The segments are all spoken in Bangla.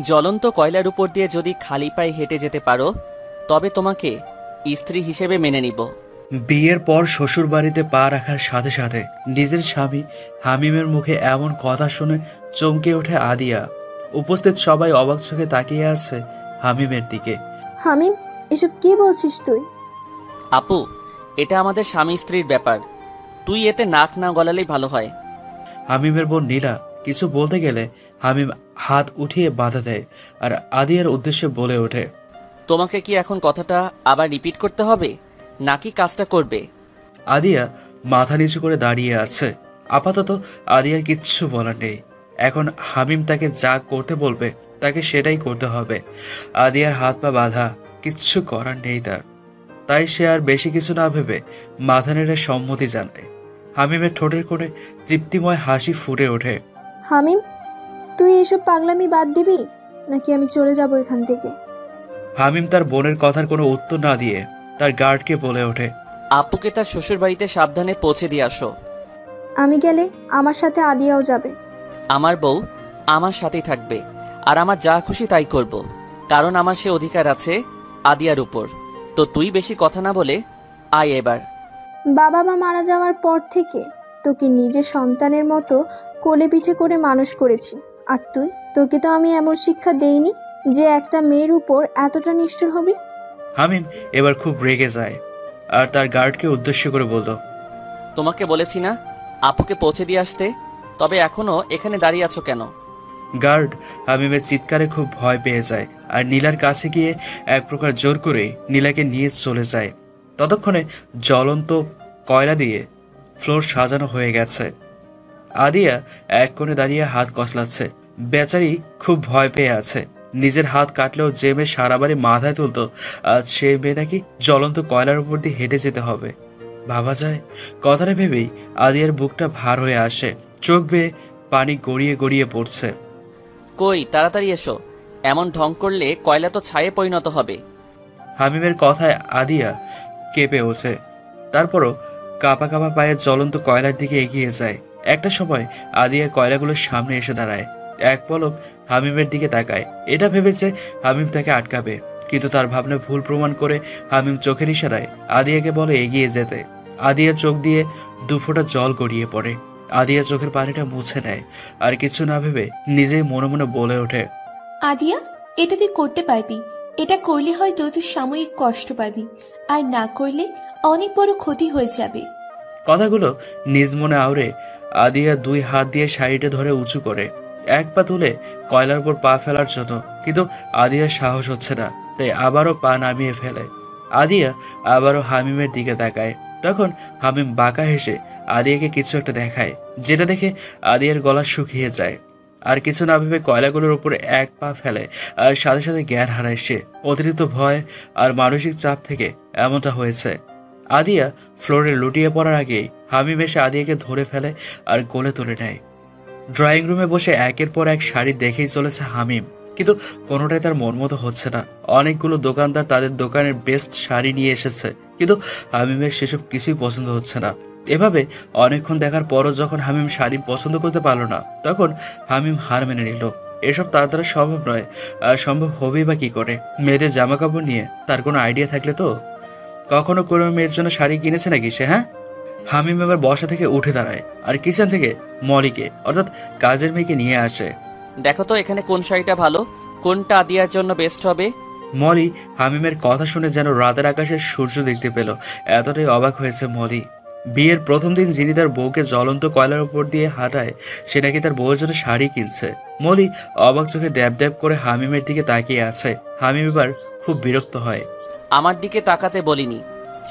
জ্বলন্ত কয়লার উপর দিয়ে যদি খালি পায়ে হেঁটে যেতে পারো তবে তোমাকে স্ত্রী হিসেবে মেনে নিব। বিয়ের পর শ্বশুর বাড়িতে পা রাখার সাথে সাথে নিজের স্বামী হামিমের মুখে এমন কথা শুনে চমকে ওঠে আদিয়া। উপস্থিত সবাই অবাক চোখে তাকিয়ে আছে হামিমের দিকে। হামিম, এসব কি বলছিস তুই? আপু, এটা আমাদের স্বামী স্ত্রীর ব্যাপার, তুই এতে নাক না গলালেই ভালো হয়। হামিমের বোন নীলা কিছু বলতে গেলে হামিম হাত উঠিয়ে বাধা দেয় আর আদিয়ার উদ্দেশ্যে বলে ওঠে, তোমাকে কি এখন কথাটা আবার রিপিট করতে হবে নাকি কাজটা করবে? আদিয়া মাথা নিচু করে দাঁড়িয়ে আছে। আপাতত আদিয়ার কিচ্ছু বলার নেই। এখন হামিম তাকে যা করতে বলবে তাকে সেটাই করতে হবে। আদিয়ার হাত পা বাঁধা, কিচ্ছু করার নেই তার। তাই সে আর বেশি কিছু না ভেবে মাথা নেড়ে সম্মতি জানায়। হামিমের ঠোঁটের কোণে তৃপ্তিময় হাসি ফুটে ওঠে। হামিম, তুই এসব পাগলামি বাদ দিবি নাকি আমি চলে যাব এখান থেকে? হামিম তার বোনের কথার কোনো উত্তর না দিয়ে তার গার্ডকে বলে ওঠে, আপুকে তার শ্বশুর বাড়িতে সাবধানে পৌঁছে দিয়ে আসো। আমি গেলে আমার সাথে আদিয়াও যাবে। আমার বউ আমার সাথেই থাকবে আর আমার যা খুশি তাই করব, কারণ আমার সে অধিকার আছে আদিয়ার উপর। তো তুই বেশি কথা না বলে আয় এবার। বাবা মা মারা যাওয়ার পর থেকে তোকে নিজের সন্তানের মতো কোলে পিঠে করে মানুষ করেছি, আর তোকে তো আমি এমন শিক্ষা দেইনি যে একটা মেয়ের উপর এতটা নিষ্ঠুর হবি। হামিম এবার খুব রেগে যায় আর তার গার্ডকে উদ্দেশ্য করে বলল, তোমাকে বলেছি না আপুকে পৌঁছে দিয়ে আসতে, তবে এখনো এখানে দাঁড়িয়ে আছো কেন? গার্ড হামিমের চিৎকারে খুব ভয় পেয়ে যায় আর নীলার কাছে গিয়ে এক প্রকার জোর করে নীলাকে নিয়ে চলে যায়। ততক্ষণে জ্বলন্ত কয়লা দিয়ে ফ্লোর সাজানো হয়ে গেছে। আদিয়া এক কোণে দাঁড়িয়ে হাত কসলাচ্ছে। বেচারি খুব ভয় পেয়ে আছে। নিজের হাত কাটলেও যে মেয়ে সারা বাড়ি মাথায় তুলতো, আজ সে মেয়ে নাকি জ্বলন্ত কয়লার উপর দিয়ে হেঁটে যেতে হবে। ভাবা যায়? কথাটা ভেবেই আদিয়ার বুকটা ভার হয়ে আসে, চোখ বেয়ে পানি গড়িয়ে গড়িয়ে পড়ছে। কই, তাড়াতাড়ি এসো, এমন ঢং করলে কয়লা তো ছায়ে পরিণত হবে। হামিমের কথায় আদিয়া কেঁপে ওঠে। তারপরও কাঁপা কাঁপা পায়ে জ্বলন্ত কয়লার দিকে এগিয়ে যায়। একটা সময় আদিয়া কয়লাগুলোর সামনে এসে দাঁড়ায়। এক পলক হামিমের দিকে তাকায়। এটা ভেবেছে হামিম তাকে আটকাবে, কিন্তু তার ভাবনা ভুল প্রমাণ করে হামিম চোখের ইশারায় আদিয়াকে বলে এগিয়ে যেতে। আদিয়ার চোখ দিয়ে দুফোঁটা জল গড়িয়ে পড়ে। আদিয়া চোখের পানিটা মুছে নেয় আর কিছু না ভেবে নিজেই মনে মনে বলে ওঠে, আদিয়া, এটা তুই করতে পারবি। এটা করলে হয়তো তুই সাময়িক কষ্ট পাবি, আর না করলে অনেক বড় ক্ষতি হয়ে যাবে। কথাগুলো নিজ মনে আওড়ে আদিয়া দুই হাত দিয়ে শাড়িটা ধরে উঁচু করে এক পা তুলে কয়লার উপর পা ফেলার জন্য, কিন্তু আদিয়ার সাহস হচ্ছে না, তাই আবারও পা নামিয়ে ফেলে। আদিয়া আবারও হামিমের দিকে তাকায়। তখন হামিম বাঁকা হেসে আদিয়াকে কিছু একটা দেখায়, যেটা দেখে আদিয়ার গলা শুকিয়ে যায়। আর কিছু না ভেবে কয়লাগুলোর উপরে এক পা ফেলে আর সাথে সাথে জ্ঞান হারায় সে। অতিরিক্ত ভয় আর মানসিক চাপ থেকে এমনটা হয়েছে। আদিয়া ফ্লোরে লুটিয়ে পড়ার আগেই হামিম এসে আদিয়াকে ধরে ফেলে আর কোলে তুলে নেয়। ড্রয়িং রুমে বসে একের পর এক শাড়ি দেখেই চলেছে হামিম, কিন্তু কোনোটাই তার মন মতো হচ্ছে না। অনেকগুলো দোকানদার তাদের দোকানের বেস্ট শাড়ি নিয়ে এসেছে, কিন্তু হামিমের সেসব কিছুই পছন্দ হচ্ছে না। এভাবে অনেকক্ষণ দেখার পরও যখন হামিম শাড়ি পছন্দ করতে পারল না, তখন হামিম হার মেনে নিল। এসব তার দ্বারা সম্ভব নয়। আর সম্ভব হবেই বা কি করে? মেয়েদের জামা কাপড় নিয়ে তার কোনো আইডিয়া থাকলে তো। কখনো কোনো মেয়ের জন্য শাড়ি কিনেছে নাকি সে? হ্যাঁ? হামিম এবার বসা থেকে উঠে দাঁড়ায় আর কিচেন থেকে মলিকে, অর্থাৎ কাজের মেয়েকে নিয়ে আসে। দেখো তো এখানে কোন শাড়িটা ভালো, কোনটা আদিয়ার জন্য বেস্ট হবে। মলি হামিমের কথা শুনে যেন রাতের আকাশের সূর্য দেখতে পেল, এতটাই অবাক হয়েছে মলি। বিয়ের প্রথম দিন যিনি তার বউকে জ্বলন্ত কয়লার উপর দিয়ে হাঁটায়, সে নাকি তার বউয়ের জন্য শাড়ি কিনছে। মলি অবাক চোখে ড্যাব ড্যাব করে হামিমের দিকে তাকিয়ে আছে। হামিম এবার খুব বিরক্ত হয়। আমার দিকে তাকাতে বলিনি,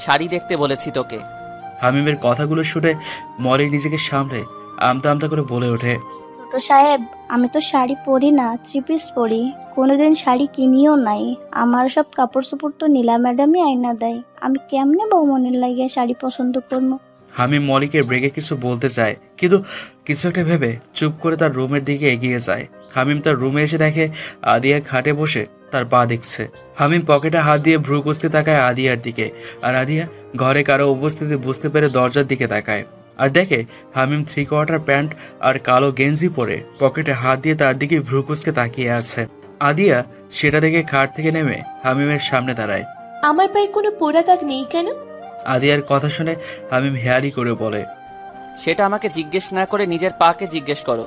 শাড়ি দেখতে বলেছি তোকে। হামিমের কথাগুলো শুনে মলি নিজেকে সামলে আমতা আমতা করে বলে ওঠে, ছোট সাহেব, আমি তো শাড়ি পরি না, থ্রি পিস পরি, কোনোদিন শাড়ি কিনিও নাই। আমার সব কাপড় চোপড় তো নীলা ম্যাডামই আইনা দেয়, আমি কেমনে বৌমনির লাগিয়ে শাড়ি পছন্দ করবো? হামিম মলিকে ব্রেকে কিছু বলতে চায়, কিন্তু কিছু একটা ভেবে চুপ করে তার রুমের দিকে এগিয়ে যায়। হামিম তার রুমে এসে দেখে আদিয়া খাটে বসে তার পা দেখছে। হামিম পকেটে হাত দিয়ে ভ্রু কুঁচকে তাকায় আদিয়ার দিকে, আর আদিয়া ঘরে কারো উপস্থিতি বুঝতে পেরে দরজার দিকে তাকায়। আর দেখে হামিম 3/4 প্যান্ট আর কালো গেঞ্জি পরে পকেটে হাত দিয়ে তার দিকে ভ্রুকুচকে তাকিয়ে আছে। আদিয়া সেটা দেখে খাট থেকে নেমে হামিমের সামনে দাঁড়ায়। আমার পায়ে কোনো পোড়া দাগ নেই কেন? আদিয়ার কথা শুনে হামিম হেয়ালি করে বলে, সেটা আমাকে জিজ্ঞেস না করে নিজের পাকে জিজ্ঞেস করো।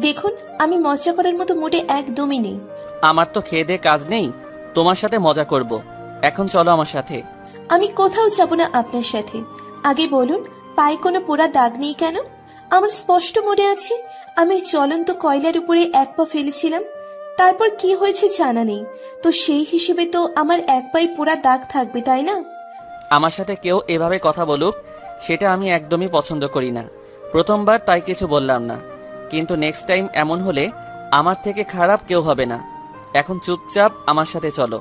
দেখুন, আমি মজা করার মতো মুডে একদমই নেই। আমার তো খেয়ে দে কাজ নেই, তোমার সাথে মজা করব। এখন চলো আমার সাথে। আমি কোথাও যাব না আপনার সাথে। আগে বলুন, পায়ে কোনো পোড়া দাগ নেই কেন? আমার স্পষ্ট মনে আছে আমি চলন্ত কয়লার উপরে এক পা ফেলেছিলাম। তারপর কি হয়েছে জানা নেই, তো সেই হিসেবে তো আমার এক পায়ে পোড়া দাগ থাকবে, তাই না? আমার সাথে কেউ এভাবে কথা বলুক সেটা আমি একদমই পছন্দ করি না। প্রথমবার তাই কিছু বললাম না, কিন্তু নেক্সট টাইম এমন হলে আমার থেকে খারাপ কেউ হবে না। এখন চুপচাপ আমার সাথে চলো।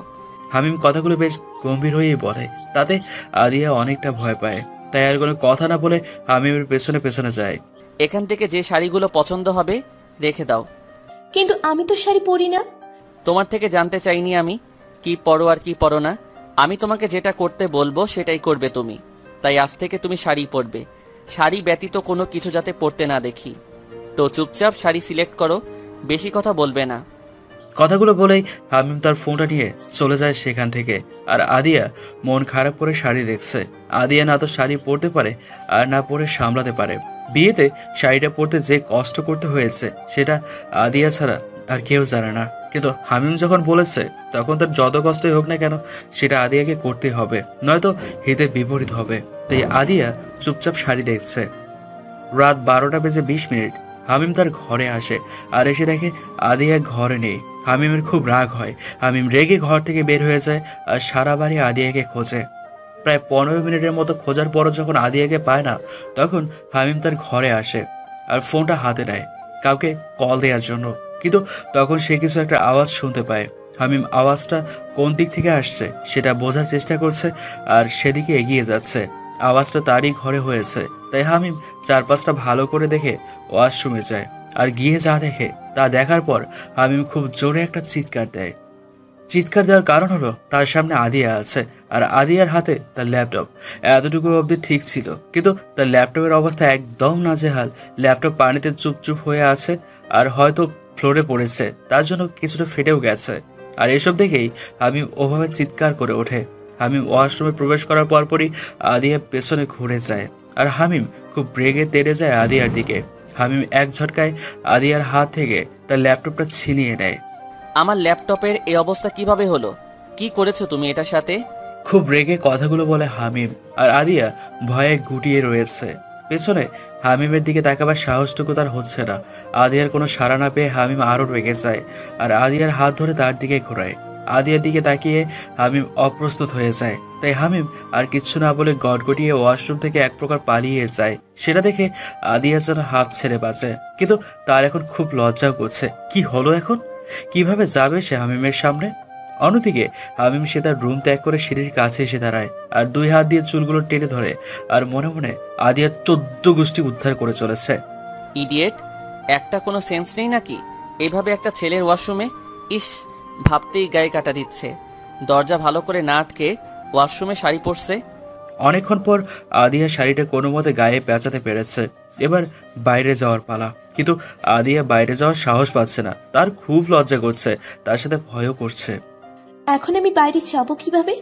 হামিম কথাগুলো বেশ গম্ভীর হয়েই বলে। তাতে আদিয়া অনেকটা ভয় পায়, তাই আর কোনো কথা না বলে হামিমের পেছনে পেছনে যায়। এখান থেকে যে শাড়িগুলো পছন্দ হবে রেখে দাও। কিন্তু আমি তো শাড়ি পরি না। তোমার থেকে জানতে চাইনি আমি কি পরো আর কি পরো না। আমি তোমাকে যেটা করতে বলবো সেটাই করবে তুমি। তাই আজ থেকে তুমি শাড়ি পরবে, শাড়ি ব্যতীত কোনো কিছু যাতে পরতে না দেখি। তো চুপচাপ শাড়ি সিলেক্ট করো, বেশি কথা বলবে না। কথাগুলো বলেই হামিম তার ফোনটা নিয়ে চলে যায় সেখান থেকে। আর আদিয়া মন খারাপ করে শাড়ি দেখছে। আদিয়া না তো শাড়ি পরতে পারে আর না পরে সামলাতে পারে। বিয়েতে শাড়িটা পরতে যে কষ্ট করতে হয়েছে সেটা আদিয়া ছাড়া আর কেউ জানে না। কিন্তু হামিম যখন বলেছে তখন তার যত কষ্টই হোক না কেন সেটা আদিয়াকে করতেই হবে, নয়তো হিতে বিপরীত হবে। তাই আদিয়া চুপচাপ শাড়ি দেখছে। রাত 12:20 হামিম তার ঘরে আসে আর এসে দেখে আদিয়া ঘরে নেই। হামিমের খুব রাগ হয়। হামিম রেগে ঘর থেকে বের হয়ে যায় আর সারা বাড়ি আদিয়াকে খোঁজে। প্রায় 15 মিনিটের মতো খোঁজার পরও যখন আদিয়াকে পায় না, তখন হামিম তার ঘরে আসে আর ফোনটা হাতে নেয় কাউকে কল দেওয়ার জন্য। কিন্তু তখন সে কিছু একটা আওয়াজ শুনতে পায়। হামিম আওয়াজটা কোন দিক থেকে আসছে সেটা বোঝার চেষ্টা করছে আর সেদিকে এগিয়ে যাচ্ছে। আওয়াজটা তারই ঘরে হয়েছে, তাই হামিম চারপাশটা ভালো করে দেখে ওয়াশরুমে যায়। আর গিয়ে যা দেখে তা দেখার পর হামিম খুব জোরে একটা চিৎকার দেয়। চিৎকার দেওয়ার কারণ হলো তার সামনে আদিয়া আছে আর আদিয়ার হাতে তার ল্যাপটপ। এতটুকু অবধি ঠিক ছিল, কিন্তু তার ল্যাপটপের অবস্থা একদম নাজেহাল। ল্যাপটপ পানিতে চুপচুপ হয়ে আছে আর হয়তো ফ্লোরে পড়েছে, তার জন্য কিছুটা ফেটেও গেছে। আর এসব দেখেই হামিম ওভাবে চিৎকার করে ওঠে। হামিম ওয়াশরুমে প্রবেশ করার পরপরই আদিয়া পেছনে ঘুরে যায় আর হামিম খুব রেগে তেড়ে যায় আদিয়ার দিকে। হামিম এক ঝটকায় আদিয়ার হাত থেকে তার ল্যাপটপটা ছিনিয়ে নেয়। আমার ল্যাপটপের এই অবস্থা কিভাবে হলো? কি করেছো তুমি এটার সাথে? খুব রেগে কথাগুলো বলে হামিম। আর আদিয়া ভয়ে গুটিয়ে রয়েছে। পেছনে হামিমের দিকে তাকাবার সাহসটুকু তার হচ্ছে না। আদিয়ার কোনো সাড়া না পেয়ে হামিম আরো রেগে যায় আর আদিয়ার হাত ধরে তার দিকে ঘোরায়। আদিয়ার দিকে তাকিয়ে হামিম অপ্রস্তুত হয়ে যায়, তাই হামিম আর কিচ্ছু না বলে গটগটিয়ে ওয়াশরুম থেকে এক প্রকার পালিয়ে যায়। সেটা দেখে আদিয়া যেন হাত ছেড়ে বাঁচে, কিন্তু তার এখন খুব লজ্জাও করছে। কি হলো এখন? কিভাবে যাবে সে হামিমের সামনে? অন্যদিকে হামিম সে তার রুম ত্যাগ করে সিঁড়ির কাছে এসে দাঁড়ায় আর 2 হাত দিয়ে চুলগুলো টেনে ধরে আর মনে মনে আদিয়ার 14 গোষ্ঠী উদ্ধার করে চলেছে। ইডিয়েট, একটা কোনো সেন্স নেই নাকি? এভাবে একটা ছেলের ওয়াশরুমে? ইস, ভাবতেই গায়ে কাটা দিচ্ছে। দরজা ভালো করে না আটকে ওয়াশরুমে শাড়ি পরছে। অনেকক্ষণ পর আদিয়া শাড়িটা কোনো মতে গায়ে পেঁচাতে পেরেছে। এবার বাইরে যাওয়ার পালা, কিন্তু আদিয়া বাইরে যাওয়ার সাহস পাচ্ছে না। তার খুব লজ্জা করছে, তার সাথে ভয়ও করছে। এখন আমি বাইরে যাব কিভাবে?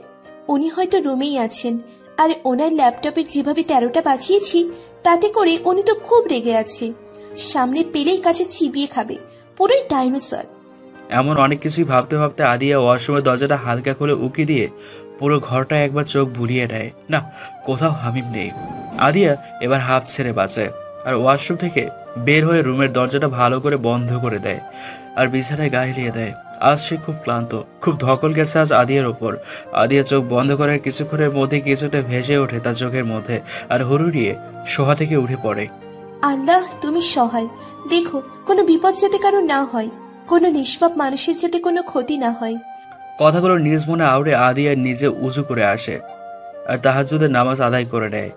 উনি হয়তো রুমেই আছেন, আর ওনার ল্যাপটপের যেভাবে 13টা বাজিয়েছি তাতে করে উনি তো খুব রেগে আছে। সামনে পেলেই কাছে চিবিয়ে খাবে, পুরোই ডাইনোসর। এমন অনেক কিছুই ভাবতে ভাবতে আদিয়া ওয়াশরুমের দরজাটা হালকা করে উকি দিয়ে পুরো ঘরটা একবার চোখ বুলিয়ে নেয়। না, কোথাও হামিম নেই। আদিয়া এবার হাফ ছেড়ে বাঁচে আর ওয়াশরুম থেকে বের হয়ে রুমের দরজাটা ভালো করে বন্ধ করে দেয় আর বিছানায় গা এলিয়ে দেয়। আজ সে খুব ক্লান্ত, খুব ধকল গেছে আজ আদিয়ার ওপর। আদিয়া চোখ বন্ধ করার কিছুক্ষণের মধ্যে কিছুটা ভেসে ওঠে তার চোখের মধ্যে আর হুড়ুড়িয়ে শোয়া থেকে উঠে পড়ে। আল্লাহ, তুমি সহায়। দেখো, কোনো বিপদ যাতে কারো না হয়, কোনো নিষ্পাপ মানুষের যাতে কোনো ক্ষতি না হয়। কথাগুলো নিজ মনে আউড়ে আদিয়া নিজে উজু করে আসে আর তাহাজ্জুদের নামাজ আদায় করে নেয়।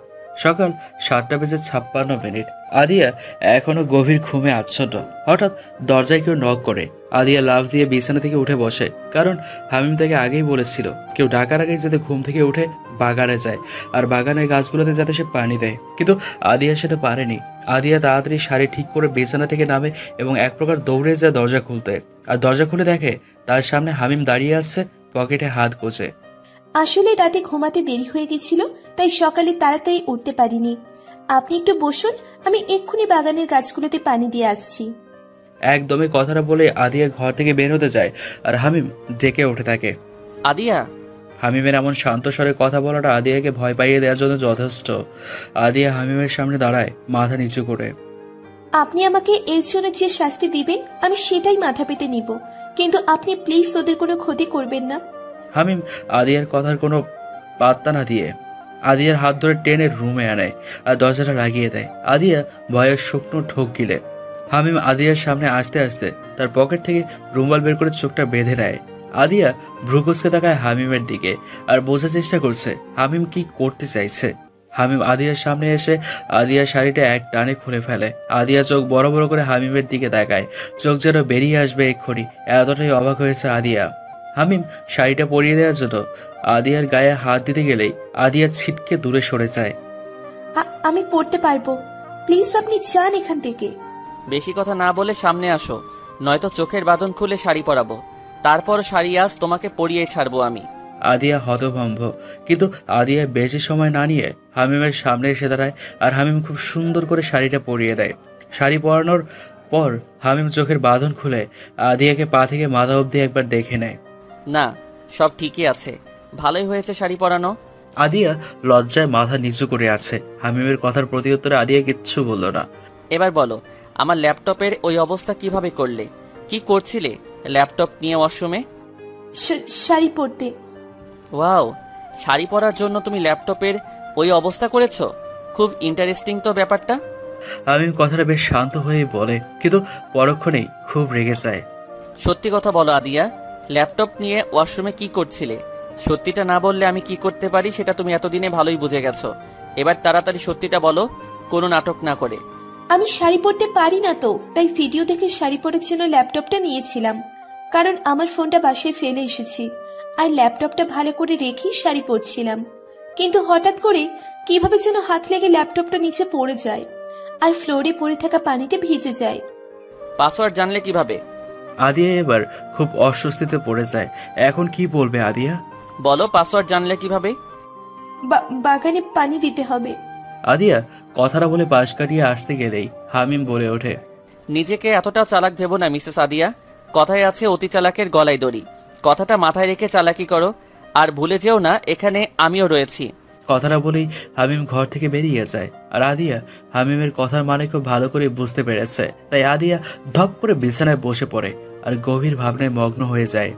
সকাল 7:56 আদিয়া এখনো গভীর ঘুমে আচ্ছন্ন। হঠাৎ দরজায় কেউ নক করে। আদিয়া লাফ দিয়ে বিছানা থেকে উঠে বসে, কারণ হামিম তাকে আগেই বলেছিল কেউ ডাকার আগেই যাতে ঘুম থেকে উঠে বাগানে যায় আর বাগানের গাছগুলোতে যাতে সে পানি দেয়, কিন্তু আদিয়া সেটা পারেনি। আদিয়া তাড়াতাড়ি শাড়ি ঠিক করে বিছানা থেকে নামে এবং এক প্রকার দৌড়ে যায় দরজা খুলতে, আর দরজা খুলে দেখে তার সামনে হামিম দাঁড়িয়ে আছে, পকেটে হাত গোছে। আসলে রাতে ঘুমাতে দেরি হয়ে গেছিল, তাই সকালে তাড়াতাড়ি উঠতে পারিনি। আপনি একটু বসুন, আমি এক্ষুনি বাগানের গাছগুলোতে পানি দিয়ে আসছি। একদমই কথাটা বলে আদিয়া ঘর থেকে বের হতে যায় আর হামিম ডেকে উঠে থাকে। আদিয়া, হামিমের এমন শান্ত স্বরে কথা বলাটা আদিয়াকে ভয় পাইয়ে দেওয়ার জন্য যথেষ্ট। আদিয়া হামিমের সামনে দাঁড়ায়, মাথা নিচু করে। আপনি আমাকে এর জন্য যে শাস্তি দিবেন আমি সেটাই মাথা পেতে নিব, কিন্তু আপনি প্লিজ ওদের কোনো ক্ষতি করবেন না। হামিম আদিয়ার কথার কোনো পাত্তা না দিয়ে আদিয়ার হাত ধরে টেনে রুমে আনে আর দরজাটা লাগিয়ে দেয়। আদিয়া ভয়ের শুকনো ঠোক গিলে হামিম আদিয়ার সামনে আসতে আসতে তার পকেট থেকে রুমাল বের করে চোখটা বেঁধে নেয়। আদিয়া ভ্রুকুচকে তাকায় হামিমের দিকে আর বোঝার চেষ্টা করছে হামিম কি করতে চাইছে। হামিম আদিয়ার সামনে এসে আদিয়ার শাড়িটা এক টানে খুলে ফেলে। আদিয়া চোখ বড় বড় করে হামিমের দিকে তাকায়, চোখ যেন বেরিয়ে আসবে এক্ষুনি, এতটাই অবাক হয়েছে আদিয়া। হামিম শাড়িটা পরিয়ে দেওয়ার জন্য আদিয়ার গায়ে হাত দিতে গেলেই আদিয়া ছিটকে দূরে সরে যায়। আমি পড়তে পারবো, প্লিজ আপনি যান এখান থেকে। বেশি কথা না বলে সামনে আসো, নয়তো চোখের বাঁধন খুলে শাড়ি পরাবো, তারপর শাড়ি আজ তোমাকে পরিয়ে ছাড়বো আমি। আদিয়া হতভম্ব, কিন্তু আদিয়া বেশি সময় না নিয়ে হামিমের সামনে এসে দাঁড়ায় আর হামিম খুব সুন্দর করে শাড়িটা পরিয়ে দেয়। শাড়ি পরানোর পর হামিম চোখের বাঁধন খুলে আদিয়াকে পা থেকে মাথা অবধি একবার দেখে নেয়। না, সব ঠিকই আছে, ভালোই হয়েছে শাড়ি পরানো। আদিয়া লজ্জায় মাথা নিচু করে আছে। হামিমের কথার প্রতিউত্তরে আদিয়া কিচ্ছু বলল না। এবার বলো, আমার ল্যাপটপের ওই অবস্থা কিভাবে করলে? কি করছিলে ল্যাপটপ নিয়ে ওয়াশরুমে? শাড়ি পরতে। ওয়াও, শাড়ি পরার জন্য তুমি ল্যাপটপের ওই অবস্থা করেছো? খুব ইন্টারেস্টিং তো ব্যাপারটা। হামিম কথাটা বেশ শান্ত হয়েই বলে, কিন্তু পরক্ষণেই খুব রেগে যায়। সত্যি কথা বলো আদিয়া, ল্যাপটপ নিয়ে ওয়াশরুমে কি করছিলে? সত্যিটা না বললে আমি কি করতে পারি সেটা তুমি এতদিনে ভালোই বুঝে গেছো। এবার তাড়াতাড়ি সত্যিটা বলো, কোনো নাটক না করে। আমি শাড়ি পরতে পারি না তো, তাই ভিডিও দেখে শাড়ি পরার জন্য ল্যাপটপটা নিয়েছিলাম, কারণ আমার ফোনটা বাসায় ফেলে এসেছি আর ল্যাপটপটা ভালো করে রেখেই শাড়ি পরছিলাম। কিন্তু হঠাৎ করে কিভাবে যেন হাত লেগে ল্যাপটপটা নিচে পড়ে যায় আর ফ্লোরে পড়ে থাকা পানিতে ভিজে যায়। পাসওয়ার্ড জানলে কিভাবে? আদিয়া এবার খুব অস্বস্তিতে পড়ে যায়। এখন কি বলবে আদিয়া? বলো, পাসওয়ার্ড জানলে কিভাবে? বাগানে পানি দিতে হবে। আদিয়া কথাটা বলে পাশ কাটিয়ে আসতে গেলেই হামিম বলে ওঠে, নিজেকে এতটা চালাক ভেবো না মিসেস আদিয়া। কথায় আছে অতি চালাকের গলায় দড়ি। কথাটা মাথায় রেখে চালাকি করো, আর ভুলে যেও না এখানে আমিও রয়েছি। কথাটা বলেই হামিম ঘর থেকে বেরিয়ে যায়। আর আদিয়া হামিমের কথার মানে খুব ভালো করে বুঝতে পেরেছে, তাই আদিয়া ধপ করে বিছানায় বসে পড়ে আর গভীর ভাবনায় মগ্ন হয়ে যায়।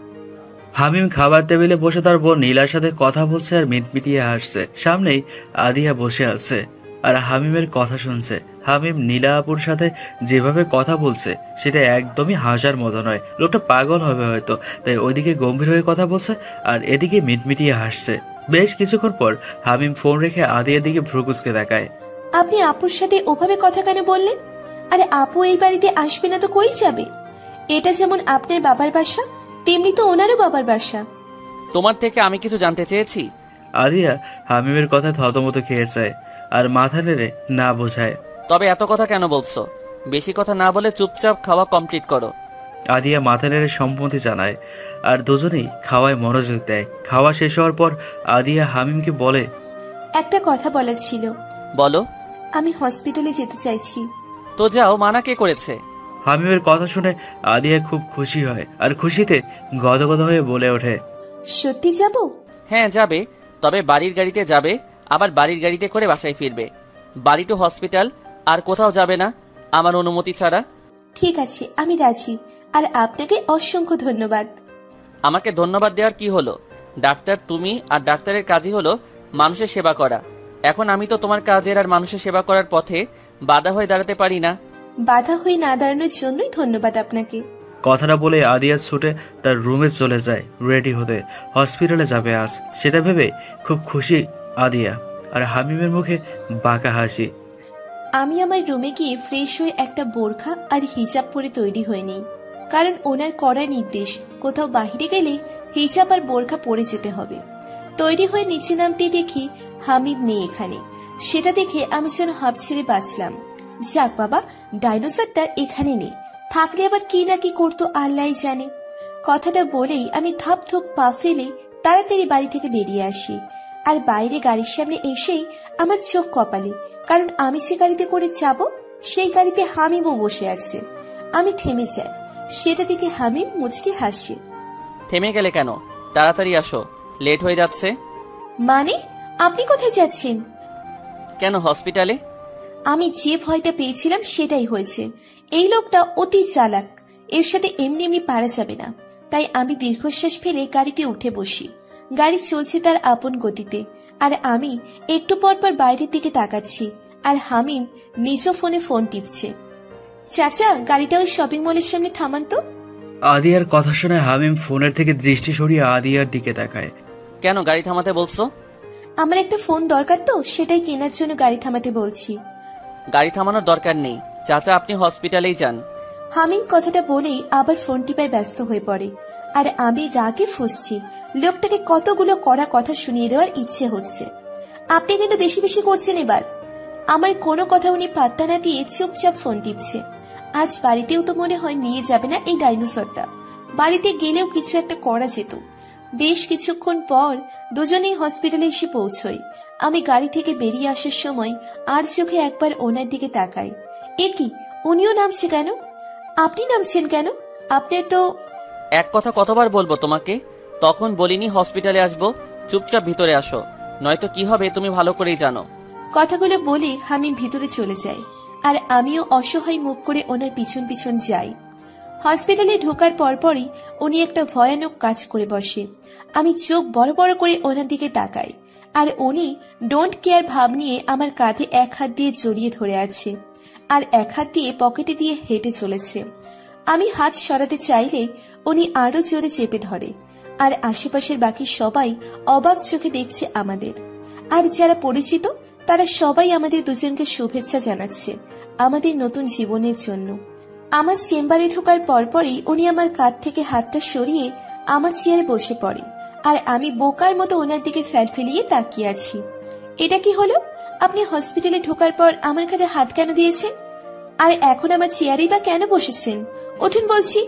হামিম খাবার টেবিলে বসে তার বোন নীলার সাথে কথা বলছে আর মিটমিটিয়ে হাসছে। সামনেই আদিয়া বসে আছে আর হামিমের কথা শুনছে। হামিম নীলা আপুর সাথে যেভাবে কথা বলছে সেটা একদমই হাসার মতো নয়। লোকটা পাগল হবে হয়তো, তাই ওইদিকে গম্ভীর হয়ে কথা বলছে আর এদিকে মিটমিটিয়ে হাসছে। বেশ কিছুক্ষণ পর হামিম ফোন রেখে আদিয়ার দিকে ভ্রুকুচকে দেখায়। আপনি আপুর সাথে ওভাবে কথা কেন বললেন? আরে আপু এই বাড়িতে আসবে না তো কই যাবে? এটা যেমন আপনার বাবার বাসা, তেমনি তো ওনারও বাবার বাসা। তোমার থেকে আমি কিছু জানতে চেয়েছি? আদিয়া হামিমের কথা থতমত খেয়ে যায় আর মাথা নেড়ে না বোঝায়। তবে এত কথা কেন বলছো? বেশি কথা না বলে চুপচাপ খাওয়া কমপ্লিট করো। আদিয়া মাথা নেড়ে সম্মতি জানায় আর দুজনেই খাওয়ায় মনোযোগ দেয়। খাওয়া শেষ হওয়ার পর আদিয়া হামিমকে বলে, একটা কথা বলার ছিল। বলো। আমি হসপিটালে যেতে চাইছি। তো যাও, মানা কে করেছে? হামিমের কথা শুনে আদিয়া খুব খুশি হয় আর খুশিতে গদগদ হয়ে বলে ওঠে, সত্যি যাব? হ্যাঁ যাবে, তবে বাড়ির গাড়িতে যাবে, আবার বাড়ির গাড়িতে করে বাসায় ফিরবে। বাড়ি টু হসপিটাল, আর কোথাও যাবে না আমার অনুমতি ছাড়া। ঠিক আছে, আমি রাজি। আর আপনাকে অসংখ্য ধন্যবাদ। আমাকে ধন্যবাদ দেওয়ার কি হলো? ডাক্তার তুমি, আর ডাক্তারের কাজই হলো মানুষের সেবা করা। এখন আমি তো তোমার কাজের আর মানুষের সেবা করার পথে বাধা হয়ে দাঁড়াতে পারি না। বাধা হয়ে না দাঁড়ানোর জন্যই ধন্যবাদ আপনাকে। কথাটা বলে আদিয়া ছুটে তার রুমে চলে যায় রেডি হতে। হসপিটালে যাবে আজ, সেটা ভেবে খুব খুশি আদিয়া। আর হামিমের মুখে বাঁকা হাসি। আমি আমার রুমে গিয়ে ফ্রেশ হয়ে একটা বোরখা আর হিজাব পরে তৈরি হয়ে নিই, কারণ ওনার কড়া নির্দেশ কোথাও বাহিরে গেলে হিজাব আর বোরখা পরে যেতে হবে। তৈরি হয়ে নিচে নামতে দেখি হামিম নেই এখানে। সেটা দেখে আমি যেন হাঁপ ছেড়ে বাঁচলাম। যাক বাবা, ডাইনোসরটা এখানে নেই, থাকলে আবার কি না কি করতো আল্লাহই জানে। কথাটা বলেই আমি ধাপ ধুপ পা ফেলে তাড়াতাড়ি বাড়ি থেকে বেরিয়ে আসি। আর বাইরে গাড়ির সামনে এসেই আমার চোখ কপালে, কারণ আমি যে গাড়িতে করে যাব সেই গাড়িতে হামিমও বসে আছে। আমি থেমে যাই, সেটা দেখে হামিম মুচকি হাসে। থেমে গেলে কেন? তাড়াতাড়ি আসো, লেট হয়ে যাচ্ছে। মানে আপনি কোথায় যাচ্ছেন? কেন, হসপিটালে? আমি যে ভয়টা পেয়েছিলাম সেটাই হয়েছে। এই লোকটা অতি চালাক, এর সাথে এমনি এমনি পারা যাবে না। তাই আমি দীর্ঘশ্বাস ফেলে গাড়িতে উঠে বসি। গাড়ি চলছে তার আপন গতিতে, আর আমি একটু পর পর বাইরের দিকে তাকাচ্ছি। আর হামিম নিজ ফোন টিপছে। চাচা, গাড়িটা ওই শপিং মলের সামনে থামান তো। আদিয়ার কথা শুনে হামিম ফোনের থেকে দৃষ্টি সরিয়ে আদিয়ার দিকে তাকায়। কেন গাড়ি থামাতে বলছো? আমার একটা ফোন দরকার তো, সেটাই কেনার জন্য গাড়ি থামাতে বলছি। গাড়ি থামানোর দরকার নেই চাচা, আপনি হসপিটালেই যান। হামিম কথাটা বলেই আবার ফোন টিপায় ব্যস্ত হয়ে পড়ে। আর আমি রাগে ফুঁসছি। লোকটাকে কতগুলো কড়া কথা শুনিয়ে দেওয়ার ইচ্ছে হচ্ছে। আপনি কিন্তু বেশি বেশি করছেন এবার। আমার কোনো কথা উনি পাত্তা না দিয়ে চুপচাপ ফোন টিপছে। আজ বাড়িতেও তো মনে হয় নিয়ে যাবে না এই ডাইনোসরটা। বাড়িতে গেলেও কিছু একটা করা যেত। বেশ কিছুক্ষণ পর দুজনেই হসপিটালে এসে পৌঁছই। আমি গাড়ি থেকে বেরিয়ে আসার সময় আর চোখে একবার ওনার দিকে তাকাই। এ কি, উনিও নামছে কেন? আপনি নামছেন কেন? আপনার তো... এক কথা কতবার বলবো তোমাকে? তখন বলিনি হসপিটালে আসবো? চুপচাপ ভিতরে আসো, নয়তো কি হবে তুমি ভালো করেই জানো। কথাগুলো বলে হামিম ভিতরে চলে যায়। আর আমিও অসহায় মুখ করে ওনার পিছন পিছন যাই। হসপিটালে ঢোকার পরপরই উনি একটা ভয়ানক কাজ করে বসে। আমি চোখ বড় বড় করে ওনার দিকে তাকাই। আর উনি ডোন্ট কেয়ার ভাব নিয়ে আমার কাঁধে এক হাত দিয়ে জড়িয়ে ধরে আছে, আর এক হাত দিয়ে পকেটে দিয়ে হেঁটে চলেছে। আমি হাত সরাতে চাইলে উনি আরো জোরে চেপে ধরে। আর আশেপাশের বাকি সবাই অবাক চোখে দেখছে আমাদের। আর যারা পরিচিত তারা সবাই আমাদের দুজনকে শুভেচ্ছা জানাচ্ছে আমাদের নতুন জীবনের জন্য। আমার চেম্বারে ঢোকার পরপরই উনি আমার কাঁধ থেকে হাতটা সরিয়ে আমার চেয়ারে বসে পড়ে। আর আমি বোকার মতো ওনার দিকে ফেলিয়ে তাকিয়ে আছি। এটা কি হলো? আপনি হসপিটালে ঢোকার পর আমার কাঁধে হাত কেন দিয়েছেন? আর এখন আমার চেয়ারেই বা কেন বসেছেন? উঠুন বলছি।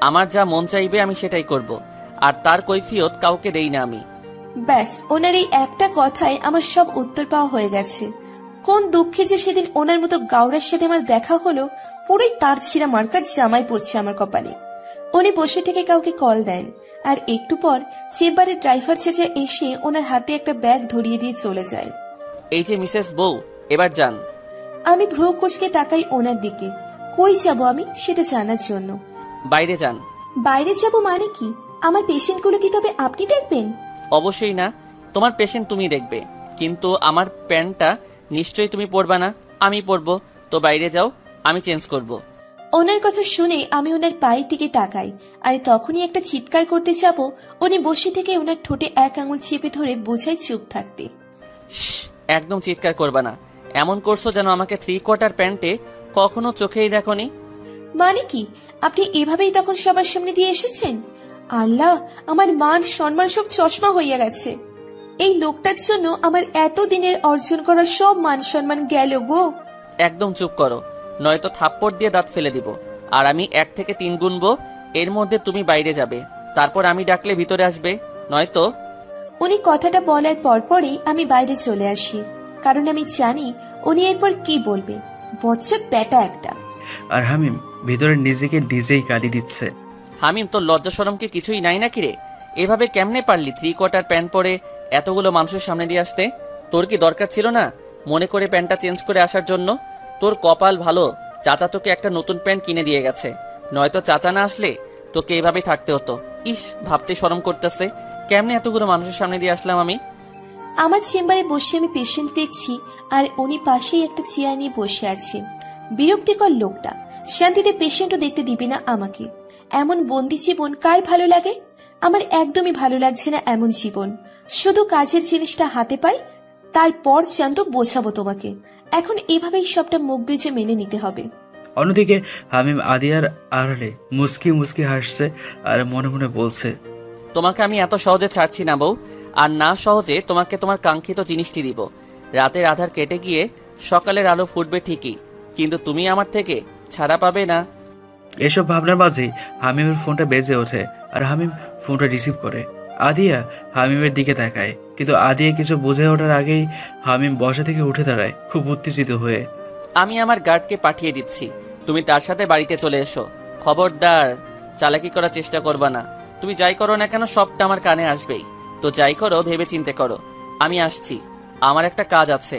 আমার যা মন চাইবে আমি সেটাই করব, আর তার কৈফিয়ত কাউকে দেই না আমি। ব্যাস, ওনার এই একটা কথায় আমার সব উত্তর পাওয়া হয়ে গেছে। কোন দুঃখে যে সেদিন ওনার মতো গাউড়ার সাথে আমার দেখা হলো, পুরোই তার ছিঁড়া মার্কার জামাই পড়ছে আমার কপালে। উনি বসে থেকে কাউকে কল দেন, আর একটু পর চেম্বারের ড্রাইভার চেঁচে এসে ওনার হাতে একটা ব্যাগ ধরিয়ে দিয়ে চলে যায়। এই যে মিসেস বউ, এবার যান। আমি ভ্রু কুঁচকে তাকাই ওনার দিকে। কই যাব আমি সেটা জানার জন্য। বাইরে যান। বাইরে যাব মানে কি? আমার পেশেন্টগুলো কি তবে আপনি দেখবেন? অবশ্যই না, তোমার পেশেন্ট তুমি দেখবে, কিন্তু আমার প্যান্টটা নিশ্চয়ই তুমি পরবা না, আমি পরবো। তো বাইরে যাও, আমি চেঞ্জ করব। ওনার কথা শুনে আমি ওনার পায়ের দিকে তাকাই। আর তখনই একটা চিৎকার করতে যাব, উনি বসে থেকে ওনার ঠোঁটে এক আঙুল চেপে ধরে বোঝাই চুপ থাকতে। একদম চিৎকার করবা না। এমন করছো যেন আমাকে 3/4 প্যান্টে কখনো চোখেই দেখোনি। মানে কি? আপনি এভাবেই তখন সবার সামনে দিয়ে এসেছেন? আল্লাহ, আমার মান সম্মান সব চশমা হইয়া গেছে। এই লোকটার জন্য আমার এতদিনের অর্জন করা সব মান সম্মান গেল গো। একদম চুপ করো, নয়তো থাপ্পড় দিয়ে দাঁত ফেলে দিব। আর আমি 1 থেকে 3 গুনবো, এর মধ্যে তুমি বাইরে যাবে, তারপর আমি ডাকলে ভিতরে আসবে, নয়তো... উনি কথাটা বলার পরপরই আমি বাইরে চলে আসি, কারণ আমি জানি উনি এরপর কি বলবে। বচ্চাত ব্যাটা একটা। আর হামিম ভিতরে নিজেকে নিজেই গালি দিচ্ছে। হামিম, তোর লজ্জা শরম কি কিছুই নাই নাকি রে? এভাবে কেমনে পারলি 3/4 প্যান্ট পরে এতগুলো মানুষের সামনে দিয়ে আসতে? তোর কি দরকার ছিল না মনে করে প্যান্টটা চেঞ্জ করে আসার জন্য? তোর কপাল ভালো, চাচা তোকে একটা নতুন প্যান্ট কিনে দিয়ে গেছে, নয়তো চাচা না আসলে তোকে এভাবে থাকতে হতো। ইস, ভাবতে শরম করতেছে, কেমনে এতগুলো মানুষের সামনে দিয়ে আসলাম আমি। আমার চেম্বারে বসে আমি পেশেন্ট দেখছি, আর উনি পাশেই একটা চেয়ার নিয়ে বসে আছে। বিরক্তিকর লোকটা, শান্তিতে পেশেন্টও দেখতে দিবে না আমাকে। এমন বন্দি জীবন কার ভালো লাগে? আমার একদমই ভালো লাগছে না এমন জীবন। শুধু কাজের জিনিসটা হাতে পাই, তারপর জানতো বোঝাবো তোমাকে। এখন এভাবেই সবটা মুখ বুজে মেনে নিতে হবে। অন্যদিকে হামিম আদিয়ার আড়ালে মুস্কি মুস্কি হাসছে আর মনে মনে বলছে, তোমাকে আমি এত সহজে ছাড়ছি না বউ, আর না সহজে তোমাকে তোমার কাঙ্ক্ষিত জিনিসটি দিব। রাতের আধার কেটে গিয়ে সকালের আলো ফুটবে ঠিকই, কিন্তু তুমি আমার থেকে ছাড়া পাবে না। এসব ভাবনার মাঝেই হামিমের ফোনটা বেজে ওঠে আর হামিম ফোনটা রিসিভ করে। আদিয়া হামিমের দিকে তাকায়, কিন্তু আদিয়া কিছু বুঝে ওঠার আগেই হামিম বসা থেকে উঠে দাঁড়ায় খুব উত্তেজিত হয়ে। আমি আমার গার্ডকে পাঠিয়ে দিচ্ছি, তুমি তার সাথে বাড়িতে চলে এসো। খবরদার চালাকি করার চেষ্টা করবা না। তুমি যাই করো না কেন সবটা আমার কানে আসবেই। তো যাই করো ভেবে চিন্তে করো। আমি আসছি, আমার একটা কাজ আছে।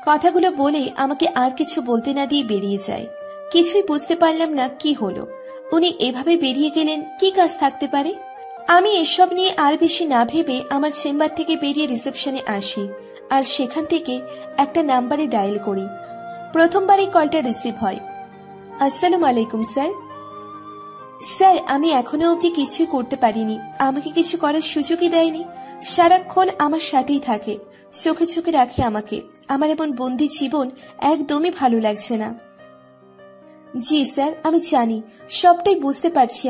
কথাগুলো বলে আমাকে আর কিছু বলতে না দিয়ে বেরিয়ে যায়। কিছুই বুঝতে পারলাম না কি হলো। উনি এভাবে বেরিয়ে গেলেন, কি কাজ থাকতে পারে? আমি এসব নিয়ে আর বেশি না ভেবে আমার চেম্বার থেকে বেরিয়ে রিসেপশনে আসি আর সেখান থেকে একটা নাম্বারে ডায়াল করি। প্রথমবারই কলটা রিসিভ হয়। আসসালামু আলাইকুম স্যার। স্যার, আমি এখনো অবধি কিছুই করতে পারিনি। আমাকে কিছু করার সুযোগই দেয়নি। সারাক্ষণ আমার সাথেই থাকে, চোখে চোখে রাখে আমাকে। আমার এমন বন্দি জীবন একদমই ভালো লাগছে না। জি স্যার, আমি জানি, সবটাই বুঝতে পারছি।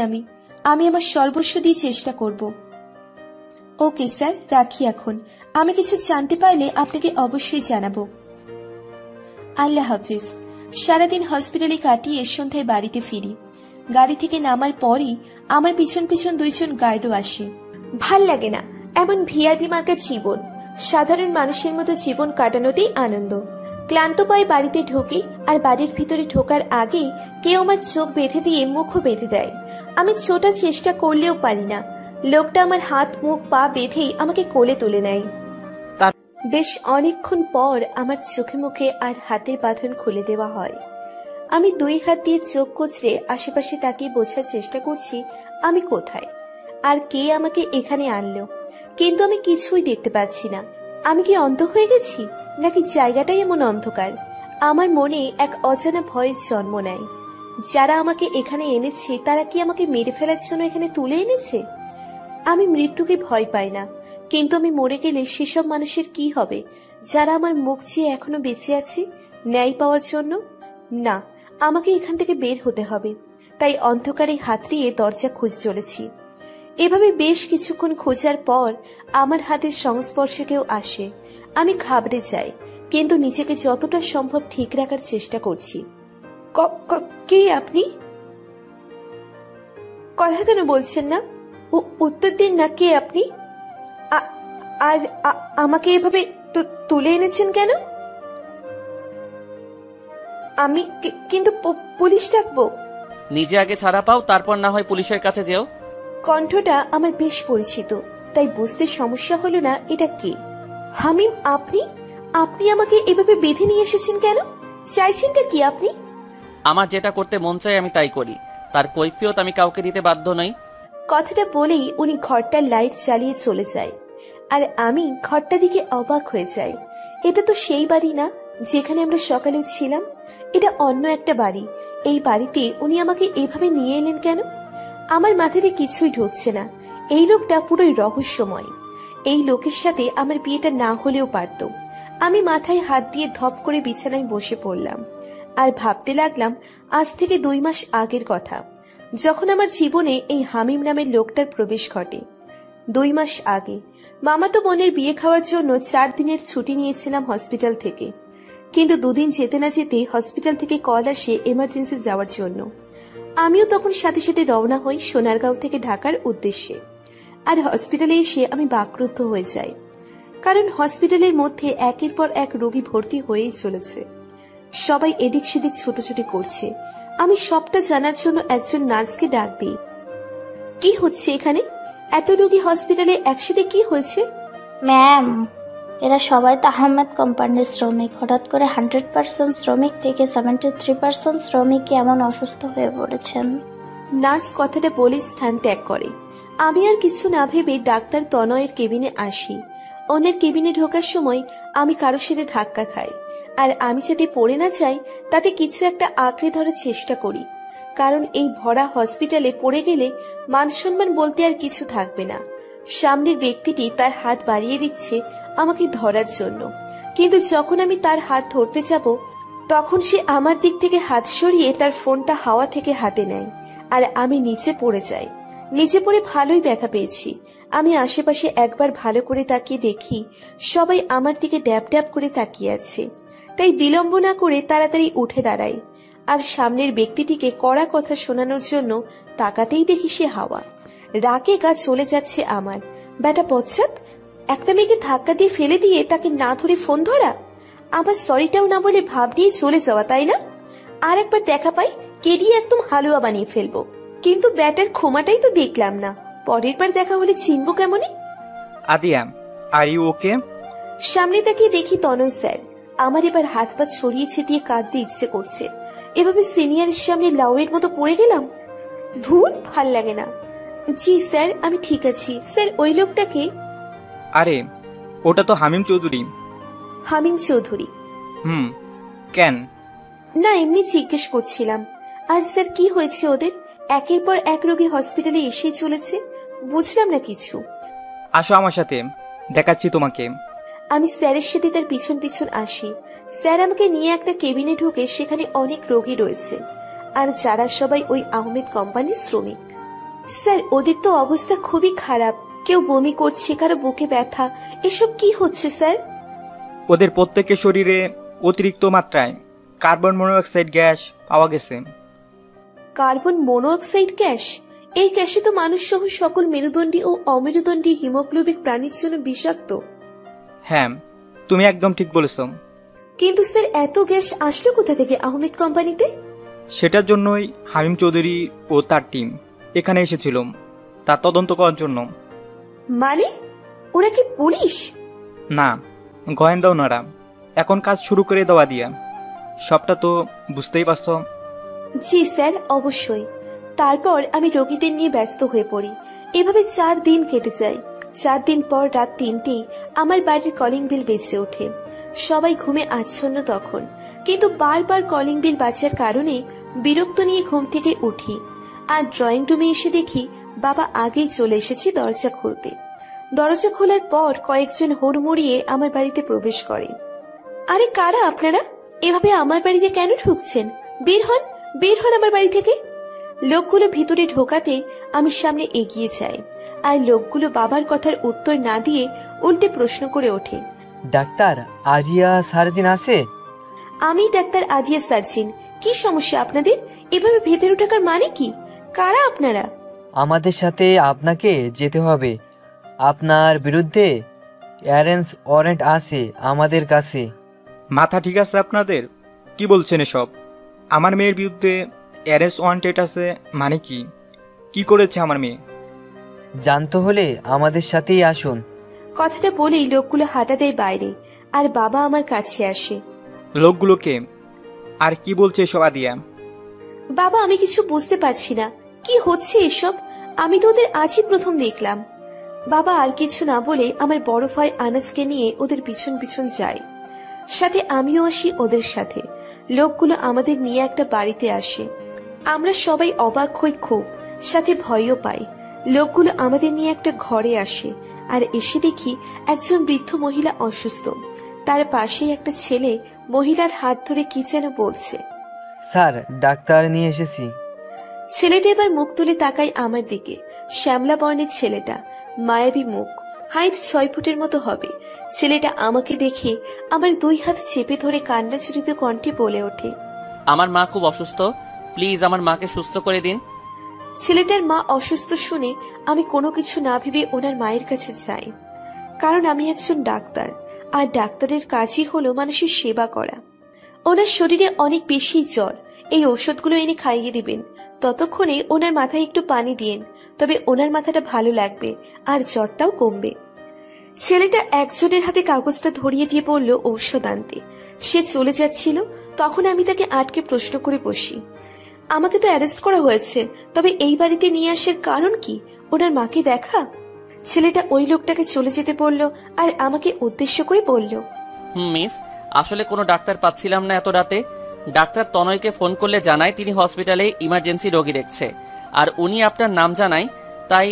আমি আমার সর্বস্ব দিয়ে চেষ্টা করব। ওকে স্যার, রাখি এখন। আমি কিছু জানতে পারলে আপনাকে অবশ্যই জানাবো। আল্লাহ হাফিজ। সারাদিন হসপিটালে কাটিয়ে সন্ধ্যায় বাড়িতে ফিরি। গাড়ি থেকে নামার পরই আমার পিছন পিছন দুইজন গার্ডও আসে। ভাল লাগে না এমন ভিআইপি মার্কা জীবন। সাধারণ মানুষের মতো জীবন কাটানোতেই আনন্দ। ক্লান্ত পায়ে বাড়িতে ঢুকি, আর বাড়ির ভিতরে ঢোকার আগেই কেউ আমার চোখ বেঁধে দিয়ে মুখও বেঁধে দেয়। আমি ছোটার চেষ্টা করলেও পারি না। লোকটা আমার হাত মুখ পা বেঁধেই আমাকে কোলে তুলে নেয়। বেশ অনেকক্ষণ পর আমার চোখে মুখে আর হাতের বাঁধন খুলে দেওয়া হয়। আমি দুই হাত দিয়ে চোখ কচলে আশেপাশে তাকিয়ে বোঝার চেষ্টা করছি আমি কোথায় আর কে আমাকে এখানে আনলো, কিন্তু আমি কিছুই দেখতে পাচ্ছি না। আমি কি অন্ধ হয়ে গেছি, নাকি জায়গাটাই এমন অন্ধকার? আমার মনে এক অজানা ভয়ের জন্ম নেয়। যারা আমাকে এখানে এনেছে তারা কি আমাকে মেরে ফেলার জন্য এখানে তুলে এনেছে? আমি মৃত্যুকে ভয় পাই না, কিন্তু আমি মরে গেলে সেসব মানুষের কি হবে যারা আমার মুখ চেয়ে এখনো বেঁচে আছে ন্যায় পাওয়ার জন্য? না, আমাকে এখান থেকে বের হতে হবে। তাই অন্ধকারে হাতড়িয়ে দরজা খুঁজে চলেছি। এভাবে বেশ কিছুক্ষণ খোঁজার পর আমার হাতের সংস্পর্শে কেউ আসে। আমি ঘাবড়ে যাই, কিন্তু নিজেকে যতটা সম্ভব ঠিক রাখার চেষ্টা করছি। কে আপনি? কথা কেন বলছেন না? উত্তর দিন না, কে আপনি? আর আমাকে এভাবে তুলে এনেছেন কেন? আমি কিন্তু পুলিশ ডাকবো। নিজে আগে ছাড়া পাও, তারপর না হয় পুলিশের কাছে যেও। কণ্ঠটা আমার বেশ পরিচিত, তাই বুঝতে সমস্যা হলো না এটা কে। হামিম, আপনি আপনি আমাকে এভাবে বেঁধে নিয়ে এসেছেন কেন? চাইছেনটা কি আপনি? আমার যেটা করতে মন চায় আমি তাই করি, তার কৈফিয়ত আমি কাউকে দিতে বাধ্য নই। কথাটা বলেই উনি ঘরটার লাইট জ্বালিয়ে চলে যায়, আর আমি ঘরটা দিকে অবাক হয়ে যাই। এটা তো সেই বাড়ি না যেখানে আমরা সকালেও ছিলাম। এটা অন্য একটা বাড়ি। এই বাড়িতে উনি আমাকে এভাবে নিয়ে এলেন কেন? আমার মাথাতে কিছুই ঢুকছে না। এই লোকটা পুরোই রহস্যময়। এই লোকের সাথে আমার বিয়েটা না হলেও পারত। আমি মাথায় হাত দিয়ে ধপ করে বিছানায় বসে পড়লাম আর ভাবতে লাগলাম আজ থেকে 2 মাস আগের কথা, যখন আমার জীবনে এই হামিম নামের লোকটার প্রবেশ ঘটে। 2 মাস আগে মামাতো বোনের বিয়ে খাওয়ার জন্য 4 দিনের ছুটি নিয়েছিলাম হসপিটাল থেকে, কিন্তু 2 দিন যেতে না যেতে হসপিটাল থেকে কল আসে এমার্জেন্সি যাওয়ার জন্য। আমিও তখন সাথে সাথে রওনা হই সোনারগাঁও থেকে ঢাকার উদ্দেশ্যে। আর হসপিটালে এসে আমি বাকরুদ্ধ হয়ে যাই, কারণ হসপিটালের মধ্যে একের পর এক রোগী ভর্তি হয়েই চলেছে। সবাই এদিক সেদিক ছুটোছুটি করছে। আমি সবটা জানার জন্য একজন নার্সকে ডাক দিই। কি হচ্ছে এখানে? এত রোগী হসপিটালে একসাথে কি হয়েছে? ম্যাম, এরা সবাই তো আহমেদ কোম্পানির শ্রমিক। হঠাৎ করে 100% শ্রমিক থেকে 73% শ্রমিক এমন অসুস্থ হয়ে পড়েছেন। নার্স কথাটা বলে স্থান ত্যাগ করে। আমি আর কিছু না ভেবে ডাক্তার তনয়ের কেবিনে আসি। ওনার কেবিনে ঢোকার সময় আমি কারোর সাথে ধাক্কা খাই, আর আমি যাতে পড়ে না যাই তাতে কিছু একটা আঁকড়ে ধরার চেষ্টা করি, কারণ এই ভরা হসপিটালে পড়ে গেলে মান সম্মান বলতে আর কিছু থাকবে না। সামনের ব্যক্তিটি তার হাত বাড়িয়ে দিচ্ছে আমাকে ধরার জন্য, কিন্তু যখন আমি তার হাত ধরতে যাব তখন সে আমার দিক থেকে হাত সরিয়ে তার ফোনটা হাওয়া থেকে হাতে নেয়, আর আমি নিচে পড়ে যাই। নিচে পড়ে ভালোই ব্যথা পেয়েছি। আমি আশেপাশে একবার ভালো করে তাকিয়ে দেখি সবাই আমার দিকে ড্যাব ড্যাব করে তাকিয়ে আছে। তাই বিলম্ব না করে তাড়াতাড়ি উঠে দাঁড়াই, আর সামনের ব্যক্তিটিকে কড়া কথা শোনানোর জন্য তাকাতেই দেখি সে হাওয়া। রাগে গা চলে যাচ্ছে আমার। ব্যাটা পশ্চাৎ, একটা মেয়েকে ধাক্কা দিয়ে ফেলে দিয়ে তাকে না ধরে ফোন ধরা, আবার সরিটাও না বলে ভাব নিয়ে চলে যাওয়া, তাই না? আর একবার দেখা পাই কেডিয়ে একদম হালুয়া বানিয়ে ফেলবো। কিন্তু ব্যাটার ক্ষমাটাই তো দেখলাম না। পরের বার দেখা হলে চিনবো কেমনে? আদিয়া, আর ইউ ওকে? সামনে তাকিয়ে দেখি তনয় স্যার। আমার এবার হাত পা ছড়িয়ে ছিটিয়ে কাঁদতে ইচ্ছে করছে। এভাবে সিনিয়রের সামনে লাউয়ের মতো পড়ে গেলাম, ধুর, ভাল লাগে না। জি স্যার, আমি ঠিক আছি। স্যার, ওই লোকটাকে? আরে, ওটা তো হামিম চৌধুরী। হামিম চৌধুরী? কেন? না, এমনি জিজ্ঞেস করছিলাম। আর স্যার, কি হয়েছে ওদের? একের পর এক রোগী হসপিটালে এসেই চলেছে, বুঝলাম না কিছু। আসো আমার সাথে, দেখাচ্ছি তোমাকে। আমি স্যারের সাথে তার পিছন পিছন আসি। স্যার আমাকে নিয়ে একটা কেবিনে ঢুকে সেখানে অনেক রোগী রয়েছে, আর যারা সবাই ওই আহমেদ কোম্পানির শ্রমিক। স্যার, ওদের তো অবস্থা খুবই খারাপ। কেউ বমি করছে, কারো বুকে ব্যথা। এসব কি হচ্ছে স্যার? ওদের প্রত্যেকের শরীরে অতিরিক্ত মাত্রায় কার্বন মনোক্সাইড গ্যাস পাওয়া গেছে। Carbon monoxide gas? এই গ্যাসে তো মানুষ সহ সকল মেরুদণ্ডী ও অমেরুদণ্ডী হিমোগ্লোবিক প্রাণীর জন্য বিষাক্ত। হ্যাঁ, তুমি একদম ঠিক বলেছ। কিন্তু স্যার, এত গ্যাস আসলো কোথা থেকে আহমেদ কোম্পানিতে? সেটার জন্যই হামিম চৌধুরী ও তার টিম এখানে এসেছিল, তার তদন্ত করার জন্য। মানে ওরা কি পুলিশ? না, গোয়েন্দা ওনারা। এখন কাজ শুরু করে দেওয়া দিয়া, সবটা তো বুঝতেই পারছ। জি স্যার, অবশ্যই। তারপর আমি রোগীদের নিয়ে ব্যস্ত হয়ে পড়ি। এভাবে 4 দিন কেটে যায়। 4 দিন পর রাত 3টেই আমার বাড়ির কলিং বিল বেজে ওঠে। সবাই ঘুমে আচ্ছন্ন তখন, কিন্তু বারবার কলিং বিল বাজার কারণে বিরক্ত নিয়ে ঘুম থেকে উঠি, আর ড্রয়িং রুমে এসে দেখি বাবা আগেই চলে এসেছে দরজা খুলতে। দরজা খোলার পর কয়েকজন হুড়মুড়িয়ে আমার বাড়িতে প্রবেশ করে। আরে কারা আপনারা? এভাবে আমার বাড়িতে কেন ঢুকছেন? বের হন, বের হন আমার বাড়ি থেকে। লোকগুলো ভিতরে ঢোকাতে আমি সামনে এগিয়ে যাই, আর লোকগুলো বাবার কথার উত্তর না দিয়ে উল্টে প্রশ্ন করে ওঠে, ডাক্তার আরিয়া সার্জিন আছে? আমি ডাক্তার আদিয়া সার্জিন। কি সমস্যা আপনাদের? এভাবে ভেতরে ঢোকার মানে কি? কারা আপনারা? আমাদের সাথে আপনাকে যেতে হবে। আপনার বিরুদ্ধে অ্যারেস্ট ওয়ারেন্ট আছে আমাদের কাছে। মাথা ঠিক আছে আপনাদের? কি বলছেন এসব? আমার মেয়ের বিরুদ্ধে অ্যারেস্ট ওয়ান্টেড আছে মানে কি? কি করেছে আমার মেয়ে? জানতে হলে আমাদের সাথেই আসুন। কথাটা বলেই লোকগুলো হাঁটা দেয় বাইরে, আর বাবা আমার কাছে আসে। লোকগুলোকে আর কি বলছে এসব আদিয়া? বাবা, আমি কিছু বুঝতে পারছি না, কি হচ্ছে এসব? আমি তো ওদের আজই প্রথম দেখলাম। বাবা আর কিছু না বলে আমার বড় ভাই আনাসকে নিয়ে ওদের পিছন পিছন যায়। সাথে আমিও আসি ওদের সাথে। লোকগুলো আমাদের নিয়ে একটা বাড়িতে আসে। আমরা সবাই অবাক হই, খুব সাথে ভয়ও পাই। লোকগুলো আমাদের নিয়ে একটা ঘরে আসে, আর এসে দেখি একজন বৃদ্ধ মহিলা অসুস্থ। তার পাশেই একটা ছেলে মহিলার হাত ধরে কি যেন বলছে। স্যার, ডাক্তার নিয়ে এসেছি। ছেলেটা এবার মুখ তুলে তাকায় আমার দিকে। শ্যামলা বর্ণের ছেলেটা, মায়াবী মুখ, হাইট 6 ফুটের মতো হবে। ছেলেটা আমাকে দেখে আমার 2 হাত চেপে ধরে কান্না জড়িত কণ্ঠে বলে ওঠে, আমার মা খুব অসুস্থ, প্লিজ আমার মাকে সুস্থ করে দিন। ছেলেটার মা অসুস্থ শুনে আমি কোনো কিছু না ভেবে ওনার মায়ের কাছে যাই, কারণ আমি একজন ডাক্তার, আর ডাক্তারের কাজই হলো মানুষের সেবা করা। ওনার শরীরে অনেক বেশি জ্বর, এই ঔষধগুলো এনে খাইয়ে দিবেন। ততক্ষণে ওনার মাথায় একটু পানি দিন, তবে ওনার মাথাটা ভালো লাগবে আর জ্বরটাও কমবে। ছেলেটা একজনের হাতে কাগজটা ধরিয়ে দিয়ে বলল ঔষধ আনতে। সে চলে যাচ্ছিল, তখন আমি তাকে আটকে প্রশ্ন করে বসি, আমাকে তো অ্যারেস্ট করা হয়েছে, তবে এই বাড়িতে নিয়ে আসার কারণ কি? ওনার মাকে দেখা? ছেলেটা ওই লোকটাকে চলে যেতে বলল, আর আমাকে উদ্দেশ্য করে বলল, মিস, আসলে কোনো ডাক্তার পাচ্ছিলাম না এত রাতে। ডাক্তার তনয়কে ফোন করলে জানায় তিনি হসপিটালে ইমার্জেন্সি রোগী দেখছে, আর উনি আপনার নাম জানায়, তাই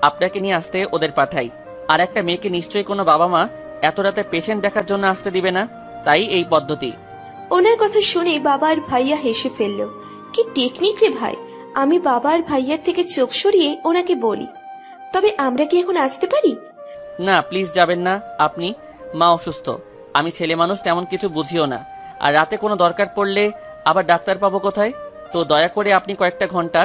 আপনাকে নিয়ে আসতে ওদের পাঠাই। আর একটা মেয়েকে নিশ্চয়ই কোনো বাবা মা এত রাতে পেশেন্ট দেখার জন্য আসতে দিবে না, তাই এই পদ্ধতি। ওনার কথা শুনে বাবা আর ভাইয়া হেসে ফেলল। কি টেকনিক রে ভাই। আমি বাবা আর ভাইয়ার থেকে চোখ সরিয়ে ওনাকে বলি, তবে আমরা কি এখন আসতে পারি? না প্লিজ যাবেন না আপনি, মা অসুস্থ, আমি ছেলে মানুষ তেমন কিছু বুঝিও না, আর রাতে কোনো দরকার পড়লে আবার ডাক্তার পাবো কোথায়? তো দয়া করে আপনি কয়েকটা ঘন্টা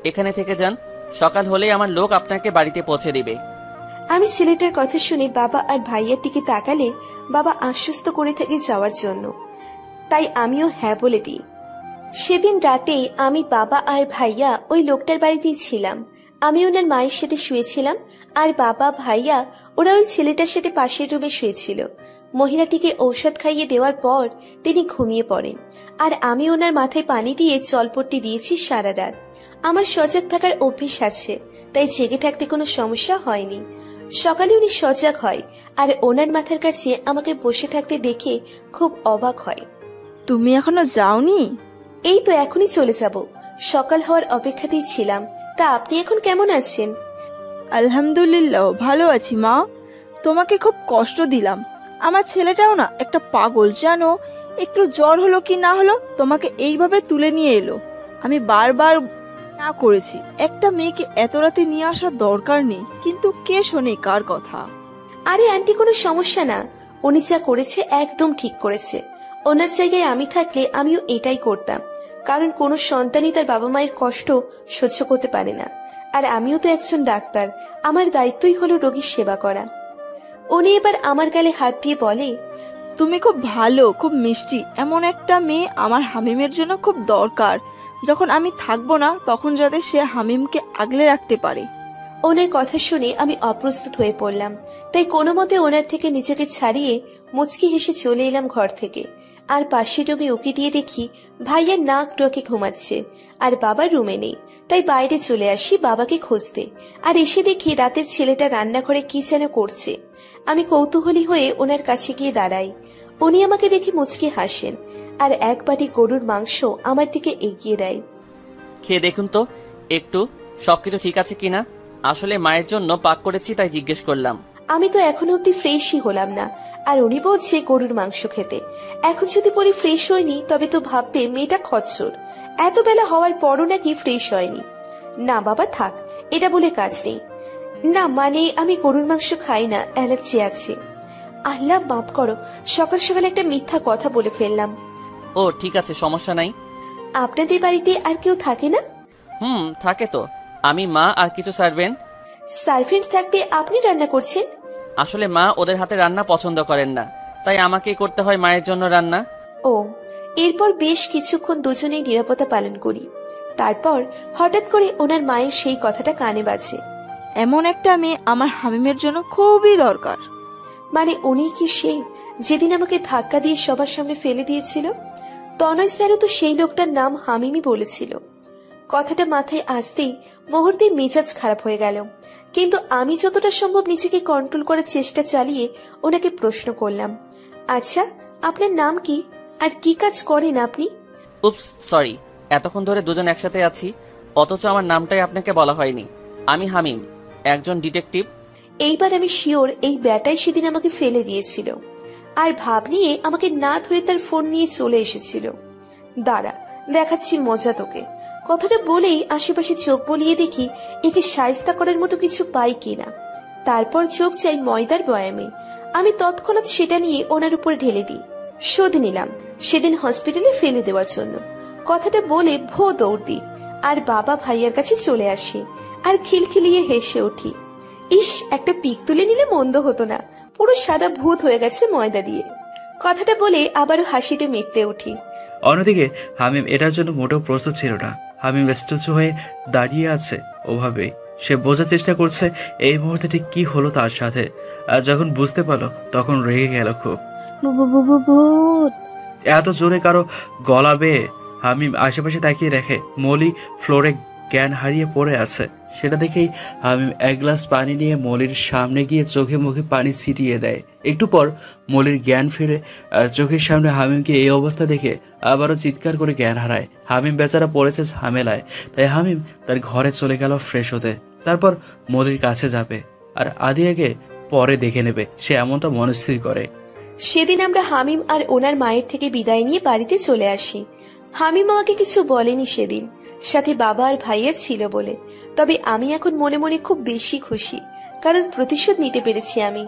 এখানে থেকে যান, সকাল হলেই আমার লোক আপনাকে বাড়িতে পৌঁছে দিবে। আমি ছেলেটার কথা শুনে বাবা আর ভাইয়ার দিকে তাকালে বাবা আশ্বস্ত করে থাকে যাওয়ার জন্য, তাই আমিও হ্যাঁ বলে দিই। সেদিন রাতে আমি, বাবা আর ভাইয়া ওই লোকটার বাড়িতেই ছিলাম। আমি ওনার মায়ের সাথে শুয়েছিলাম, আর বাবা ভাইয়া ওরা ওই ছেলেটার সাথে পাশের রুমে শুয়েছিল। মহিলাটিকে ঔষধ খাইয়ে দেওয়ার পর তিনি ঘুমিয়ে পড়েন, আর আমি ওনার মাথায় পানি দিয়ে জলপট্টি দিয়েছি সারা রাত। আমার সজাগ থাকার অভ্যেস আছে, তাই জেগে থাকতে কোনো সমস্যা হয়নি। সকালে উনি সজাগ হয়, আর ওনার মাথার কাছে আমাকে বসে থাকতে দেখে খুব অবাক হয়। তুমি এখনো যাওনি? এই তো এখনই চলে যাব, সকাল হওয়ার অপেক্ষাতেই ছিলাম। তা আপনি এখন কেমন আছেন? আলহামদুলিল্লাহ ভালো আছি মা। তোমাকে খুব কষ্ট দিলাম। আমার ছেলেটাও না একটা পাগল জানো, একটু জ্বর হলো কি না হলো তোমাকে এইভাবে তুলে নিয়ে এলো। আমি বারবার না করেছি একটা মেয়েকে এত রাতে নিয়ে আসার দরকার নেই, কিন্তু কে শোনে কার কথা। আরে আন্টি, কোনো সমস্যা না, উনি যা করেছে একদম ঠিক করেছে। ওনার জায়গায় আমি থাকলে আমিও এটাই করতাম, কারণ কোনো সন্তানই তার বাবা মায়ের কষ্ট সহ্য করতে পারে না। আর আমিও তো একজন ডাক্তার, আমার দায়িত্বই হলো রোগীর সেবা করা। উনি এবার আমার গালে হাত দিয়ে বলে, তুমি খুব ভালো, খুব মিষ্টি, এমন একটা মেয়ে আমার হামিমের জন্য খুব দরকার। যখন আমি থাকবো না তখন যাতে সে হামিমকে আগলে রাখতে পারে। ওনার কথা শুনে আমি অপ্রস্তুত হয়ে পড়লাম, তাই কোনো মতে ওনার থেকে নিজেকে ছাড়িয়ে মুচকি হেসে চলে এলাম ঘর থেকে। আর পাশের রুমে উকি দিয়ে দেখি ভাইয়ের নাক ডোকে ঘুমাচ্ছে, আর বাবার রুমে নেই। তাই বাইরে চলে আসি বাবাকে খুঁজতে, আর এসে দেখি রাতের ছেলেটা রান্নাঘরে কি যেন করছে। আমি কৌতূহলী হয়ে ওনার কাছে গিয়ে দাঁড়াই। উনি আমাকে দেখে মুচকি হাসেন, আর এক বাটি গরুর মাংস আমার দিকে এগিয়ে দেয়। খেয়ে দেখুন তো একটু, সবকিছু ঠিক আছে কিনা। আসলে মায়ের জন্য পাক করেছি, তাই জিজ্ঞেস করলাম। আমি তো এখনো অব্দি ফ্রেশই হলাম না, আর উনি বলছে গরুর মাংস খেতে। এখন যদি বলি ফ্রেশ হয়নি, তবে তো ভাববে মেয়েটা খচ্চর, এত বেলা হওয়ার পরও নাকি ফ্রেশ হয়নি। না বাবা থাক, এটা বলে কাজ নেই। না মানে আমি গরুর মাংস খাই না, অ্যালার্জি আছে। আল্লাহ মাফ করো, সকাল সকাল একটা মিথ্যা কথা বলে ফেললাম। ও ঠিক আছে, সমস্যা নাই। আপনাদের বাড়িতে আর কেউ থাকে না? থাকে তো, আমি, মা আর কিছু সার্ভেন্ট। সার্ভেন্ট থাকতে আপনি রান্না করছেন? আসলে মা ওদের হাতে রান্না পছন্দ করেন না, তাই আমাকেই করতে হয় মায়ের জন্য রান্না। ও, এরপর বেশ কিছুক্ষণ দুজনেই নিরাপত্তা পালন করি। তারপর হঠাৎ করে ওনার মায়ের সেই কথাটা কানে বাজে। এমন একটা মেয়ে আমার হামিমের জন্য খুবই দরকার। মানে উনি কি সেই, যেদিন আমাকে ধাক্কা দিয়ে সবার সামনে ফেলে দিয়েছিল? তনয় স্যারও তো সেই লোকটার নাম হামিমই বলেছিল। কথাটা মাথায় আসতেই মুহূর্তে মেজাজ খারাপ হয়ে গেল, কিন্তু আমি যতটা সম্ভব নিজেকে কন্ট্রোল করার চেষ্টা চালিয়ে ওনাকে প্রশ্ন করলাম, আচ্ছা আপনার নাম কি, আর কি কাজ করেন আপনি? উপস সরি, এতক্ষণ ধরে দুজন একসাথে আছি, অথচ আমার নামটাই আপনাকে বলা হয়নি। আমি হামিম, একজন ডিটেকটিভ। এইবার আমি শিওর এই ব্যাটাই সেদিন আমাকে ফেলে দিয়েছিল, আর ভাব নিয়ে আমাকে না ধরে তার ফোন নিয়ে চলে এসেছিল। দাঁড়া, দেখাচ্ছি মজা তোকে। কথাটা বলেই আশেপাশে চোখ বলিয়ে দেখি একে শায়েস্তা করার মতো কিছু পাই কিনা। তারপর চোখ চাই ময়দার বয়ামে। আমি তৎক্ষণাৎ সেটা নিয়ে ওনার উপর ঢেলে দিই। শোধ নিলাম সেদিন হসপিটালে ফেলে দেওয়ার জন্য। কথাটা বলে ভো দৌড় দিই, আর বাবা ভাইয়ার কাছে চলে আসি, আর খিলখিলিয়ে হেসে উঠি। ইস, একটা পিক তুলে নিলে মন্দ হতো না, পুরো সাদা ভূত হয়ে গেছে ময়দা দিয়ে। কথাটা বলে আবারও হাসিতে মেতে উঠি। অন্যদিকে হামিম এটার জন্য মোটেও প্রস্তুত ছিল না। হামিম স্ট্যাচু হয়ে দাঁড়িয়ে আছে ওভাবে। সে বোঝার চেষ্টা করছে এই মুহূর্তে ঠিক কি হলো তার সাথে। আর যখন বুঝতে পারলো তখন রেগে গেল খুব। ভূত! এত জোরে কারো গলা বেয়ে হামিম আশেপাশে তাকিয়ে দেখে মলি ফ্লোরে জ্ঞান হারিয়ে পড়ে আছে। সেটা দেখেই হামিম এক গ্লাস পানি নিয়ে মলির সামনে গিয়ে চোখে মুখে পানি ছিটিয়ে দেয়। একটু পর মলির জ্ঞান ফিরে চোখের সামনে হামিমকে এই অবস্থা দেখে আবারও চিৎকার করে জ্ঞান হারায়। হামিম বেচারা পড়েছে ঝামেলায়, তাই হামিম তার ঘরে চলে গেল ফ্রেশ হতে। তারপর মলির কাছে যাবে আর আদিয়াকে পরে দেখে নেবে, সে এমনটা মনস্থির করে। সেদিন আমরা হামিম আর ওনার মায়ের থেকে বিদায় নিয়ে বাড়িতে চলে আসি। হামিম আমাকে কিছু বলেনি সেদিন, সাথে বাবা আর ভাইয়া ছিল বলে। তবে আমি এখন মনে মনে খুব বেশি খুশি, কারণ প্রতিশোধ নিতে পেরেছি আমি।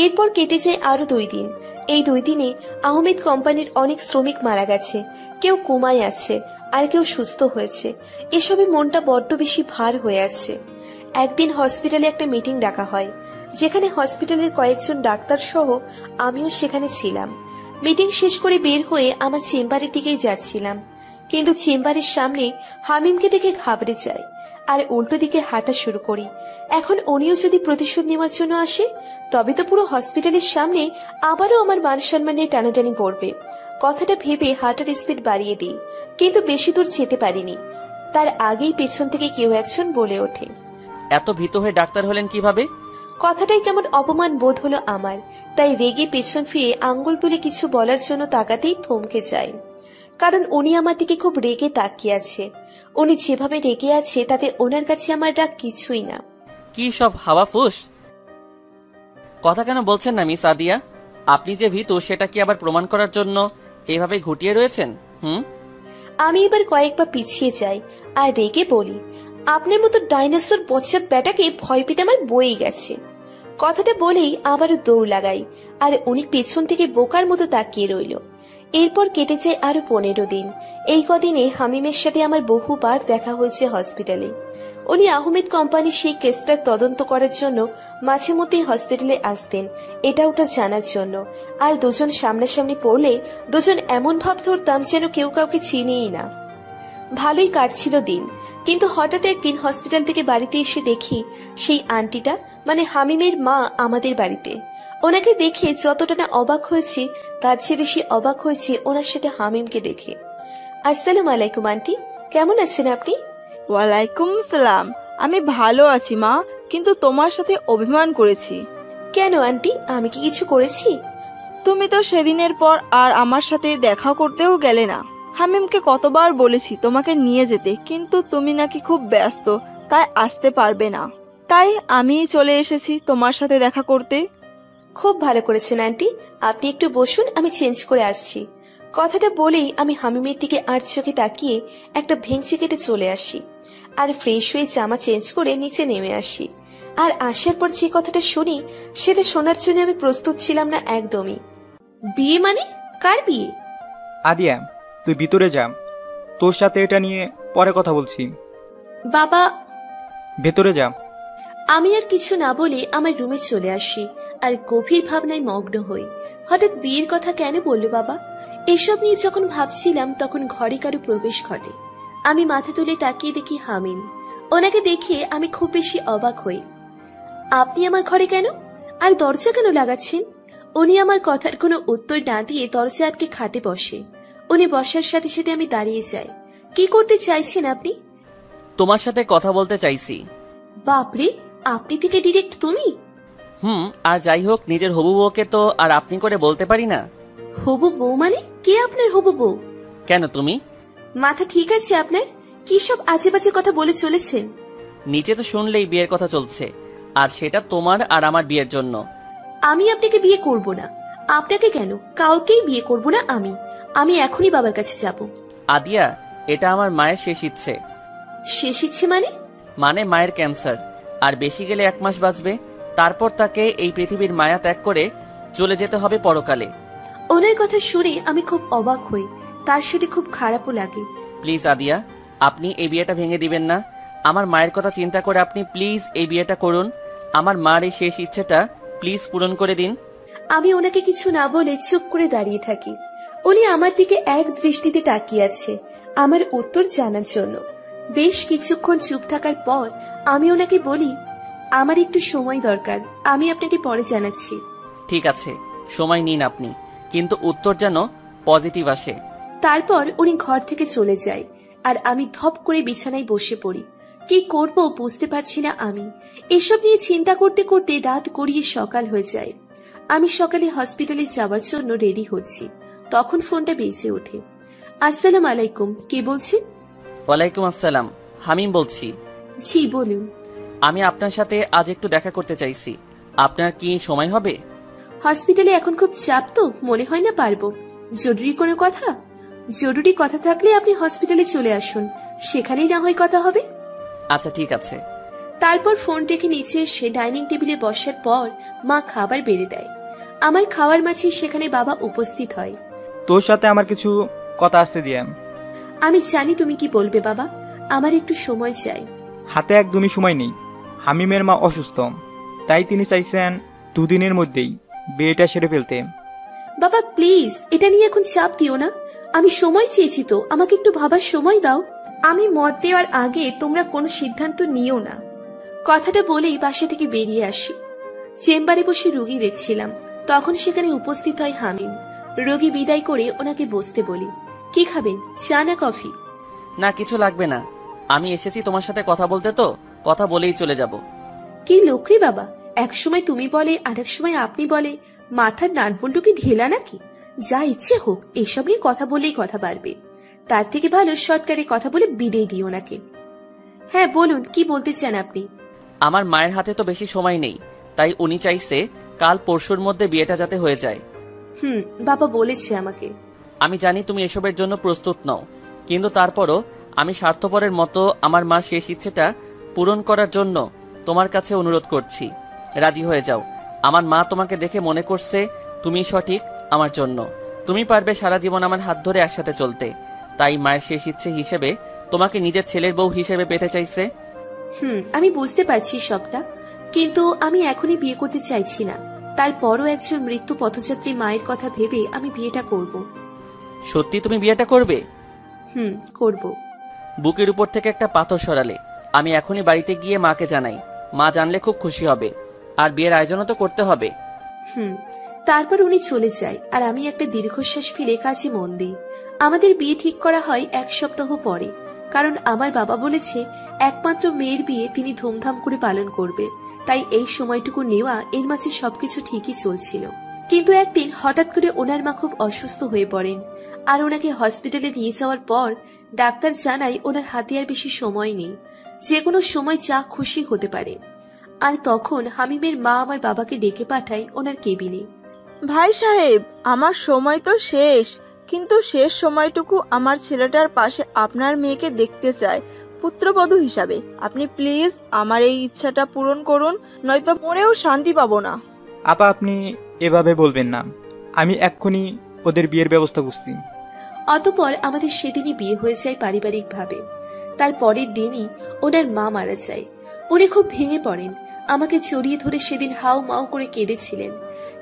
এরপর কেটে যায় আরো 2 দিন। এই 2 দিনে আহমেদ কোম্পানির অনেক শ্রমিক মারা গেছে, কেউ কোমায় আছে আর কেউ সুস্থ হয়েছে। এসবে মনটা বড্ড বেশি ভার হয়ে আছে। একদিন হসপিটালে একটা মিটিং ডাকা হয়, যেখানে হসপিটালের কয়েকজন ডাক্তার সহ আমিও সেখানে ছিলাম। মিটিং শেষ করে বের হয়ে আমার চেম্বারের দিকেই যাচ্ছিলাম, কিন্তু চেম্বারের সামনে হামিমকে দেখে ঘাবড়ে যাই আর উল্টো দিকে হাঁটা শুরু করি। এখন উনিও যদি প্রতিশোধ নেওয়ার জন্য আসে, তবে তো পুরো হসপিটালের সামনে আবারও আমার মান সম্মানে টানাটানি পড়বে। কথাটা ভেবে হাঁটার স্পিড বাড়িয়ে দিই, কিন্তু বেশি দূর যেতে পারিনি। তার আগেই পেছন থেকে কেউ একজন বলে ওঠে, এত ভীত হয়ে ডাক্তার হলেন কিভাবে? কথাটাই কেমন অপমান বোধ হলো আমার, তাই রেগে পেছন ফিরে আঙ্গুল তুলে কিছু বলার জন্য তাকাতেই থমকে যায়। কারণ উনি আমার দিকে খুব রেগে তাকিয়ে আছে। উনি যেভাবে রেগে আছে তাতে ওনার কাছে আমার রাগ কিছুই না। কি সব হাওয়া ফুস কথা কেন বলছেন না মিস আদিয়া? আপনি যে ভীতু সেটা কি আবার প্রমাণ করার জন্য এভাবে ঘুটিয়ে রয়েছেন? আমি এবার কয়েকবার পিছিয়ে যাই আর রেগে বলি, আপনার মতো ডাইনোসর বচ্চাত ব্যাটাকে ভয় পেতে আমার বয়ে গেছে। কথাটা বলেই আবারও দৌড় লাগাই, আর উনি পেছন থেকে বোকার মতো তাকিয়ে রইল। এরপর কেটে যায় আরো 15 দিন। এই কদিনে হামিমের সাথে আমার বহুবার দেখা হয়েছে হসপিটালে। উনি আহমেদ কোম্পানির সেই কেসটার তদন্ত করার জন্য মাঝে মধ্যেই হসপিটালে আসতেন, এটা ওটা জানার জন্য। আর দুজন সামনাসামনি পড়লে দুজন এমন ভাব ধরতাম যেন কেউ কাউকে চিনেই না। ভালোই কাটছিল দিন, কিন্তু হঠাৎ একদিন হসপিটাল থেকে বাড়িতে এসে দেখি সেই আন্টিটা, মানে হামিমের মা, আমাদের বাড়িতে। ওনাকে দেখে যতটা না অবাক হয়েছি, তার চেয়ে বেশি অবাক হয়েছি ওনার সাথে হামিমকে দেখে। আসসালামু আলাইকুম আন্টি, কেমন আছেন আপনি? ওয়ালাইকুম সালাম। আমি ভালো আছি মা, কিন্তু তোমার সাথে অভিমান করেছি। কেন আন্টি, আমি কি কিছু করেছি? তুমি তো সেদিনের পর আর আমার সাথে দেখা করতেও গেলে না। হামিমকে কতবার বলেছি তোমাকে নিয়ে যেতে, কিন্তু তুমি নাকি খুব ব্যস্ত, তাই আসতে পারবে না। তাই আমিই চলে এসেছি তোমার সাথে দেখা করতে। খুব ভালো করেছেন আন্টি, আপনি একটু বসুন, আমি চেঞ্জ করে আসছি। কথাটা বলেই আমি হামিমের দিকে আর চোখে তাকিয়ে একটা ভেঙচি কেটে চলে আসি, আর ফ্রেশ হয়ে জামা চেঞ্জ করে নিচে নেমে আসি। আর আসার পর যে কথাটা শুনি, সেটা শোনার জন্য আমি প্রস্তুত ছিলাম না একদমই। বিয়ে মানে? কার বিয়ে? আদিয়া, তুই ভিতরে যা, তোর সাথে এটা নিয়ে পরে কথা বলছি। বাবা। ভেতরে যা। আমি আর কিছু না বলে আমার রুমে চলে আসি আর গভীর ভাবনায় মগ্ন হই। হঠাৎ বিয়ের কথা কেন বলল বাবা? এসব নিয়ে যখন ভাবছিলাম তখন ঘরে কারো প্রবেশ ঘটে। আমি মাথা তুলে তাকিয়ে দেখি হামিম। ওনাকে দেখে আমি খুব বেশি অবাক হই। আপনি আমার ঘরে কেন? আর দরজা কেন লাগাচ্ছেন? উনি আমার কথার কোনো উত্তর না দিয়ে দরজা আটকে খাটে বসে। উনি বসার সাথে সাথে আমি দাঁড়িয়ে যাই। কি করতে চাইছেন আপনি? তোমার সাথে কথা বলতে চাইছি। বাপরে, আপনি থেকে ডিরেক্ট তুমি? আর যাই হোক, নিজের হবু বউকে তো আর আপনি করে বলতে পারি না। হবু বউ মানে? কে আপনার হবু বউ? কেন তুমি? মাথা ঠিক আছে আপনার? কি সব আজে বাজে কথা বলে চলেছেন? নিচে তো শুনলেই বিয়ের কথা চলছে, আর সেটা তোমার আর আমার বিয়ের জন্য। আমি আপনাকে বিয়ে করব না। আপনাকে কেন, কাউকেই বিয়ে করব না আমি। আমি এখনই বাবার কাছে যাব। আদিয়া, এটা আমার মায়ের শেষ ইচ্ছে। শেষ ইচ্ছে মানে? মানে মায়ের ক্যান্সার, আর বেশি গেলে 1 মাস বাঁচবে। তারপর তাকে এই পৃথিবীর মায়া ত্যাগ করে চলে যেতে হবে পরকালে। ওনার কথা শুনে আমি খুব অবাক হই, তার সাথে খুব খারাপও লাগে। প্লিজ আদিয়া, আপনি এই বিয়েটা ভেঙে দিবেন না। আমার মায়ের কথা চিন্তা করে আপনি প্লিজ এই বিয়েটা করুন। আমার মার এই শেষ ইচ্ছেটা প্লিজ পূরণ করে দিন। আমি ওনাকে কিছু না বলে চুপ করে দাঁড়িয়ে থাকি। উনি আমার দিকে এক দৃষ্টিতে তাকিয়ে আছে আমার উত্তর জানার জন্য। বেশ কিছুক্ষণ চুপ থাকার পর আমি ওনাকে বলি, আমার একটু সময় দরকার, আমি আপনাকে পরে জানাচ্ছি। ঠিক আছে, সময় নিন আপনি, কিন্তু উত্তর যেন পজিটিভ আসে। তারপর উনি ঘর থেকে চলে যায়, আর আমি ধপ করে বিছানায় বসে পড়ি। কি করব বুঝতে পারছি না আমি। এসব নিয়ে চিন্তা করতে করতে রাত গড়িয়ে সকাল হয়ে যায়। আমি সকালে হসপিটালে যাওয়ার জন্য রেডি হচ্ছি, তখন ফোনটা বেজে ওঠে। আসসালামু আলাইকুম, কে বলছেন? ওয়ালাইকুম আসসালাম, হামিম বলছি। জি বলুন। আমি আপনার সাথে আজ একটু দেখা করতে চাইছি, আপনার কি সময় হবে? হসপিটালে এখন খুব চাপ তো, মনে হয় না পারবো। জরুরি কোনো কথা? জরুরি কথা থাকলে আপনি হসপিটালে চলে আসুন, সেখানেই না হয় কথা হবে। আচ্ছা ঠিক আছে। তারপর ফোন রেখে নিচে এসে ডাইনিং টেবিলে বসার পর মা খাবার বেড়ে দেয়। আমার খাওয়ার মাঝে সেখানে বাবা উপস্থিত হয়। তোর সাথে আমার কিছু কথা আছে দিয়া। আমি জানি তুমি কি বলবে বাবা, আমার একটু সময় চাই। হাতে একদমই সময় নেই। হামিমের মা অসুস্থ, তাই তিনি চাইছেন দুদিনের মধ্যেই বিয়েটা সেরে ফেলতে। বাবা প্লিজ, এটা নিয়ে এখন চাপ দিও না। আমি সময় চেয়েছি তো, আমাকে একটু ভাবার সময় দাও। আমি মত দেওয়ার আগে তোমরা কোনো সিদ্ধান্ত নিও না। কথাটা বলেই বাসা থেকে বেরিয়ে আসি। চেম্বারে বসে রোগী দেখছিলাম, তখন সেখানে উপস্থিত হয় হামিম। রোগী বিদায় করে ওনাকে বসতে বলি। কি খাবেন, চা না কফি? না কিছু লাগবে না, আমি এসেছি তোমার সাথে কথা বলতে, তো কথা বলেই চলে যাব। কি লোকরি বাবা, এক সময় তুমি বলে আর এক সময় আপনি বলে, মাথার নাটবল্টু কি ঢেলা নাকি? যা ইচ্ছে হোক, এসব নিয়ে কথা বললেই কথা বাড়বে। তার থেকে ভালো শর্টকাটে কথা বলে বিদায় দিও ওনাকে। হ্যাঁ বলুন, কি বলতে চান আপনি? আমার মায়ের হাতে তো বেশি সময় নেই, তাই উনি চাইছে কাল পরশুর মধ্যে বিয়েটা যাতে হয়ে যায়। বাবা বলেছে আমাকে। আমি জানি তুমি এসবের জন্য প্রস্তুত নও, কিন্তু তারপরও আমি স্বার্থপরের মতো আমার মার শেষ ইচ্ছেটা পূরণ করার জন্য তোমার কাছে অনুরোধ করছি, রাজি হয়ে যাও। আমার মা তোমাকে দেখে মনে করছে তুমি সঠিক আমার জন্য, তুমি পারবে সারা জীবন আমার হাত ধরে একসাথে চলতে। তাই মায়ের শেষ ইচ্ছে হিসেবে তোমাকে নিজের ছেলের বউ হিসেবে পেতে চাইছে। আমি বুঝতে পারছি সবটা, কিন্তু আমি এখনই বিয়ে করতে চাইছি না। তারপরও একজন মৃত্যু পথযাত্রী মায়ের কথা ভেবে আমি বিয়েটা করব। সত্যি তুমি বিয়েটা করবে? করব। বুকের উপর থেকে একটা পাথর সরালে। আমি এখনই বাড়িতে গিয়ে মাকে জানাই, মা জানলে খুব খুশি হবে। আর বিয়ের আয়োজনও তো করতে হবে। তারপর উনি চলে যায়, আর আমি একটা দীর্ঘশ্বাস ফেলে কাজে মন দিই। আমাদের বিয়ে ঠিক করা হয় 1 সপ্তাহ পরে, কারণ আমার বাবা বলেছে একমাত্র মেয়ের বিয়ে তিনি ধুমধাম করে পালন করবে। তাই এই সময়টুকু নেওয়া, এর মাঝে সবকিছু ঠিকই চলছিল। কিন্তু একদিন হঠাৎ করে ওনার মা খুব অসুস্থ হয়ে পড়েন, আর ওনাকে হসপিটালে নিয়ে যাওয়ার পর ডাক্তার জানায় ওনার হাতে আর বেশি সময় নেই, যে কোনো সময় যা খুশি হতে পারে। আর তখন হামিমের মা আমার বাবাকে ডেকে পাঠায় ওনার কেবিনে। ভাই সাহেব, আমার সময় তো শেষ, কিন্তু শেষ সময়টুকু আমার ছেলেটার পাশে আপনার মেয়েকে দেখতে চায় পুত্রবধূ হিসাবে। আপনি প্লিজ আমার এই ইচ্ছাটা পূরণ করুন, নয়তো মরেও শান্তি পাবো না। আপা আপনি এভাবে বলবেন না, আমি এক্ষুনি ওদের বিয়ের ব্যবস্থা করছি। অতঃপর আমাদের সেদিনই বিয়ে হয়ে যায় পারিবারিকভাবে। তার পরের দিনই ওনার মা মারা যায়। উনি খুব ভেঙে পড়েন, আমাকে জড়িয়ে ধরে সেদিন হাউ মাউ করে কেঁদেছিলেন।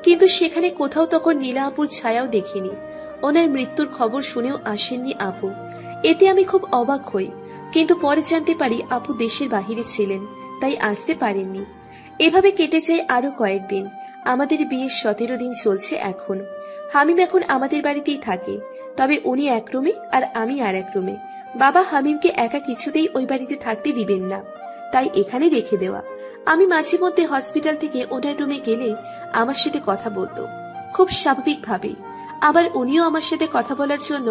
কিন্তু সেখানে কোথাও তখন নীলা আপুর ছায়াও দেখিনি। ওনার মৃত্যুর খবর শুনেও আসেননি আপু। এতে আমি খুব অবাক হই, কিন্তু পরে জানতে পারি আপু দেশের বাহিরে ছিলেন, তাই আসতে পারেননি। এভাবে কেটে যায় আরো কয়েকদিন। আমাদের বিয়ের 17 দিন চলছে এখন। হামিম এখন আমাদের বাড়িতেই থাকে, তবে উনি এক রুমে আর আমি আর এক রুমে। বাবা হামিমকে একা কিছুতেই ওই বাড়িতে থাকতে দিবেন না, তাই এখানে রেখে দেওয়া। আমি মাঝে মধ্যে হসপিটাল থেকে ওনার রুমে গেলে আমার সাথে কথা বলতো, খুব স্বাভাবিকভাবেই। আবার উনিও আমার সাথে কথা বলার জন্য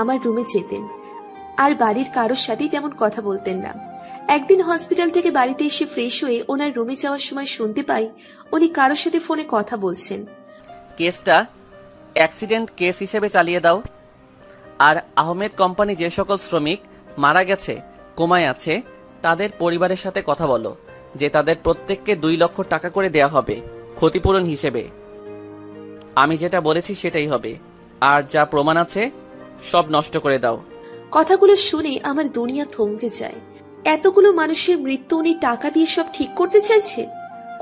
আমার রুমে যেতেন, আর বাড়ির কারোর সাথেই তেমন কথা বলতেন না। একদিন হসপিটাল থেকে বাড়িতে এসে ফ্রেশ হয়ে ওনার রুমে যাওয়ার সময় শুনতে পাই উনি কারোর সাথে ফোনে কথা বলছেন। কেসটা অ্যাক্সিডেন্ট কেস হিসেবে চালিয়ে দাও। আর আহমেদ কোম্পানি যে সকল শ্রমিক মারা গেছে, কোমায় আছে, তাদের পরিবারের সাথে কথা বলো যে তাদের প্রত্যেককে 2 লক্ষ টাকা করে দেয়া হবে ক্ষতিপূরণ হিসেবে। আমি যেটা বলেছি সেটাই হবে, আর যা প্রমাণ আছে সব নষ্ট করে দাও। কথাগুলো শুনে আমার দুনিয়া থমকে যায়। এতগুলো মানুষের মৃত্যু উনি টাকা দিয়ে সব ঠিক করতে চাইছে?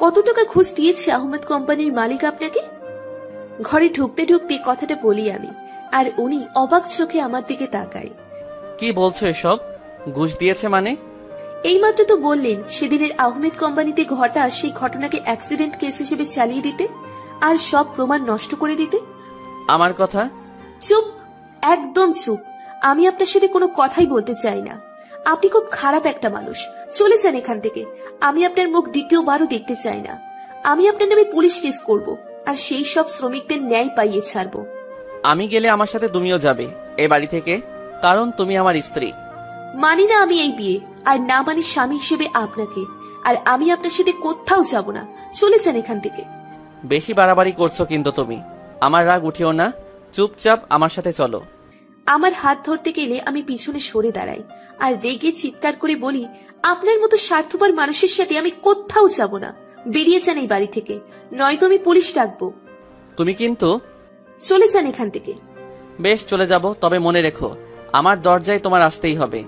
কত টাকা ঘুষ দিয়েছে আহমেদ কোম্পানির মালিক আপনাকে? ঘরে ঢুকতে ঢুকতে কথাটা বলি আমি, আর উনি অবাক চোখে আমার দিকে তাকায়। কি বলছো এসব? ঘুষ দিয়েছে মানে? এইমাত্র তো বললেন সেদিনের আহমেদ কোম্পানিতে ঘটা সেই ঘটনাকে অ্যাক্সিডেন্ট কেস হিসেবে চালিয়ে দিতে আর সব প্রমাণ নষ্ট করে দিতে। আমার কথা? চুপ, একদম চুপ। আমি আপনার সাথে কোনো কথাই বলতে চাই না। আপনি খুব খারাপ একটা মানুষ, চলে যান এখান থেকে। আমি আপনার মুখ দ্বিতীয়বারও দেখতে চাই না। আমি আপনার নামে পুলিশ কেস করব, আর সেই সব শ্রমিকদের ন্যায় পাইয়ে ছাড়বো। আমি গেলে আমার সাথে তুমিও যাবে এ বাড়ি থেকে, কারণ তুমি আমার স্ত্রী। মানি না আমি এই বিয়ে, আর না মানি স্বামী হিসেবে আপনাকে। আর আমি আপনার সাথে কোথাও যাব না, চলে যান এখান থেকে। বেশি বাড়াবাড়ি করছো কিন্তু তুমি। আমার রাগ উঠিও না, চুপচাপ আমার সাথে চলো। আমার হাত ধরতে গেলে আমি পিছনে সরে দাঁড়াই আর রেগে চিৎকার করে বলি, আপনার মতো স্বার্থপর মানুষের সাথে আমি কোথাও যাব না। বেরিয়ে যান এই বাড়ি থেকে, নয়তো আমি পুলিশ ডাকবো। তুমি কিন্তু চলে যান এখান থেকে। বেশ, চলে যাব, তবে মনে রেখো আমার দরজায় তোমার আসতেই হবে।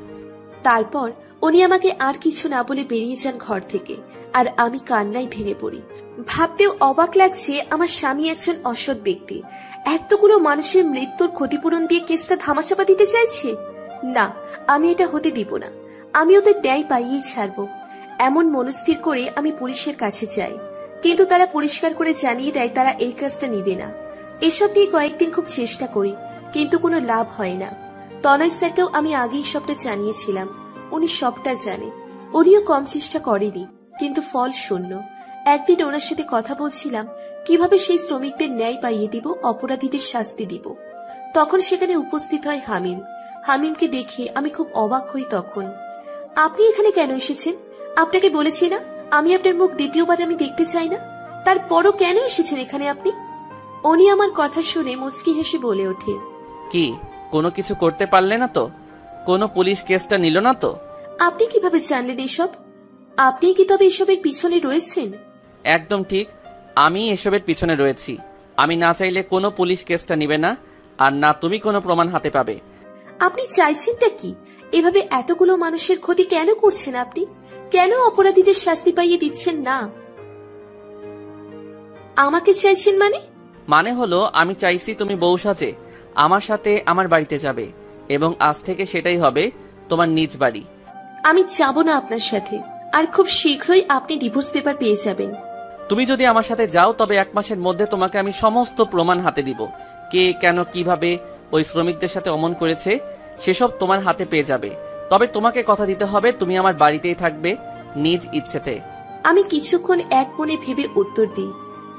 তারপর উনি আমাকে আর কিছু না বলে বেরিয়ে যান ঘর থেকে, আর আমি কান্নায় ভেঙে পড়ি। ভাবতেও অবাক লাগছে, আমার স্বামী একজন অসৎ ব্যক্তি এতগুলো মানুষের মৃত্যুর ক্ষতিপূরণ দিয়ে কেসটা ধামাচাপা দিতে চাইছে। না, আমি এটা হতে দিব না। আমি ওদের ন্যায় পাইয়েই ছাড়বো। এমন মনস্থির করে আমি পুলিশের কাছে যাই, কিন্তু তারা পরিষ্কার করে জানিয়ে দেয় তারা এই কাজটা নিবে না। এসব নিয়ে কয়েকদিন খুব চেষ্টা করি, কিন্তু কোনো লাভ হয় না। তনয় স্যারকেও আমি আগেই সবটা জানিয়েছিলাম, উনি সবটা জানে। উনিও কম চেষ্টা করেনি, কিন্তু ফল শূন্য। একদিন ওনার সাথে কথা বলছিলাম কিভাবে সেই শ্রমিকদের ন্যায় পাইয়ে দিব, অপরাধীদের শাস্তি দিব। তখন সেখানে উপস্থিত হয় হামিম। হামিমকে দেখে আমি খুব অবাক হই। তখন, আপনি এখানে কেন এসেছেন? আপনাকে বলেছি না আমি আপনার মুখ দ্বিতীয়বার আমি দেখতে চাই না। তারপরও কেন এসেছেন এখানে আপনি? উনি আমার কথা শুনে মুচকি হেসে বলে ওঠে, কি কোনো কিছু করতে পারলে না তো? কোনো পুলিশ কেসটা নিল না তো? আপনি কিভাবে জানলেন এসব? আপনি কি তবে এসবের পিছনে রয়েছেন? একদম ঠিক, আমি এসবের পিছনে রয়েছি। আমি না চাইলে কোনো পুলিশ কেসটা নিবে না, আর না তুমি কোনো প্রমাণ হাতে পাবে। আপনি চাইছেনটা কি? এভাবে এতগুলো মানুষের ক্ষতি কেন করছেন আপনি? কেন অপরাধীদের শাস্তি পাইয়ে দিচ্ছেন না? আমাকে চাইছেন মানে হলো আমি চাইছি তুমি বউ সাজে আমার সাথে আমার বাড়িতে যাবে, এবং আজ থেকে সেটাই হবে তোমার নিজ বাড়ি। আমি যাব না আপনার সাথে, আর খুব শীঘ্রই আপনি ডিভোর্স পেপার পেয়ে যাবেন। তুমি যদি আমার সাথে যাও তবে 1 মাসের মধ্যে তোমাকে আমি সমস্ত প্রমাণ হাতে দিব। কে কেন কিভাবে ওই শ্রমিকদের সাথে অমন করেছে সেসব তোমার হাতে পেয়ে যাবে। তবে তোমাকে কথা দিতে হবে তুমি আমার বাড়িতেই থাকবে নিজ ইচ্ছেতে। আমি কিছুক্ষণ এক মনে ভেবে উত্তর দিই,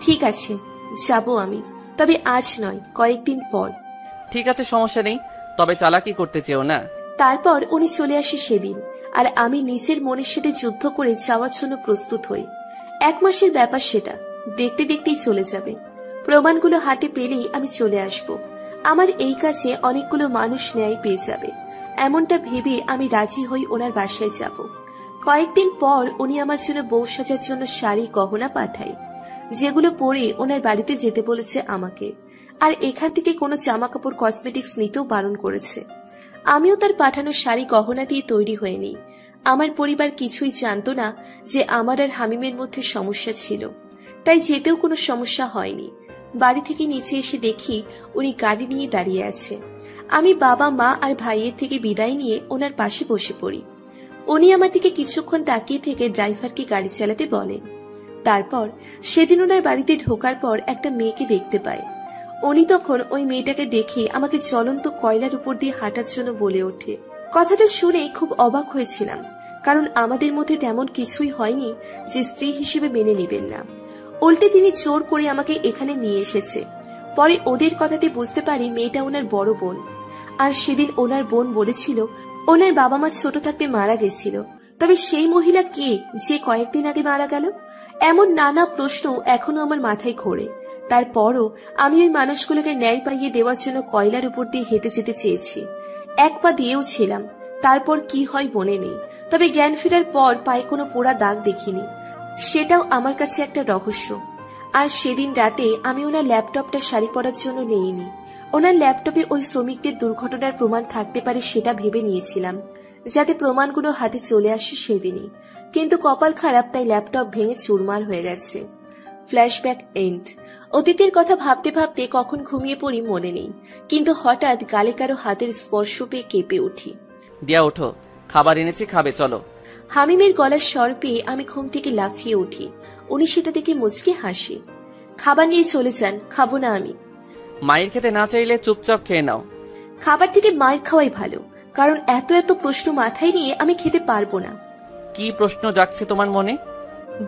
ঠিক আছে যাব আমি, তবে আজ নয়, কয়েকদিন পর। ঠিক আছে, সমস্যা নেই, তবে চালাকি করতে চেও না। তারপর উনি চলে আসে সেদিন, আর আমি নিজের মনের সাথে যুদ্ধ করে যাওয়ার জন্য প্রস্তুত হই। 1 মাসের ব্যাপার, সেটা দেখতে দেখতেই চলে যাবে। প্রমাণগুলো হাতে পেলেই আমি চলে আসব। আমার এই কাজে অনেকগুলো মানুষ ন্যায় পেয়ে যাবে, এমনটা ভেবে আমি রাজি হই ওনার বাসায় যাব। কয়েকদিন পর উনি আমার জন্য বউ সাজার জন্য শাড়ি গহনা পাঠায়, যেগুলো পরে ওনার বাড়িতে যেতে বলেছে আমাকে। আর এখান থেকে কোনো জামা কাপড় কসমেটিক্স নিতেও বারণ করেছে। আমিও তার পাঠানো শাড়ি গহনা দিয়ে তৈরি হয়ে নিই। আমার পরিবার কিছুই জানতো না যে আমার আর হামিমের মধ্যে সমস্যা ছিল, তাই যেতেও কোনো সমস্যা হয়নি। বাড়ি থেকে নিচে এসে দেখি উনি গাড়ি নিয়ে দাঁড়িয়ে আছে। আমি বাবা মা আর ভাইয়ের থেকে বিদায় নিয়ে ওনার পাশে বসে পড়ি। উনি আমার দিকে কিছুক্ষণ তাকিয়ে থেকে ড্রাইভারকে গাড়ি চালাতে বলেন। তারপর সেদিন ওনার বাড়িতে ঢোকার পর একটা মেয়েকে দেখতে পায়। উনি তখন ওই মেয়েটাকে দেখে আমাকে জ্বলন্ত কয়লার উপর দিয়ে হাঁটার জন্য বলে ওঠে। কথাটা শুনে খুব অবাক হয়েছিলাম, কারণ আমাদের মধ্যে তেমন কিছুই হয়নি যে স্ত্রী হিসেবে মেনে নেবেন না। উল্টে তিনি জোর করে আমাকে এখানে নিয়ে এসেছে। পরে ওদের কথাতে বুঝতে পারি মেয়েটা ওনার বড় বোন। আর সেদিন ওনার বোন বলেছিল ওনার বাবা মা ছোট থাকতে মারা গেছিল। তবে সেই মহিলা কে যে কয়েকদিন আগে মারা গেল? এমন নানা প্রশ্ন এখনো আমার মাথায় ঘোরে। তারপরও আমি ওই মানুষগুলোকে ন্যায় পাইয়ে দেওয়ার জন্য কয়লার উপর দিয়ে হেঁটে যেতে চেয়েছি। 1 পা দিয়েও ছিলাম, তারপর কি হয় মনে নেই। তবে জ্ঞান ফেরার পর পায়ে কোনো পোড়া দাগ দেখিনি, সেটাও আমার কাছে একটা রহস্য। আর সেদিন রাতে আমি ওনার ল্যাপটপটা শাড়ি পরার জন্য নেইনি। ওনার ল্যাপটপে ওই শ্রমিকদের দুর্ঘটনার প্রমাণ থাকতে পারে সেটা ভেবে নিয়েছিলাম, যাতে প্রমাণগুলো হাতে চলে আসে সেদিনই। কিন্তু কপাল খারাপ, তাই ল্যাপটপ ভেঙে চুরমার হয়ে গেছে। Flashback end. অতীতের কথা ভাবতে ভাবতে কখন ঘুমিয়ে পড়ি মনে নেই, কিন্তু হঠাৎ গালে কারো হাতের স্পর্শ পেয়ে কেঁপে উঠি। দিয়া ওঠো, খাবার এনেছি, খাবে চলো। হামিমের গলার স্বর পেয়ে আমি ঘুম থেকে লাফিয়ে উঠি। উনি সেটা দেখে মুচকে হাসি। খাবার নিয়ে চলে যান, খাবো না আমি। মায়ের খেতে না চাইলে চুপচাপ খেয়ে নাও। খাবার থেকে মায়ের খাওয়াই ভালো, কারণ এত এত প্রশ্ন মাথায় নিয়ে আমি খেতে পারবো না। কি প্রশ্ন জাগছে তোমার মনে?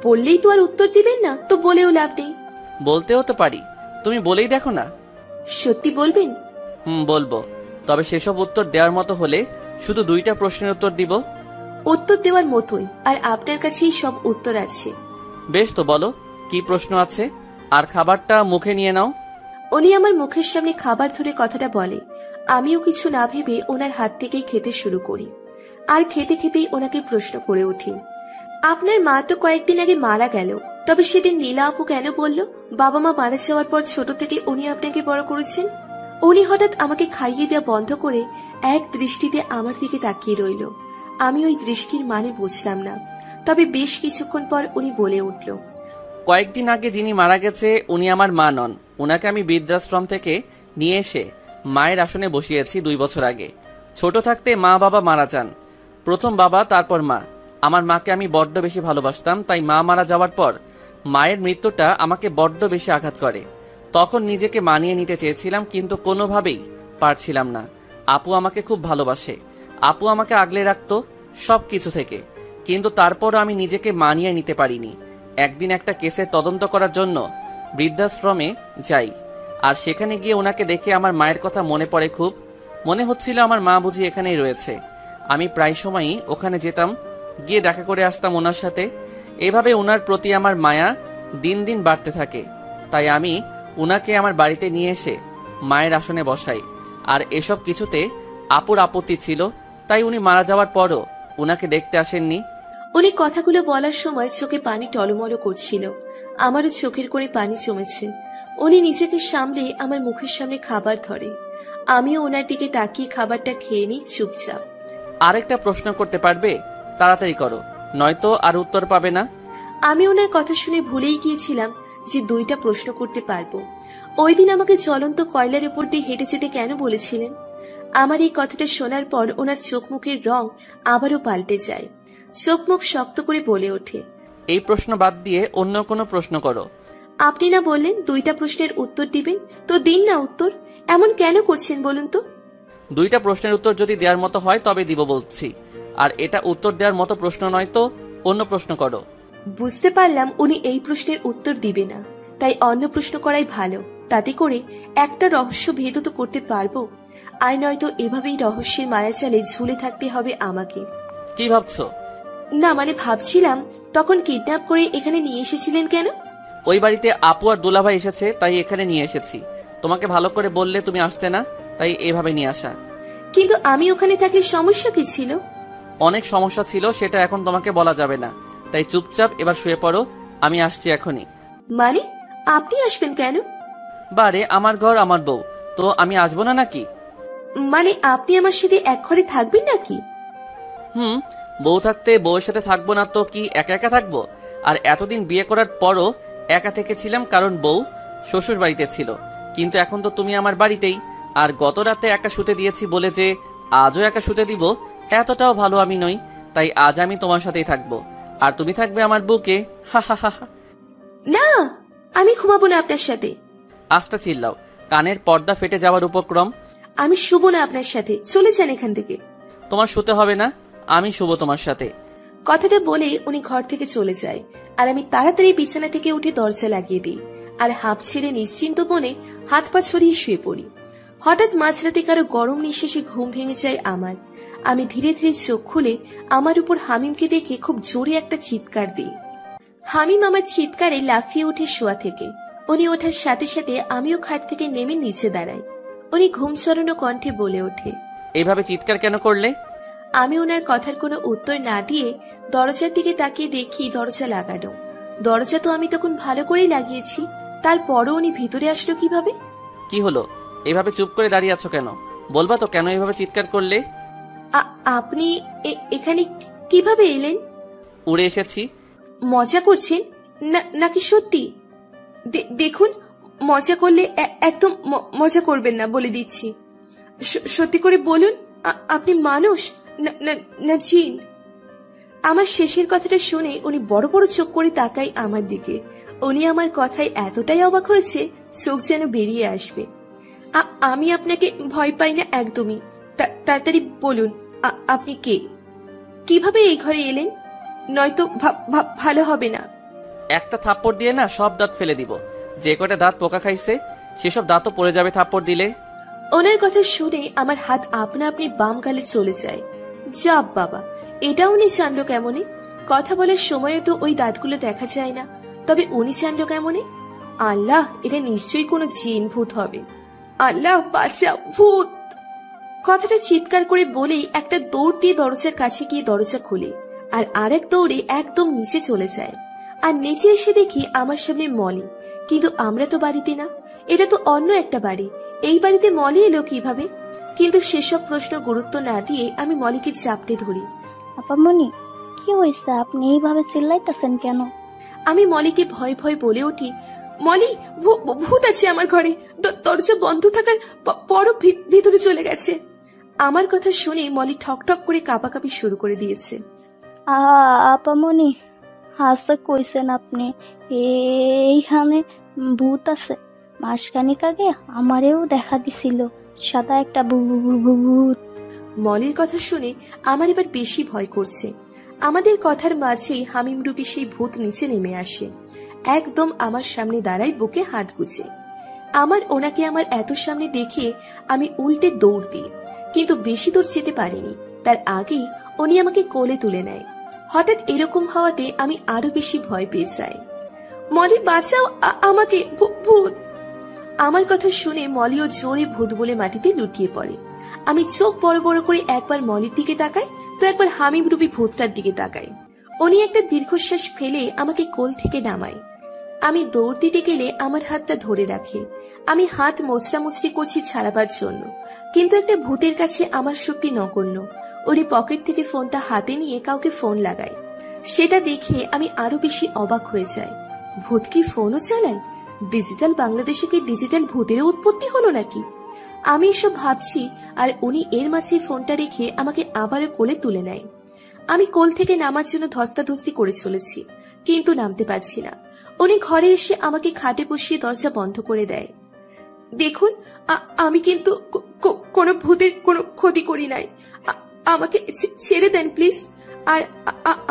বললেই তো আর উত্তর দিবেন না, তো বলেও লাভ নেই। বলতেও তো পারি, তুমি বলেই দেখো না। সত্যি বলবেন? বলবো, তবে সেসব উত্তর দেওয়ার মতো হলে শুধু 2টা প্রশ্নের উত্তর দিব। উত্তর দেওয়ার মতোই, আর আপনার কাছেই সব উত্তর আছে। বেশ, তো বলো কি প্রশ্ন আছে। আর খাবারটা মুখে নিয়ে নাও। উনি আমার মুখের সামনে খাবার ধরে কথাটা বলে। আমিও কিছু না ভেবে ওনার হাত থেকেই খেতে শুরু করি। আর খেতে খেতেই ওনাকে প্রশ্ন করে উঠি, আপনার মা তো কয়েকদিন আগে মারা গেল, তবে সেদিন নীলা আপু কেন বলল বাবা মা মারা যাওয়ার পর ছোট থেকে উনি আপনাকে বড় করেছেন? উনি হঠাৎ আমাকে খাইয়ে দেওয়া বন্ধ করে এক দৃষ্টিতে আমার দিকে তাকিয়ে রইল। আমি ওই দৃষ্টির মানে বুঝলাম না, তবে বেশ কিছুক্ষণ পর উনি বলে উঠল, কয়েকদিন আগে যিনি মারা গেছে উনি আমার মা নন। উনাকে আমি বৃদ্ধাশ্রম থেকে নিয়ে এসে মায়ের আসনে বসিয়েছি 2 বছর আগে। ছোট থাকতে মা বাবা মারা যান, প্রথম বাবা তারপর মা। আমার মাকে আমি বড্ড বেশি ভালোবাসতাম, তাই মা মারা যাওয়ার পর মায়ের মৃত্যুটা আমাকে বড্ড বেশি আঘাত করে। তখন নিজেকে মানিয়ে নিতে চেয়েছিলাম, কিন্তু কোনোভাবেই পারছিলাম না। আপু আমাকে খুব ভালোবাসে, আপু আমাকে আগলে রাখতো সব কিছু থেকে, কিন্তু তারপরও আমি নিজেকে মানিয়ে নিতে পারিনি। একদিন একটা কেসের তদন্ত করার জন্য বৃদ্ধাশ্রমে যাই, আর সেখানে গিয়ে ওনাকে দেখে আমার মায়ের কথা মনে পড়ে খুব। মনে হচ্ছিল আমার মা বুঝি এখানেই রয়েছে। আমি প্রায় সময়ই ওখানে যেতাম, গিয়ে দেখা করে আসতাম ওনার সাথে। এভাবে ওনার প্রতি আমার মায়া দিন দিন বাড়তে থাকে। তাই আমি ওনাকে আমার বাড়িতে নিয়ে এসে মায়ের আসনে বসাই। আর এসব কিছুতে আপুর আপত্তি ছিল, তাই উনি মারা যাওয়ার পরও ওনাকে দেখতে আসেননি। উনি কথাগুলো বলার সময় চোখে পানি টলমল করছিল। আমারও চোখের কোণে পানি জমেছে। উনি নিজেকে সামলে আমার মুখের সামনে খাবার ধরে। আমিও ওনার দিকে তাকিয়ে খাবারটা খেয়ে নিই চুপচাপ। আরেকটা প্রশ্ন করতে পারবে? তাড়াতাড়ি করো, নয়তো আর উত্তর পাবে না। আমি ওনার কথা শুনে ভুলেই গিয়েছিলাম যে 2টা প্রশ্ন করতে পারবো। ওই দিন আমাকে জ্বলন্ত কয়লার উপর দিয়ে হেঁটে যেতে কেন বলেছিলেন? আমার এই কথাটা শোনার পর ওনার চোখ মুখের রং আবারও পাল্টে যায়। চোখ মুখ শক্ত করে বলে ওঠে, এই প্রশ্ন বাদ দিয়ে অন্য কোনো প্রশ্ন করো। আপনি না বললেন 2টা প্রশ্নের উত্তর দিবেন, তো দিন না উত্তর। এমন কেন করছেন বলুন তো? 2টা প্রশ্নের উত্তর যদি দেওয়ার মতো হয় তবে দিব বলছি, আর এটা উত্তর দেওয়ার মতো প্রশ্ন নয়, তো অন্য প্রশ্ন করো। বুঝতে পারলাম উনি এই প্রশ্নের উত্তর দিবে না, তাই অন্য প্রশ্ন করাই ভালো। তাতে করে একটা রহস্য ভেদ তো করতে পারবো, আর নয়তো এভাবেই রহস্যের মায়াজালে ঝুলে থাকতে হবে আমাকে। কি ভাবছো? না মানে ভাবছিলাম, তখন কিডন্যাপ করে এখানে নিয়ে এসেছিলেন কেন? ওই বাড়িতে আপু আর দুলাভাই এসেছে, তাই এখানে নিয়ে এসেছি। তোমাকে ভালো করে বললে তুমি আসতে না, তাই এভাবে নিয়ে আসা। কিন্তু আমি ওখানে থাকলে সমস্যা কি ছিল? অনেক সমস্যা ছিল, সেটা এখন তোমাকে বলা যাবে না। তাই চুপচাপ এবার শুয়ে পড়ো, আমি আসছি এখনই। মানে আপনি আসবেন কেন? বারে, আমার ঘর আমার বউ, তো আমি আসবো না নাকি? মানে আপনি আমার সাথে এক ঘরে থাকবেন নাকি? বউ থাকতে বউয়ের সাথে থাকবো না তো কি একা একা থাকবো? আর এতদিন বিয়ে করার পরও একা থেকেছিলাম, কারণ বউ শ্বশুর বাড়িতে ছিল। কিন্তু এখন তো তুমি আমার বাড়িতেই, আর গত রাতে একা শুতে দিয়েছি বলে যে আজও একা শুতে দিব এতটাও ভালো আমি নই। তাই আজ আমি তোমার সাথেই থাকবো, আর তুমি থাকবে আমার বুকে। হা হা হা। না, আমি ঘুমাবো না আপনার সাথে। আস্তে চিল্লাও, কানের পর্দা ফেটে যাওয়ার উপক্রম। আমি শুবো না আপনার সাথে, চলে যান এখান থেকে। তোমার শুতে হবে না, আমি শুভ তোমার সাথে। কথাটা বলে উনি ঘর থেকে চলে যায়, আর আমি তাড়াতাড়ি বিছানা থেকে উঠে দরজা লাগিয়ে দিই, আর হাঁপ ছেড়ে নিশ্চিন্ত মনে হাত পা ছড়িয়ে শুয়ে পড়ি। হঠাৎ মাঝরাতে কারো গরম নিঃশ্বাসে ঘুম ভেঙে যায় আমার। আমি ধীরে ধীরে চোখ খুলে আমার উপর হামিমকে দেখে খুব জোরে একটা চিৎকার দিই। হামিম আমার চিৎকারে লাফিয়ে উঠে শোয়া থেকে। উনি ওঠার সাথে সাথে আমিও খাট থেকে নেমে নিচে দাঁড়াই। উনি ঘুম ছড়ানো কণ্ঠে বলে ওঠে, এইভাবে চিৎকার কেন করলে? আমি ওনার কথার কোনো উত্তর না দিয়ে দরজার দিকে তাকিয়ে দেখি দরজা লাগানো। দরজা তো আমি তখন ভালো করেই লাগিয়েছি, তারপরও উনি ভিতরে আসলো কিভাবে? কি হলো, এভাবে চুপ করে দাঁড়িয়ে আছো কেন? বলবা তো কেন এভাবে চিৎকার করলে? আপনি এখানে কিভাবে এলেন? উড়ে এসেছি। মজা করছেন নাকি সত্যি? দেখুন, মজা করলে একদম মজা করবেন না, বলে দিচ্ছি। সত্যি করে বলুন, আপনি মানুষ না জিন? আমার শেষের কথাটা শুনে উনি বড় বড় চোখ করে তাকায় আমার দিকে। উনি আমার কথায় এতটাই অবাক হয়েছে চোখ যেন বেরিয়ে আসবে। আমি আপনাকে ভয় পাই না একদমই। তাড়াতাড়ি বলুন, আপনি কে? কিভাবে এই ঘরে এলেন? নয়তো ভালো হবে না। একটা থাপ্পড় দিয়ে না সব দাঁত ফেলে দিব। যে কটা দাঁত পোকা খাইছে সেসব দাঁতও পড়ে যাবে থাপ্পড় দিলে। ওনার কথা শুনে আমার হাত আপনা আপনি বাম গালে চলে যায়। যাব বাবা, এটা উনি জানলো কেমনে? কথা বলার সময় তো ওই দাঁতগুলো দেখা যায় না, তবে উনি জানলো কেমনে? আল্লাহ, এটা নিশ্চয়ই কোনো জিন ভূত হবে। আল্লাহ বাঁচাও, ভূত! কথাটা চিৎকার করে বলেই একটা দৌড় দিয়ে দরজার কাছে গিয়ে দরজা খুলে আর আরেক দৌড়ে একদম নিচে চলে যায়। আর নিচে এসে দেখি আমার সামনে মলি। কিন্তু আমরা তো বাড়িতে না, এটা তো অন্য একটা বাড়ি। এই বাড়িতে মলি এলো কিভাবে? কিন্তু সেসব প্রশ্ন গুরুত্ব না দিয়ে আমি মলিকে চাপটে ধরি। আপামনি, কি হয়েছে? আপনি এইভাবে চিল্লাইতেছেন কেন? আমি মলিকে ভয় ভয় বলে উঠি, মলি, ভূত আছে আমার ঘরে। দরজা বন্ধ থাকার পরও ভিতরে চলে গেছে। আমার কথা শুনে মলি ঠক ঠক করে কাঁপাকাঁপি শুরু করে দিয়েছে। আপামনি, হাসতে কইছেন আপনি? এইখানে ভূত আছে। মাসখানিক আগে আমারেও দেখা দিছিল সাদা একটা ভূত। মলির কথা শুনে আমার এবার বেশি ভয় করছে। আমাদের কথার মাঝেই হামিম রূপী সেই ভূত নিচে নেমে আসে। একদম আমার সামনে দাঁড়ায়, বুকে হাত গুজে। ওনাকে আমার এত সামনে দেখে আমি উল্টে দৌড় দিই, কিন্তু বেশি দূর যেতে পারিনি। তার আগেই উনি আমাকে কোলে তুলে নেয়। হঠাৎ এরকম হওয়াতে আমি আরো বেশি ভয় পেয়ে যাই। মলি বাঁচাও আমাকে, ভূত! আমার কথা শুনে মলিও জোরে ভূত বলে মাটিতে লুটিয়ে পড়ে। আমি চোখ বড় বড় করে একবার মলির দিকে তাকাই, তো একবার হামিম রূপী ভূতটার দিকে তাকাই। উনি একটা দীর্ঘশ্বাস ফেলে আমাকে কোল থেকে নামায়। আমি দৌড় দিতে গেলে আমার হাতটা ধরে রাখে। আমি হাত মোচড়ামুচড়ি করছি ছাড়াবার জন্য, কিন্তু একটা ভূতের কাছে আমার শক্তি নগণ্য। উনি পকেট থেকে ফোনটা হাতে নিয়ে কাউকে ফোন লাগায়। সেটা দেখে আমি আরো বেশি অবাক হয়ে যাই। ভূত কি ফোনও চালায়? ডিজিটাল বাংলাদেশে কি ডিজিটাল ভূতেরও উৎপত্তি হলো নাকি? আমি এসব ভাবছি, আর উনি এর মাঝে ফোনটা রেখে আমাকে আবারও কোলে তুলে নেয়। আমি কোল থেকে নামার জন্য ধস্তাধস্তি করে চলেছি, কিন্তু নামতে পারছি না। উনি ঘরে এসে আমাকে খাটে বসিয়ে দরজা বন্ধ করে দেয়। দেখুন, আমি কিন্তু কোনো ভূতের কোনো ক্ষতি করি নাই। আমাকে ছেড়ে দেন প্লিজ, আর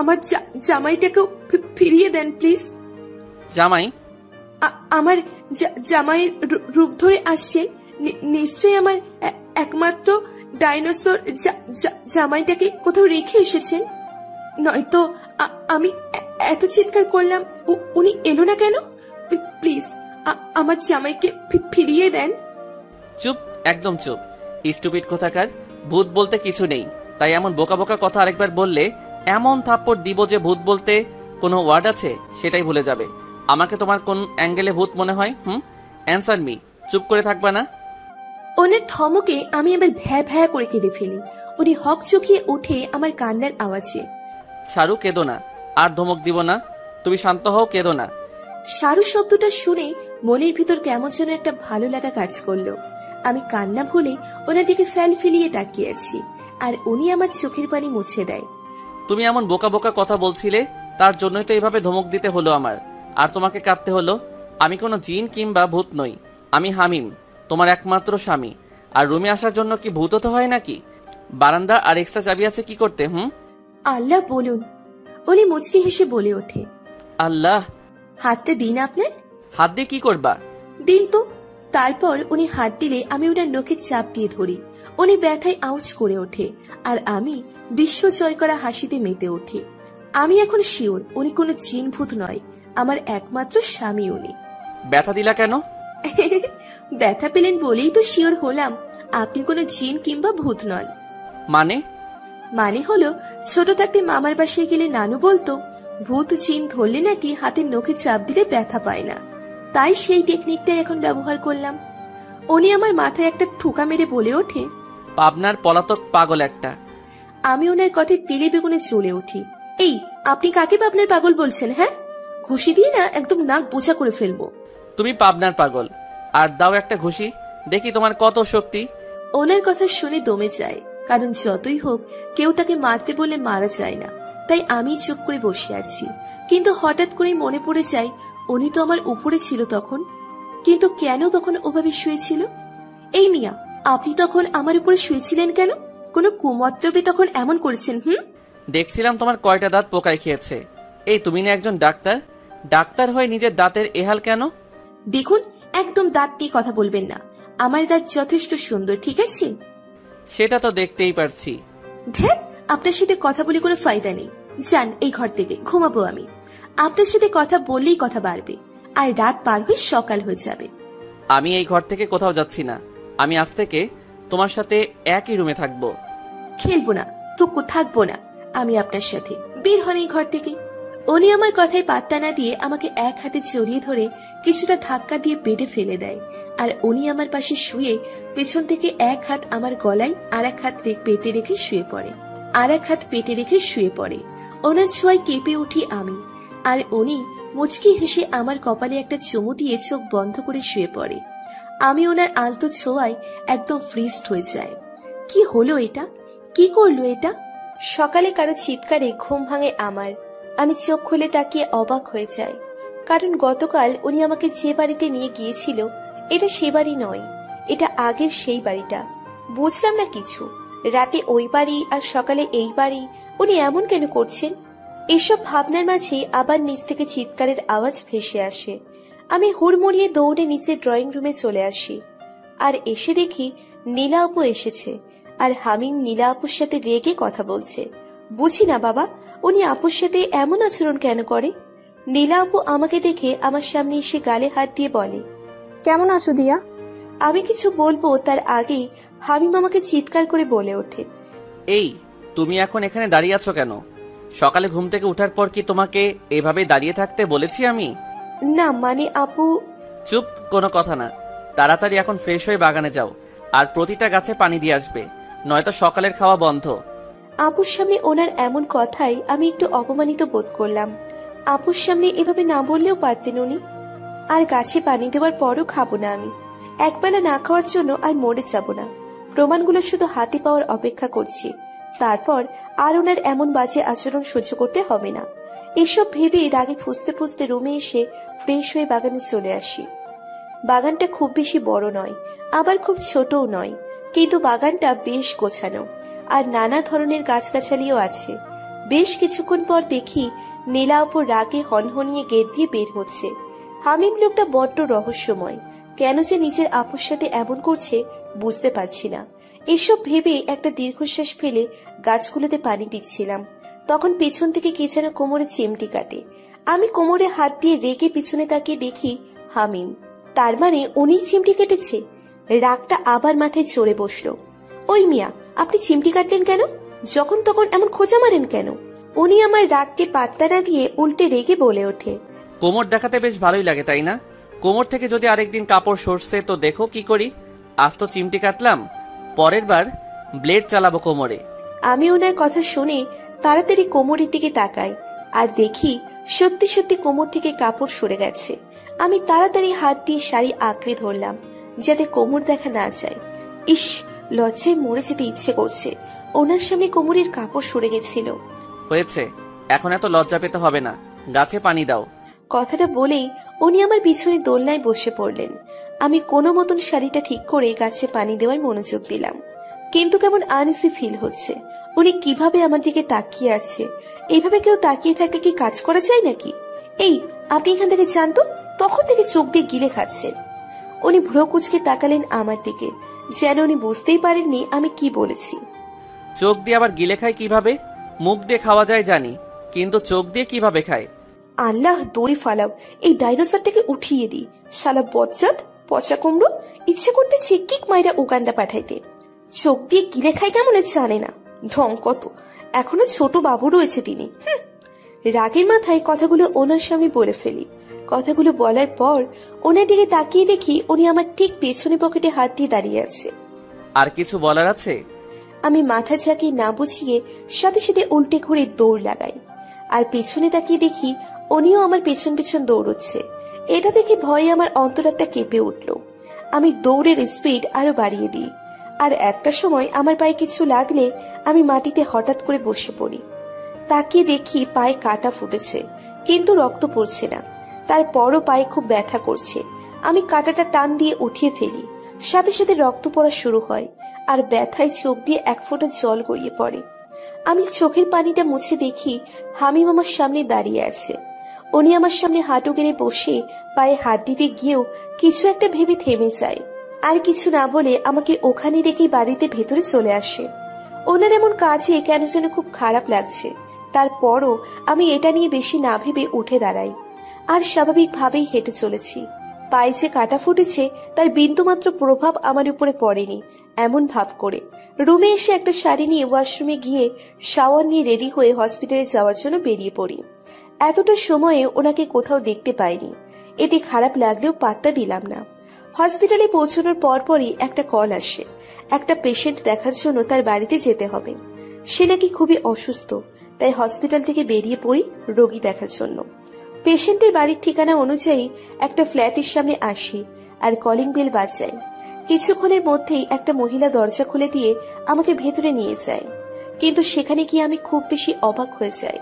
আমার জামাইটাকেও ফিরিয়ে দেন প্লিজ। জামাই? আমার জামাইয়ের রূপ ধরে আসছেন? নিশ্চয়ই আমার একমাত্র ডাইনোসর জামাইটাকে কোথাও রেখে এসেছেন, নয়তো আমি এত চিৎকার করলাম উনি এলো না কেন? প্লিজ আমার জামাইকে ফিরিয়ে দেন। চুপ, একদম চুপ, স্টুপিড কোথাকার। ভূত বলতে কিছু নেই, তাই এমন বোকা বোকা কথা আরেকবার বললে এমন থাপ্পড় দিব যে ভূত বলতে কোনো ওয়ার্ড আছে সেটাই ভুলে যাবে। আমাকে তোমার কোন অ্যাঙ্গেলে ভূত মনে হয়? Answer me. চুপ করে থাকবা না? ওনার ধমকে আমি এবার ভ্যা ভ্যা করে কেঁদে ফেলি। উনি হক চকিয়ে উঠে আমার কান্নার আওয়াজে, শাহরুখ কেঁদো না, আর ধমক দিব না, তুমি শান্ত হও, কেঁদো না। শাহরুখ শব্দটা শুনে মনের ভিতর কেমন যেন একটা ভালো লাগা কাজ করলো। আমি কান্না ভুলে ওনার দিকে ফেল ফেলিয়ে তাকিয়ে আছি, আর উনি আমার চোখের পানি মুছে দেয়। তুমি এমন বোকা বোকা কথা বলছিলে, তার জন্যই তো এইভাবে ধমক দিতে হলো আমার, আর তোমাকে কাঁদতে হলো। আমি কোনো জিন কিংবা ভূত নই, আমি হামিম, তোমার একমাত্র স্বামী। আর রুমে আসার জন্য কি ভূত হতে হয় নাকি? বারান্দা আর এক্সট্রা চাবি আছে কি করতে? আল্লাহ বলুন। উনি মুচকি হেসে বলে ওঠে, আল্লাহ। হাতটা দিন আপনার। হাত দিয়ে কি করবা? দিন তো। তারপর উনি হাত দিলে আমি ওনার নখে চাপ দিয়ে ধরি। উনি ব্যথায় আউচ করে ওঠে, আর আমি বিশ্ব জয় করা হাসিতে মেতে উঠি। আমি এখন শিওর উনি কোনো জিন ভূত নয়, আমার একমাত্র স্বামী উনি। ব্যথা দিলা কেন? ব্যথা পেলেন বলেই তো শিওর হলাম আপনি কোনো জিন কিংবা ভূত নন। মানে হলো, ছোট থাকতে মামার বাসায় গেলে নানু বলতো ভূত জিন ধরলে নাকি হাতের নখে চাপ দিলে ব্যথা পায় না, তাই সেই টেকনিকটাই এখন ব্যবহার করলাম। উনি আমার মাথায় একটা ঠোকা মেরে বলে ওঠে, পাবনার পলাতক পাগল একটা। আমি ওনার কথায় তেলে বেগুনে চলে উঠি। এই, আপনি কাকে পাবনার পাগল বলছেন? হ্যাঁ, ঘুষি দিয়ে না একদম নাক বোঝা করে ফেলবো। তুমি পাবনার পাগল, আর দাও একটা ঘুষি, দেখি তোমার কত শক্তি। ওনার কথা শুনে দমে যায়, কারণ যতই হোক কেউ তাকে মারতে বললে মারা যায় না। তাই আমি চুপ করে বসে আছি, কিন্তু হঠাৎ করে মনে পড়ে যায় উনি তো আমার উপরে ছিল তখন, কিন্তু কেন তখন ওভাবে শুয়েছিল? এই মিয়া, আপনি তখন আমার উপরে শুয়েছিলেন কেন? কোনো কুমতলবে তখন এমন করেছেন? দেখছিলাম তোমার কয়টা দাঁত পোকায় খেয়েছে। এই তুমি না একজন ডাক্তার, ডাক্তার হয়ে নিজের দাঁতের এহাল কেন? দেখুন, একদম দাঁত নিয়ে কথা বলবেন না। আমার দাঁত যথেষ্ট সুন্দর, ঠিক আছে? সেটা তো দেখতেই পারছি। ধ্যাত, আপনার সাথে কথা বলে কোনো ফায়দা নেই। যান এই ঘর থেকে, ঘুমাবো আমি। আপনার সাথে কথা বললেই কথা বাড়বে, আর রাত পার হয়ে সকাল হয়ে যাবে। আমি এই ঘর থেকে কোথাও যাচ্ছি না। আমি আজ থেকে তোমার সাথে একই রুমে থাকবো। খেলবো না তো থাকবো না, আমি আপনার সাথে। বের হন এই ঘর থেকে। উনি আমার কথায় পাত্তা না দিয়ে আমাকে এক হাতে জড়িয়ে ধরে কিছুটা ধাক্কা দিয়ে বেডে ফেলে দেয়। আর উনি আমার পাশে শুয়ে পেছন থেকে এক হাত আমার গলায় আর এক হাত পেটে রেখে শুয়ে পড়ে। ওনার ছোঁয়ায় কেঁপে উঠি আমি। আর উনি মুচকি হেসে আমার কপালে একটা চুমু দিয়ে চোখ বন্ধ করে শুয়ে পড়ে। আমি ওনার আলতো ছোঁয়ায় একদম ফ্রিজড হয়ে যায়। কি হলো এটা? কি করলো এটা? সকালে কারো চিৎকারে ঘুম ভাঙে আমার। আমি চোখ খুলে তাকিয়ে অবাক হয়ে যাই, কারণ গতকাল উনি আমাকে যে বাড়িতে নিয়ে গিয়েছিল এটা সে বাড়ি নয়, এটা আগের সেই বাড়িটা। বুঝলাম না কিছু। রাতে ওই বাড়ি আর সকালে এই বাড়ি, উনি এমন কেন করছেন? এসব ভাবনার মাঝে আবার নিচ থেকে চিৎকারের আওয়াজ ভেসে আসে। আমি হুড়মুড়িয়ে দৌড়ে নিচে ড্রয়িং রুমে চলে আসি। আর এসে দেখি নীলা আপু এসেছে, আর হামিম নীলা আপুর সাথে রেগে কথা বলছে। বুঝি না বাবা, উনি আপুর সাথে এমন আচরণ কেন করে? নীলা আপু আমাকে দেখে আমার সামনে এসে গালে হাত দিয়ে বলে, কেমন আছো দিয়া? আমি কিছু বলবো তার আগেই হামিম আমাকে চিৎকার করে বলে ওঠে, এই তুমি এখন এখানে দাঁড়িয়ে আছো কেন? সকালে ঘুম থেকে ওঠার পর কি তোমাকে এভাবে দাঁড়িয়ে থাকতে বলেছি আমি? না মানে আপু। চুপ, কোনো কথা না। তাড়াতাড়ি এখন ফ্রেশ হয়ে বাগানে যাও, আর প্রতিটা গাছে পানি দিয়ে আসবে, নয়তো সকালের খাওয়া বন্ধ। আপুর সামনে ওনার এমন কথাই আমি একটু অপমানিত বোধ করলাম। আপুর সামনে এভাবে না বললেও পারতেন উনি। আর গাছে পানি দেওয়ার পরও খাবো না আমি। একবেলা না খাওয়ার জন্য আর মরে যাব না। প্রমাণগুলো শুধু হাতে পাওয়ার অপেক্ষা করছি। তারপর আর ওনার এমন বাজে আচরণ সহ্য করতে হবে না। এসব ভেবে রাগে ফুঁসতে ফুঁসতে রুমে এসে ফ্রেশ হয়ে বাগানে চলে আসি। বাগানটা খুব বেশি বড় নয়, আবার খুব ছোটও নয়, কিন্তু বাগানটা বেশ গোছানো আর নানা ধরনের গাছগাছালিও আছে। বেশ কিছুক্ষণ পর দেখি নীলা আপু রাগে হনহনিয়ে গেট দিয়ে বের হচ্ছে। হামিম লোকটা বড্ড রহস্যময়, কেন যে নিজের আপুর সাথে এমন করছে বুঝতে পারছি না। এসব ভেবে একটা দীর্ঘশ্বাস ফেলে গাছগুলোতে পানি দিচ্ছিলাম, তখন পেছন থেকে কে যেন কোমরে চিমটি কাটে। আমি কোমরে হাত দিয়ে রেগে পিছনে তাকিয়ে দেখি হামিম। তার মানে উনি চিমটি কেটেছে। রাগটা আবার মাথায় চড়ে বসলো। ওই মিয়া, আপনি চিমটি কাটলেন কেন? যখন তখন এমন খোঁজা মারেন কেন? উনি আমার রাগকে পাত্তা না দিয়ে উল্টে রেগে বলে ওঠে, কোমর দেখাতে বেশ ভালোই লাগে তাই না? কোমর থেকে যদি আরেকদিন কাপড় সরছে তো দেখো কি করি। আজ তো চিমটি কাটলাম, পরের বার ব্লেড চালাবো কোমরে। আমি ওনার কথা শুনে তাড়াতাড়ি কোমরের দিকে তাকাই আর দেখি সত্যি সত্যি কোমর থেকে কাপড় সরে গেছে। আমি তাড়াতাড়ি হাত দিয়ে শাড়ি আঁকড়ে ধরলাম যাতে কোমর দেখা না যায়। ইস, লজ্জায় মরে যেতে ইচ্ছে করছে। ওনার সামনে কোমরের কাপড় সরে গেছিল। হয়েছে, এখন এত লজ্জা পেতে হবে না, গাছে পানি দাও। কথাটা বলেই উনি আমার পিছনে দোলনায় বসে পড়লেন। আমি কোনো মতন শাড়িটা ঠিক করে গাছে পানি দেওয়ায় মনোযোগ দিলাম, কিন্তু কেমন আনইজি ফিল হচ্ছে। উনি কিভাবে আমার দিকে তাকিয়ে আছে? এইভাবে কেউ তাকিয়ে থাকলে কি কাজ করা যায় নাকি? এই, আপনি এখান থেকে যান তো। তখন থেকে চোখ দিয়ে গিলে খাচ্ছেন। উনি ভ্রু কুঁচকে তাকালেন আমার দিকে, যেন উনি বুঝতেই পারেননি আমি কি বলেছি। চোখ দিয়ে আবার গিলে খায় কিভাবে? মুখ দিয়ে খাওয়া যায় জানি, কিন্তু চোখ দিয়ে কিভাবে খায়? আল্লাহ, দড়ি ফালাও, এই ডাইনোসরটাকে উঠিয়ে দিই। শালা বজ্জাত, পচা কুমড়ো, ইচ্ছে করতেছে কিক মাইরা উগান্ডা পাঠাইতে। চোখ দিয়ে গিলে খায় কেমন জানে না, ঢং কত। এখনো ছোট বাবু রয়েছে তিনি। রাগের মাথায় কথাগুলো ওনার সামনে বলে ফেলি। কথাগুলো বলার পর ওনার দিকে তাকিয়ে দেখি উনি আমার ঠিক পেছনে পকেটে হাত দিয়ে দাঁড়িয়ে আছে। আর কিছু বলার আছে? আমি মাথা ঝাঁকিয়ে না বুঝিয়ে সাথে সাথে উল্টে ঘুরে দৌড় লাগাই। আর পেছনে তাকিয়ে দেখি উনিও আমার পেছন পেছন দৌড়চ্ছে। এটা দেখে ভয়ে আমার অন্তরাত্মা কেঁপে উঠল। আমি দৌড়ের স্পিড আরো বাড়িয়ে দিই। আর একটা সময় আমার পায়ে কিছু লাগলে আমি মাটিতে হঠাৎ করে বসে পড়ি। তাকিয়ে দেখি পায়ে কাটা ফুটেছে, কিন্তু রক্ত পড়ছে না। তারপরও পায়ে খুব ব্যথা করছে। আমি কাটাটা টান দিয়ে উঠিয়ে ফেলি, সাথে সাথে রক্ত পড়া শুরু হয় আর ব্যথায় চোখ দিয়ে এক ফোঁটা জল গড়িয়ে পড়ে। আমি চোখের পানিটা মুছে দেখি হামিম আমার সামনে দাঁড়িয়ে আছে। উনি আমার সামনে হাঁটু গেড়ে বসে পায়ে হাত দিতে গিয়েও কিছু একটা ভেবে থেমে যায়, আর কিছু না বলে আমাকে ওখানে রেখে বাড়িতে ভেতরে চলে আসে। ওনার এমন কাজে কেন যেন খুব খারাপ লাগছে। তারপরও আমি এটা নিয়ে বেশি না ভেবে উঠে দাঁড়াই। আর স্বাভাবিকভাবেই হেঁটে চলেছি। পায়ে যে কাটা ফুটেছে তার বিন্দুমাত্র প্রভাব আমার উপরে পড়েনি, এমন ভাব করে রুমে এসে একটা শাড়ি নিয়ে ওয়াশরুমে গিয়ে শাওয়ার নিয়ে রেডি হয়ে হসপিটালে যাওয়ার জন্য বেরিয়ে পড়ি। এতটা সময়ে ওনাকে কোথাও দেখতে পাইনি, এতে খারাপ লাগলেও পাত্তা দিলাম না। হসপিটালে পৌঁছানোর পরপরই একটা কল আসে, একটা পেশেন্ট দেখার জন্য তার বাড়িতে যেতে হবে। সে নাকি খুবই অসুস্থ, তাই হসপিটাল থেকে বেরিয়ে পড়ি রোগী দেখার জন্য। পেশেন্টের বাড়ির ঠিকানা অনুযায়ী একটা ফ্ল্যাটের সামনে আসি আর কলিং বেল বাজাই। কিছুক্ষণের মধ্যেই একটা মহিলা দরজা খুলে দিয়ে আমাকে ভেতরে নিয়ে যায়, কিন্তু সেখানে গিয়ে আমি খুব বেশি অবাক হয়ে যাই,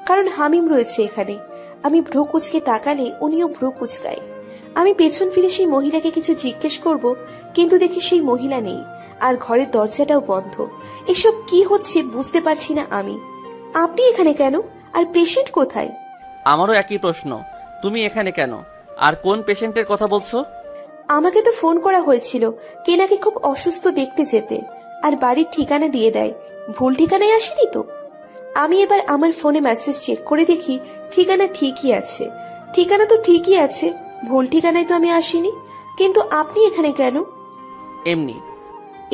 কারণ হামিম রয়েছে এখানে। আমি ভ্রু কুচকে তাকালে উনিও ভ্রু কুচকায়। আমি পেছন ফিরে সেই মহিলাকে কিছু জিজ্ঞেস করব, কিন্তু দেখি সেই মহিলা নেই আর ঘরের দরজাটাও বন্ধ। এসব কি হচ্ছে বুঝতে পারছি না আমি। আপনি এখানে কেন, আর পেশেন্ট কোথায়? আমারও একই প্রশ্ন, তুমি এখানে কেন, আর কোন পেশেন্টের কথা বলছো? আমাকে তো ফোন করা হয়েছিল কে নাকি খুব অসুস্থ দেখতে যেতে, আর বাড়ির ঠিকানা দিয়ে দেয়। ভুল ঠিকানায় আসেনি তো? আমি এবার আমার ফোনে মেসেজ চেক করে দেখি ঠিকানা ঠিকই আছে। ঠিকানা তো ঠিকই আছে, ভুল ঠিকানায় তো আমি আসিনি। কিন্তু আপনি এখানে কেন? এমনি।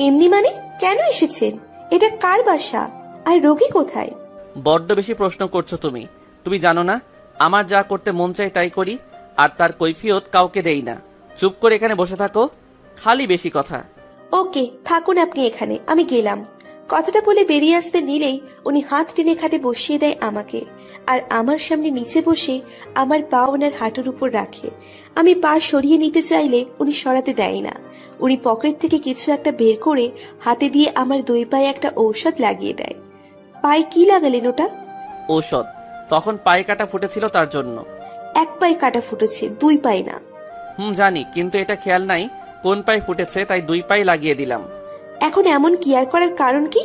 এমনি মানে কেন এসেছেন? এটা কার বাসা, আর রোগী কোথায়? বড্ড বেশি প্রশ্ন করছো তুমি। তুমি জানো না আমার যা করতে মন চাই তাই করি, আর তার কৈফিয়ত কাউকে দেই না। চুপ করে এখানে বসে থাকো, খালি বেশি কথা। ওকে, থাকুন আপনি এখানে, আমি গেলাম। কথাটা বলে বেরিয়ে আসতে নিলেই উনি হাত টেনে খাটে বসিয়ে দেয় আমাকে, আর আমার সামনে নিচে বসে আমার পা ওনার হাঁটুর উপর রাখে। আমি পা সরিয়ে নিতে চাইলে উনি সরাতে দেয় না। উনি পকেট থেকে কিছু একটা বের করে হাতে দিয়ে আমার দুই পায়ে একটা ঔষধ লাগিয়ে দেয়। পায়ে কি লাগালেন ওটা? ঔষধ? তখন পায়ে কাটা ফুটেছিল তার জন্য। এক পায়ে কাটা ফুটেছে, দুই পায়ে না। জানি, কিন্তু এটা খেয়াল নাই কোন পায়ে ফুটেছে, তাই দুই পায়ে লাগিয়ে দিলাম। এখন এমন কেয়ার করার কারণ কি?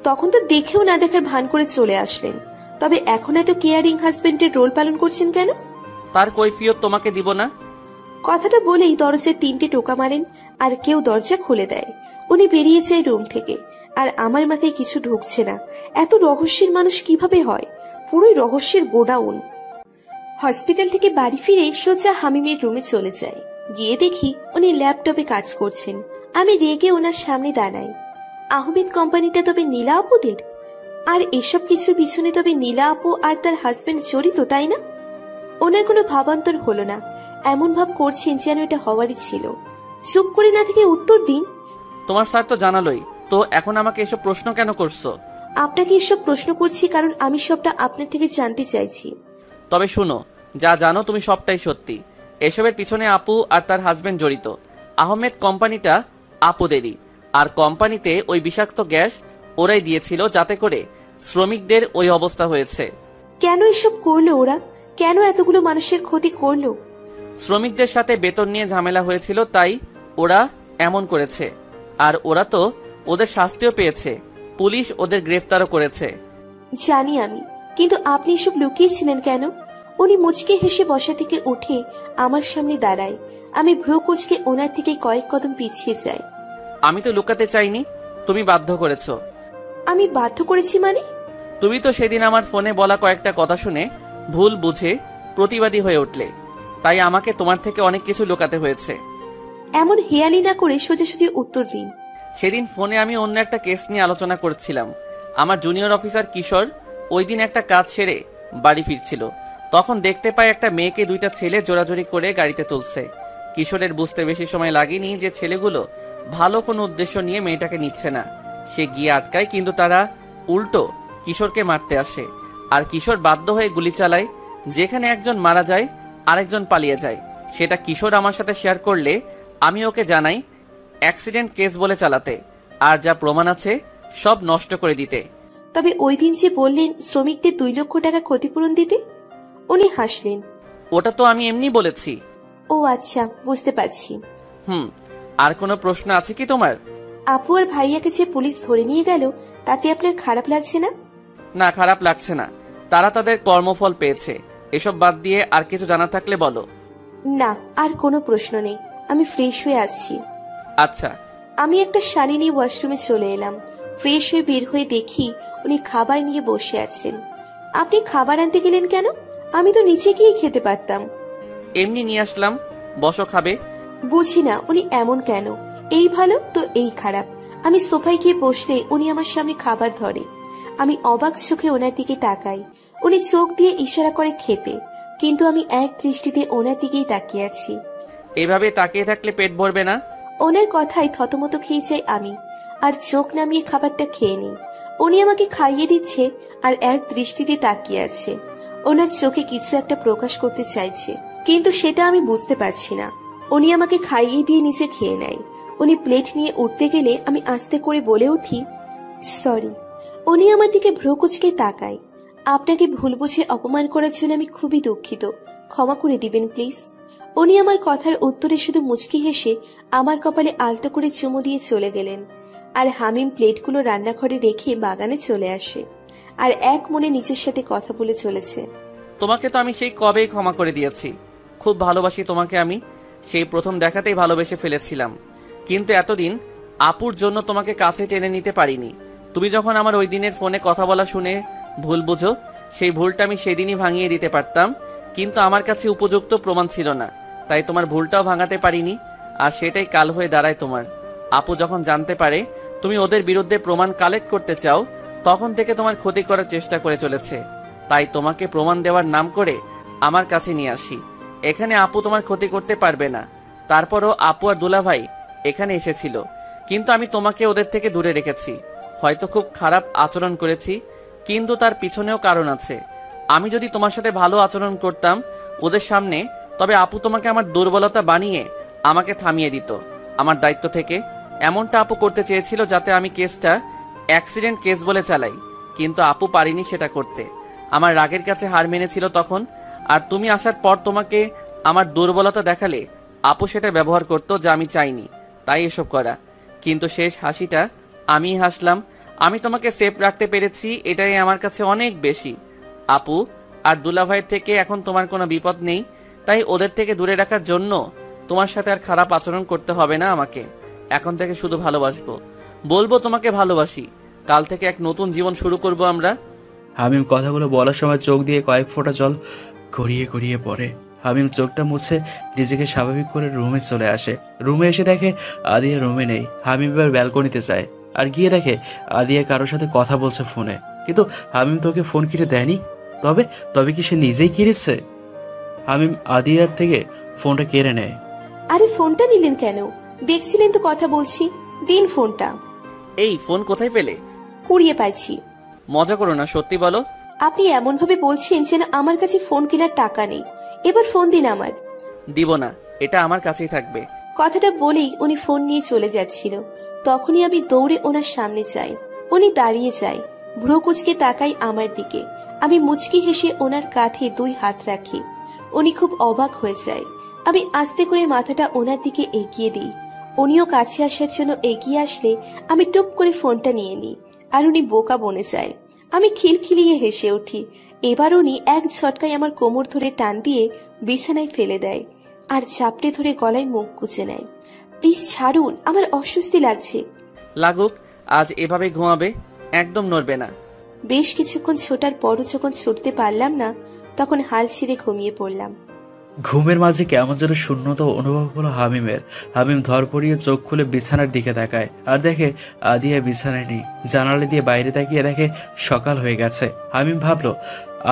তখন তো দেখেও না দেখার ভান করে চলে আসলেন, তবে এখন এত কেয়ারিং হাজবেন্ডের রোল পালন করছেন কেন? তার কৈফিয়ত তোমাকে দিব না। কথাটা বলেই দরজায় 3টে টোকা মারেন, আর কেউ দরজা খুলে দেয়। উনি বেরিয়ে যায় রুম থেকে, আর আমার মাথায় কিছু ঢুকছে না। এত রহস্যের মানুষ কিভাবে হয়? পুরোই রহস্যের গোডাউন। হসপিটাল থেকে বাড়ি ফিরে সোজা হামিমের রুমে চলে যায়। গিয়ে দেখি উনি ল্যাপটপে কাজ করছেন। আমি রেগে ওনার সামনে দাঁড়াই। আহমেদ কোম্পানিটা তবে নীলা আপুদের? আর এসব কিছুর পিছনে তবে নীলা আপু আর তার হাজবেন্ড জড়িত, তাই না? ওনার কোনো ভাবান্তর হলো না, এমন ভাব করছেন যেন এটা হওয়ারই ছিল। চুপ করে না থেকে উত্তর দিন। তোমার স্যার তো জানালোই, তো এখন আমাকে এসব প্রশ্ন কেন করছো? আপনাকে এসব প্রশ্ন করছি কারণ আমি সবটা আপনার থেকে জানতে চাইছি। তবে শুনো, যা জানো তুমি সবটাই সত্যি। এসবের পিছনে আপু আর তার হাজবেন্ড জড়িত। আহমেদ কোম্পানিটা আপুদেরই, আর কোম্পানিতে ওই বিষাক্ত গ্যাস ওরাই দিয়েছিল, যাতে করে শ্রমিকদের ওই অবস্থা হয়েছে। কেন এসব করলো ওরা? কেন এতগুলো মানুষের ক্ষতি করলো? শ্রমিকদের সাথে বেতন নিয়ে ঝামেলা হয়েছিল, তাই ওরা এমন করেছে। আর ওরা তো ওদের শাস্তিও পেয়েছে, পুলিশ ওদের গ্রেফতারও করেছে। জানি আমি, কিন্তু আপনি এসব লুকিয়েছিলেন কেন? উনি মুচকে হেসে বসা থেকে উঠে আমার সামনে দাঁড়ায়। আমি ভ্রু কুচকে ওনার থেকে কয়েক কদম পিছিয়ে যাই। আমি তো লুকাতে চাইনি, তুমি বাধ্য করেছো। আমি বাধ্য করেছি মানে? তুমি তো সেদিন আমার ফোনে বলা কয়েকটা কথা শুনে ভুল বুঝে প্রতিবাদী হয়ে উঠলে, তাই আমাকে তোমার থেকে অনেক কিছু লুকাতে হয়েছে। এমন হেয়ালি না করে সোজাসুজি উত্তর দিন। সেদিন ফোনে আমি অন্য একটা কেস নিয়ে আলোচনা করছিলাম। আমার জুনিয়র অফিসার কিশোর ওই দিন একটা কাজ সেরে বাড়ি ফিরছিল, তখন দেখতে পায় একটা মেয়েকে 2টা ছেলে জোরাজোরি করে গাড়িতে তুলছে। কিশোরের বুঝতে বেশি সময় লাগেনি যে ছেলেগুলো ভালো কোনো উদ্দেশ্য নিয়ে মেয়েটাকে নিচ্ছে না। সে গিয়ে আটকায়, কিন্তু তারা উল্টো কিশোরকে মারতে আসে, আর কিশোর বাধ্য হয়ে গুলি চালায়। যেখানে একজন মারা যায় আরেকজন পালিয়ে যায়। সেটা কিশোর আমার সাথে শেয়ার করলে আমি ওকে জানাই অ্যাক্সিডেন্ট কেস বলে চালাতে, আর যা প্রমাণ আছে সব নষ্ট করে দিতে। তবে ওই দিন যে বললেন শ্রমিকদের 2 লক্ষ টাকা ক্ষতিপূরণ দিতে? উনি হাসলেন। ওটা তো আমি এমনি বলেছি। ও আচ্ছা, বুঝতে পারছি। আর কোনো প্রশ্ন আছে কি তোমার? আপু আর ভাইয়াকে যে পুলিশ ধরে নিয়ে গেল, তাতে আপনার খারাপ লাগছে না? না, খারাপ লাগছে না। তারা তাদের কর্মফল পেয়েছে। এসব বাদ দিয়ে আর কিছু জানা থাকলে বলো। না, আর কোনো প্রশ্ন নেই। আমি ফ্রেশ হয়ে আসছি। আচ্ছা। আমি একটা শাড়ি নিয়ে ওয়াশরুমে চলে এলাম। ফ্রেশ হয়ে বের হয়ে দেখি উনি খাবার নিয়ে বসে আছেন। আপনি খাবার আনতে গেলেন কেন? আমি তো নিচে গিয়ে খেতে পারতাম। এমনি নিয়ে আসলাম, বসো, খাবে। বুঝি না উনি এমন কেন, এই ভালো তো এই খারাপ। আমি সোফায় গিয়ে বসলে উনি আমার সামনে খাবার ধরে। আমি অবাক চোখে ওনার দিকে তাকাই। উনি চোখ দিয়ে ইশারা করে খেতে, কিন্তু আমি এক দৃষ্টিতে ওনার দিকেই তাকিয়ে আছি। এভাবে তাকিয়ে থাকলে পেট ভরবে না। ওনার কথায় থতমত খেয়ে যাই আমি, আর চোখ নামিয়ে খাবারটা খেয়ে নিই। উনি আমাকে খাইয়ে দিচ্ছে আর এক দৃষ্টিতে তাকিয়ে আছে। ওনার চোখে কিছু একটা প্রকাশ করতে চাইছে, কিন্তু সেটা আমি বুঝতে পারছি না। উনি আমাকে খাইয়ে দিয়ে নিচে খেয়ে নেয়। উনি প্লেট নিয়ে উঠতে গেলে আমি আস্তে করে বলে উঠি, সরি। উনি আমার দিকে ভ্রু কুঁচকে তাকায়। আপনাকে ভুল বুঝে অপমান করার জন্য আমি খুবই দুঃখিত, ক্ষমা করে দিবেন প্লিজ। উনি আমার কথার উত্তরে শুধু মুচকি হেসে আমার কপালে আলতো করে চুমু দিয়ে চলে গেলেন। আর হামিম প্লেটগুলো রান্নাঘরে রেখে বাগানে চলে আসে, আর এক মনে নিজের সাথে কথা বলে চলেছে। তোমাকে তো আমি সেই কবেই ক্ষমা করে দিয়েছি। খুব ভালোবাসি তোমাকে আমি, সেই প্রথম দেখাতেই ভালোবেসে ফেলেছিলাম। কিন্তু এতদিন আপুর জন্য তোমাকে কাছে টেনে নিতে পারিনি। তুমি যখন আমার ওই দিনের ফোনে কথা বলা শুনে ভুল বুঝো, সেই ভুলটা আমি সেদিনই ভাঙিয়ে দিতে পারতাম, কিন্তু আমার কাছে উপযুক্ত প্রমাণ ছিল না, তাই তোমার ভুলটাও ভাঙাতে পারিনি। আর সেটাই কাল হয়ে দাঁড়ায় তোমার। আপু যখন জানতে পারে তুমি ওদের বিরুদ্ধে প্রমাণ কালেক্ট করতে চাও, তখন থেকে তোমার ক্ষতি করার চেষ্টা করে চলেছে। তাই তোমাকে প্রমাণ দেওয়ার নাম করে আমার কাছে নিয়ে আসি। এখানে আপু তোমার ক্ষতি করতে পারবে না। তারপরও আপু আর দুলাভাই এখানে এসেছিল, কিন্তু আমি তোমাকে ওদের থেকে দূরে রেখেছি। হয়তো খুব খারাপ আচরণ করেছি, কিন্তু তার পিছনেও কারণ আছে। আমি যদি তোমার সাথে ভালো আচরণ করতাম ওদের সামনে, তবে আপু তোমাকে আমার দুর্বলতা বানিয়ে আমাকে থামিয়ে দিত আমার দায়িত্ব থেকে। এমনটা আপু করতে চেয়েছিল যাতে আমি কেসটা অ্যাক্সিডেন্ট কেস বলে চালাই, কিন্তু আপু পারিনি সেটা করতে। আমার রাগের কাছে হার মেনেছিল তখন। আর তুমি আসার পর তোমাকে আমার দুর্বলতা দেখালে আপু সেটা ব্যবহার করতো, যা আমি চাইনি, তাই এসব করা। কিন্তু শেষ হাসিটা আমি হাসলাম। আমি তোমাকে সেফ রাখতে পেরেছি, এটাই আমার কাছে অনেক বেশি। আপু আর দুলাভাইয়ের থেকে এখন তোমার কোনো বিপদ নেই, তাই ওদের থেকে দূরে রাখার জন্য তোমার সাথে আর খারাপ আচরণ করতে হবে না আমাকে। এখন থেকে শুধু ভালোবাসবো, বলবো তোমাকে ভালোবাসি। কাল থেকে এক নতুন জীবন শুরু করব আমরা। হামিম কথাগুলো বলার সময় চোখ দিয়ে কয়েক ফোঁটা জল গড়িয়ে গড়িয়ে পড়ে। হামিম চোখটা মুছে নিজেকে স্বাভাবিক করে রুমে চলে আসে। রুমে এসে দেখে আদিয়া রুমে নেই। হামিম এবার ব্যালকনিতে যায়, আর গিয়ে দেখে আদিয়া কারোর সাথে কথা বলছে ফোনে। কিন্তু হামিম তোকে ফোন কিনে দেয়নি। তবে তবে কি সে নিজেই কিনেছে? হামিম আদিয়ার থেকে ফোনটা কেড়ে নেয়। আরে ফোনটা নিলেন কেন? দেখছিলেন তো কথা বলছি, দিন ফোনটা। এই ফোন কোথায় পেলে? কুড়িয়ে পাইছি। মজা করো না, সত্যি বলো। আপনি এমন ভাবে বলছেন যেন আমার কাছে ফোন কেনার টাকা নেই। এবার ফোন দিন আমার। দিব না, এটা আমার কাছেই থাকবে। কথাটা বলেই উনি ফোন নিয়ে চলে যাচ্ছিল। তখনই আমি দৌড়ে ওনার সামনে যাই। উনি দাঁড়িয়ে যায়, ভ্রু কুচকে তাকাই আমার দিকে। আমি মুচকি হেসে ওনার কাঁধে দুই হাত রাখি। উনি খুব অবাক হয়ে যায়। আমি আস্তে করে মাথাটা ওনার দিকে এগিয়ে দিই। উনিও কাছে আসার জন্য এগিয়ে আসলে আমি টুপ করে ফোনটা নিয়ে নিই, আর উনি বোকা বনে যায়। আমি খিলখিলিয়ে হেসে উঠি। এবার উনি এক ঝটকায় আমার কোমর ধরে টান দিয়ে বিছানায় ফেলে দেয়, আর চাপড়ে ধরে গলায় মুখ গুজে নেয়। প্লিজ ছাড়ুন, আমার অস্বস্তি লাগছে। লাগুক, আজ এভাবে ঘুমাবে, একদম নড়বে না। বেশ কিছুক্ষণ ছোটার পরও যখন ছুটতে পারলাম না, তখন হাল ছেড়ে ঘুমিয়ে পড়লাম। ঘুমের মাঝে কেমন যেন শূন্যতা অনুভব হলো হামিমের। হামিম ধরপড়িয়ে চোখ খুলে বিছানার দিকে তাকায়, আর দেখে আদিয়া বিছানায় নেই। জানালা দিয়ে বাইরে তাকিয়ে দেখে সকাল হয়ে গেছে। হামিম ভাবলো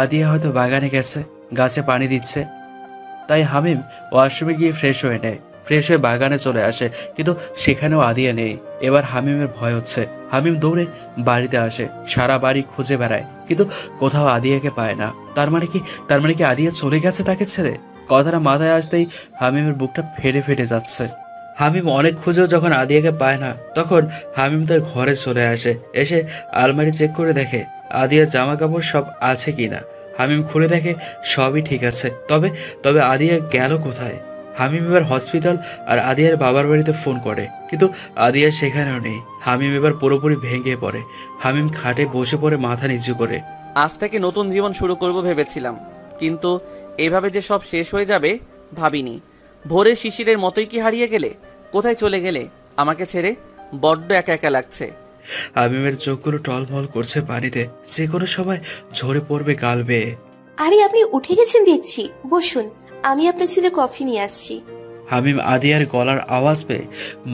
আদিয়া হয়তো বাগানে গেছে, গাছে পানি দিচ্ছে। তাই হামিম ওয়াশরুমে গিয়ে ফ্রেশ হয়ে নেয়। ফ্রেশ হয়ে বাগানে চলে আসে, কিন্তু সেখানেও আদিয়া নেই। এবার হামিমের ভয় হচ্ছে। হামিম দৌড়ে বাড়িতে আসে, সারা বাড়ি খুঁজে বেড়ায়, কিন্তু কোথাও আদিয়াকে পায় না। তার মানে কি আদিয়া চলে গেছে তাকে ছেড়ে? কথাটা মাথায় আসতেই হামিমের বুকটা ফেটে ফেটে যাচ্ছে। হামিম অনেক খুঁজেও যখন আদিয়াকে পায় না, তখন হামিম তার ঘরে চলে আসে। এসে আলমারি চেক করে দেখে আদিয়ার জামা কাপড় সব আছে কিনা। হামিম খুলে দেখে সবই ঠিক আছে। তবে আদিয়া গেল কোথায়? হামিম এবার হসপিটাল আর আদিয়ার বাবার বাড়িতে ফোন করে, কিন্তু আদিয়া সেখানেও নেই। হামিম এবার পুরোপুরি ভেঙে পড়ে। হামিম খাটে বসে পড়ে মাথা নিচু করে। আজ থেকে নতুন জীবন শুরু করব ভেবেছিলাম, কিন্তু এভাবে যে সব শেষ হয়ে যাবে ভাবিনি। ভোরের শিশিরের মতোই কি হারিয়ে গেলে? কোথায় চলে গেলে আমাকে ছেড়ে? বড্ড একা একা লাগছে। হামিমের চোখগুলো টলমল করছে পানিতে, যে কোনো সময় ঝরে পড়বে গাল বেয়ে। আরে আপনি উঠে গেছেন দেখছি, বসুন। আমি আপনার জন্য কফি নিয়ে আসছি। হামিম আদিয়ার গলার আওয়াজ পেয়ে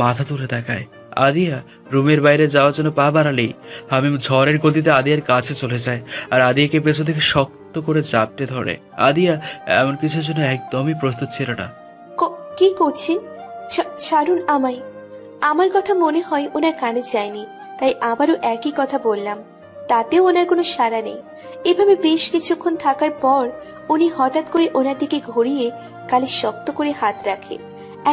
মাথা তুলে তাকায়। আদিয়া রুমের বাইরে যাওয়ার জন্য পা বাড়ালেই হামিম ঝড়ের গতিতে আদিয়ার কাছে চলে যায় আর আদিয়াকে পেছন থেকে শক্ত করে চাপটে ধরে। আদিয়া এমন কিছুর জন্য একদমই প্রস্তুত ছিল না। কি করছেন? ছাড়ুন আমায়। আমার কথা মনে হয় ওনার কানে যায়নি, তাই আবারও একই কথা বললাম। তাতেও ওনার কোনো সাড়া নেই। এভাবে বেশ কিছুক্ষণ থাকার পর উনি হঠাৎ করে ওনার দিকে ঘুরিয়ে গালে শক্ত করে হাত রাখে।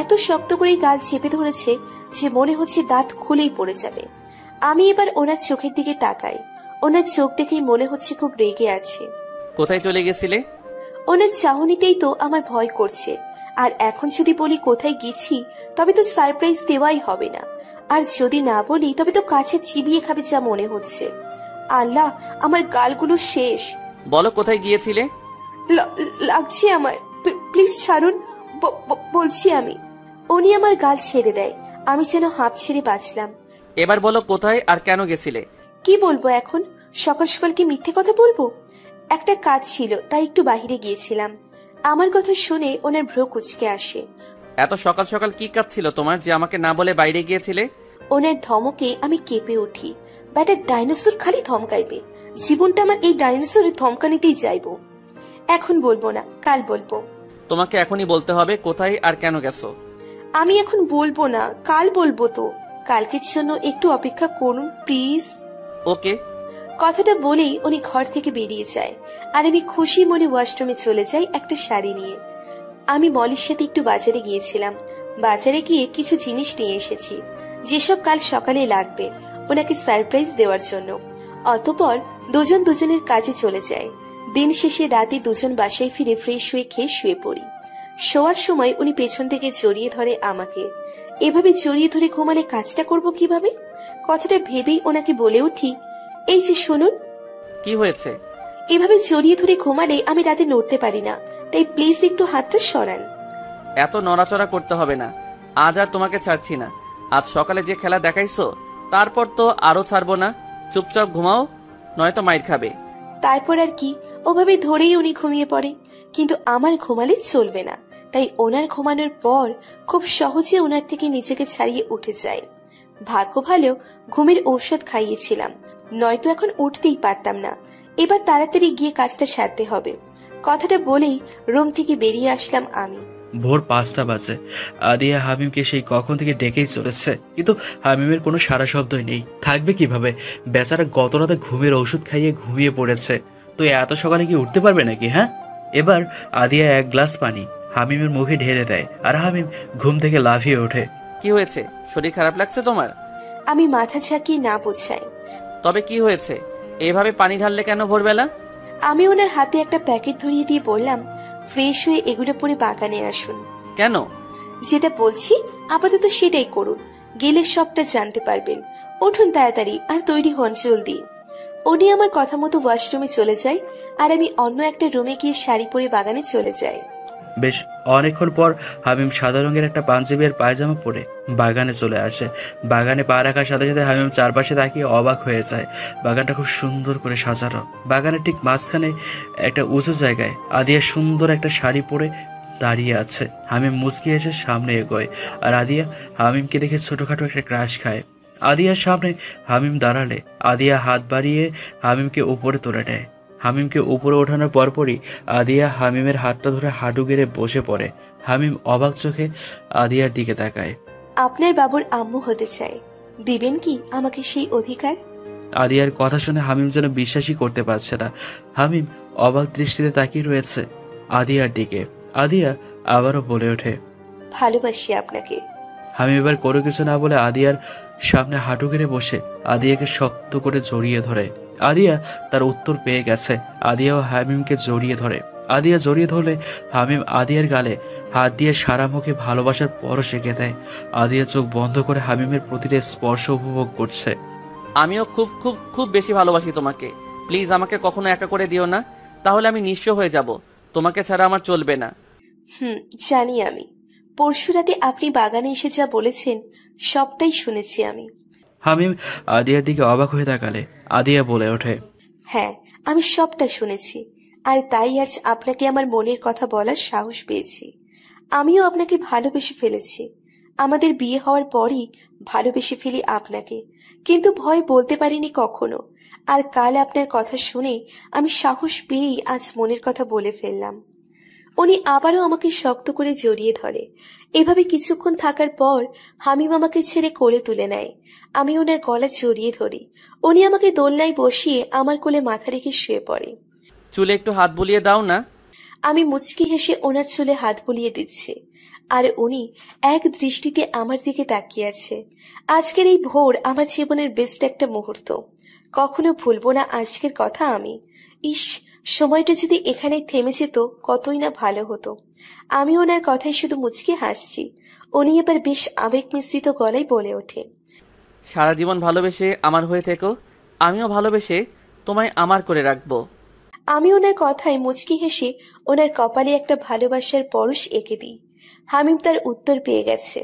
এত শক্ত করে গাল চেপে ধরেছে যে মনে হচ্ছে দাঁত খুলেই পড়ে যাবে। আমি এবার ওনার চোখের দিকে তাকাই। ওনার চোখ দেখেই মনে হচ্ছে খুব রেগে আছে। কোথায় চলে গেছিলে? ওনার চাহনিতেই তো আমার ভয় করছে। আর এখন যদি বলি কোথায় গেছি তবে তো সারপ্রাইজ দেওয়াই হবে না, আর যদি না বলি তবে তো কাছে চিবিয়ে খাবে যা মনে হচ্ছে। আল্লাহ, আমার গালগুলো শেষ। বলো কোথায় গিয়েছিলে? লাগছে আমার, প্লিজ ছাড়ুন, বলছি আমি। উনি আমার গাল ছেড়ে দেয়। আমি যেন হাঁপ ছেড়ে বাঁচলাম। এবার বলো কোথায় আর কেন গেছিলে? কি বলবো এখন? সকাল সকাল কি মিথ্যে কথা বলবো? একটা কাজ ছিল তাই একটু বাইরে গিয়েছিলাম। আমার কথা শুনে ওনার ভ্রু কুঁচকে আসে। এত সকাল সকাল কি কাজ ছিল তোমার যে আমাকে না বলে বাইরে গিয়েছিলে? ওনার ধমকে আমি কেঁপে উঠি। ব্যাটা ডাইনোসর খালি ধমকাইবে। জীবনটা আমার এই ডাইনোসরের ধমকানিতেই যাইবো। এখন বলবো না, কাল বলবো। তোমাকে এখনই বলতে হবে কোথায় আর কেন গেছো। আমি এখন বলবো না, কাল বলবো তো। কালকের জন্য একটু অপেক্ষা করুন প্লিজ। ওকে। কথাটা বলেই উনি ঘর থেকে বেরিয়ে যায় আর আমি খুশি মনে ওয়াশরুমে চলে যাই একটা শাড়ি নিয়ে। আমি মলির সাথে একটু বাজারে গিয়েছিলাম। বাজারে গিয়ে কিছু জিনিস নিয়ে এসেছি যেসব কাল সকালে লাগবে ওনাকে সারপ্রাইজ দেওয়ার জন্য। অতঃপর দুজন দুজনের কাজে চলে যায়। দিন শেষে রাতে দুজন বাসায় ফিরে ফ্রেশ হয়ে খেয়ে শুয়ে পড়ি। শোয়ার সময় উনি পেছন থেকে জড়িয়ে ধরে আমাকে। এভাবে জড়িয়ে ধরে ঘুমালে কাজটা করব কিভাবে? কথাটা ভেবেই ওনাকে বলে উঠি, এই যে শুনুন। কি হয়েছে? এভাবে জড়িয়ে ধরে ঘুমালে আমি রাতে নড়তে পারি না, তাই প্লিজ একটু হাতটা সরান। এত নড়াচড়া করতে হবে না। আজ আর তোমাকে ছাড়ছি না। আজ সকালে যে খেলা দেখাইছো তারপর তো আরো ছাড়বো না। চুপচাপ ঘুমাও, নয়তো মাইর খাবে। তারপর আর কি, ওভাবে ধরেই উনি ঘুমিয়ে পড়ে। কিন্তু আমার ঘুমালে চলবে না, তাই ওনার ঘুমানোর পর খুব সহজে ওনার থেকে নিজেকে ছাড়িয়ে উঠে যায়। ভাগ্য ভালো ঘুমের ঔষধ খাইয়েছিলাম, নয়তো এখন উঠতেই পারতাম না। এবার তাড়াতাড়ি গিয়ে কাজটা সারতে হবে। কথাটা বলেই রুম থেকে বেরিয়ে আসলাম আমি। ভোর 5টা বাজে। আদিয়া হামিমকে সেই কখন থেকে ডেকেই চলেছে, কিন্তু হামিমের কোনো সারা শব্দই নেই। থাকবে কিভাবে? বেচারা গত রাতে ঘুমের ওষুধ খাইয়ে ঘুমিয়ে পড়েছে, তো এত সকালে কি উঠতে পারবে নাকি? হ্যাঁ। এবার আদিয়া এক গ্লাস পানি হামিমের মুখে ঢেলে দেয় আর হামিম ঘুম থেকে লাফিয়ে ওঠে। কি হয়েছে? শরীর খারাপ লাগছে তোমার? আমি মাথা ঝাঁকিয়ে না বোঝাই। তবে কি হয়েছে? এভাবে পানি ঢাললে কেন ভোরবেলা? আমি ওনার হাতে একটা প্যাকেট ধরিয়ে দিয়ে বললাম, ফ্রেশ হয়ে এগুলো পরে বাগানে আসুন। কেন? যেটা বলছি আপাতত সেটাই করুন, গেলে সবটা জানতে পারবেন। উঠুন তাড়াতাড়ি আর তৈরি হন জলদি। উনি আমার কথা মতো ওয়াশরুমে চলে যায় আর আমি অন্য একটা রুমে গিয়ে শাড়ি পরে বাগানে চলে যাই। বেশ অনেকক্ষণ পর হামিম সাদা রঙের একটা পাঞ্জাবি আর পায়জামা পরে বাগানে চলে আসে। বাগানে পা রাখার সাথে সাথে হামিম চারপাশে তাকিয়ে অবাক হয়ে যায়। বাগানটা খুব সুন্দর করে সাজানো। বাগানের ঠিক মাঝখানে একটা উঁচু জায়গায় আদিয়া সুন্দর একটা শাড়ি পরে দাঁড়িয়ে আছে। হামিম মুচকি এসে সামনে এগোয় আর আদিয়া হামিমকে দেখে ছোটখাটো একটা ক্রাশ খায়। আদিয়ার সামনে হামিম দাঁড়ালে আদিয়া হাত বাড়িয়ে হামিমকে উপরে তুলে নেয়। হামিমকে উপরে ওঠানোর পরপরই আদিয়া হামিমের হাতটা ধরে হাঁটু গেড়ে বসে পড়ে। হামিম অবাক চোখে আদিয়ার দিকে তাকায়। আপনার বাবুর আম্মু হতে চাই, দিবেন কি আমাকে সেই অধিকার? আদিয়ার কথা শুনে হামিম যেন বিশ্বাসই করতে পারছে না। হামিম অবাক দৃষ্টিতে তাকিয়ে রয়েছে আদিয়ার দিকে। আদিয়া আবারও বলে ওঠে, ভালোবাসি আপনাকে। হামিম এবার কোনো কিছু না বলে আদিয়ার সামনে হাঁটু গেড়ে বসে আদিয়াকে শক্ত করে জড়িয়ে ধরে। আদিয়া তার উত্তর পেয়ে গেছে। আদিয়াও হামিমকে জড়িয়ে ধরে। আদিয়া জড়িয়ে ধরলে হামিম আদিয়ার গালে হাত দিয়ে সারা মুখে ভালোবাসার পরশ এঁকে দেয়। আদিয়া চোখ বন্ধ করে হামিমের প্রতিটা স্পর্শ উপভোগ করছে। আমিও খুব খুব খুব বেশি ভালোবাসি তোমাকে। প্লিজ আমাকে কখনো একা করে দিও না, তাহলে আমি নিঃস্ব হয়ে যাব। তোমাকে ছাড়া আমার চলবে না। জানি আমি। পরশু রাতে আপনি বাগানে এসে যা বলেছেন সবটাই শুনেছি আমি। হামিম আদিয়ার দিকে অবাক হয়ে তাকালে আদিয়া বলে ওঠে, হ্যাঁ, আমি সবটা শুনেছি। আর তাই আজ আপনাকে আমার মনের কথা বলার সাহস পেয়েছি। আমিও আপনাকে ভালোবেসে ফেলেছি। আমাদের বিয়ে হওয়ার পরই ভালোবেসে ফেলি আপনাকে, কিন্তু ভয় বলতে পারিনি কখনো। আর কাল আপনার কথা শুনে আমি সাহস পেয়েই আজ মনের কথা বলে ফেললাম। উনি আবারও আমাকে শক্ত করে জড়িয়ে ধরে। এভাবে কিছুক্ষণ থাকার পর হামিম আমাকে ছেড়ে কোলে তুলে নেয়। আমি ওনার গলা জড়িয়ে ধরি। উনি আমাকে দোলনায় বসিয়ে আমার কোলে মাথা রেখে শুয়ে পড়ে। চুলে একটু হাত বুলিয়ে দাও না। আমি মুচকি হেসে ওনার চুলে হাত বুলিয়ে দিচ্ছি, আর উনি এক দৃষ্টিতে আমার দিকে তাকিয়ে আছে। আজকের এই ভোর আমার জীবনের বেস্ট একটা মুহূর্ত। কখনো ভুলবো না আজকের কথা আমি। ইস, সময়টা যদি এখানে থেমে যেত কতই না ভালো হতো। আমি ওনার কথায় শুধু মুচকি হাসছি। উনি এবার বেশ আবেগ মিশ্রিত গলায় বলে ওঠে, সারা জীবন ভালোবেসে আমার হয়ে থেকো, আমিও ভালোবেসে তোমায় আমার করে রাখবো। আমি ওনার কথায় মুচকি হেসে ওনার কপালে একটা ভালোবাসার পরশ এঁকে দিই। হামিম তার উত্তর পেয়ে গেছে।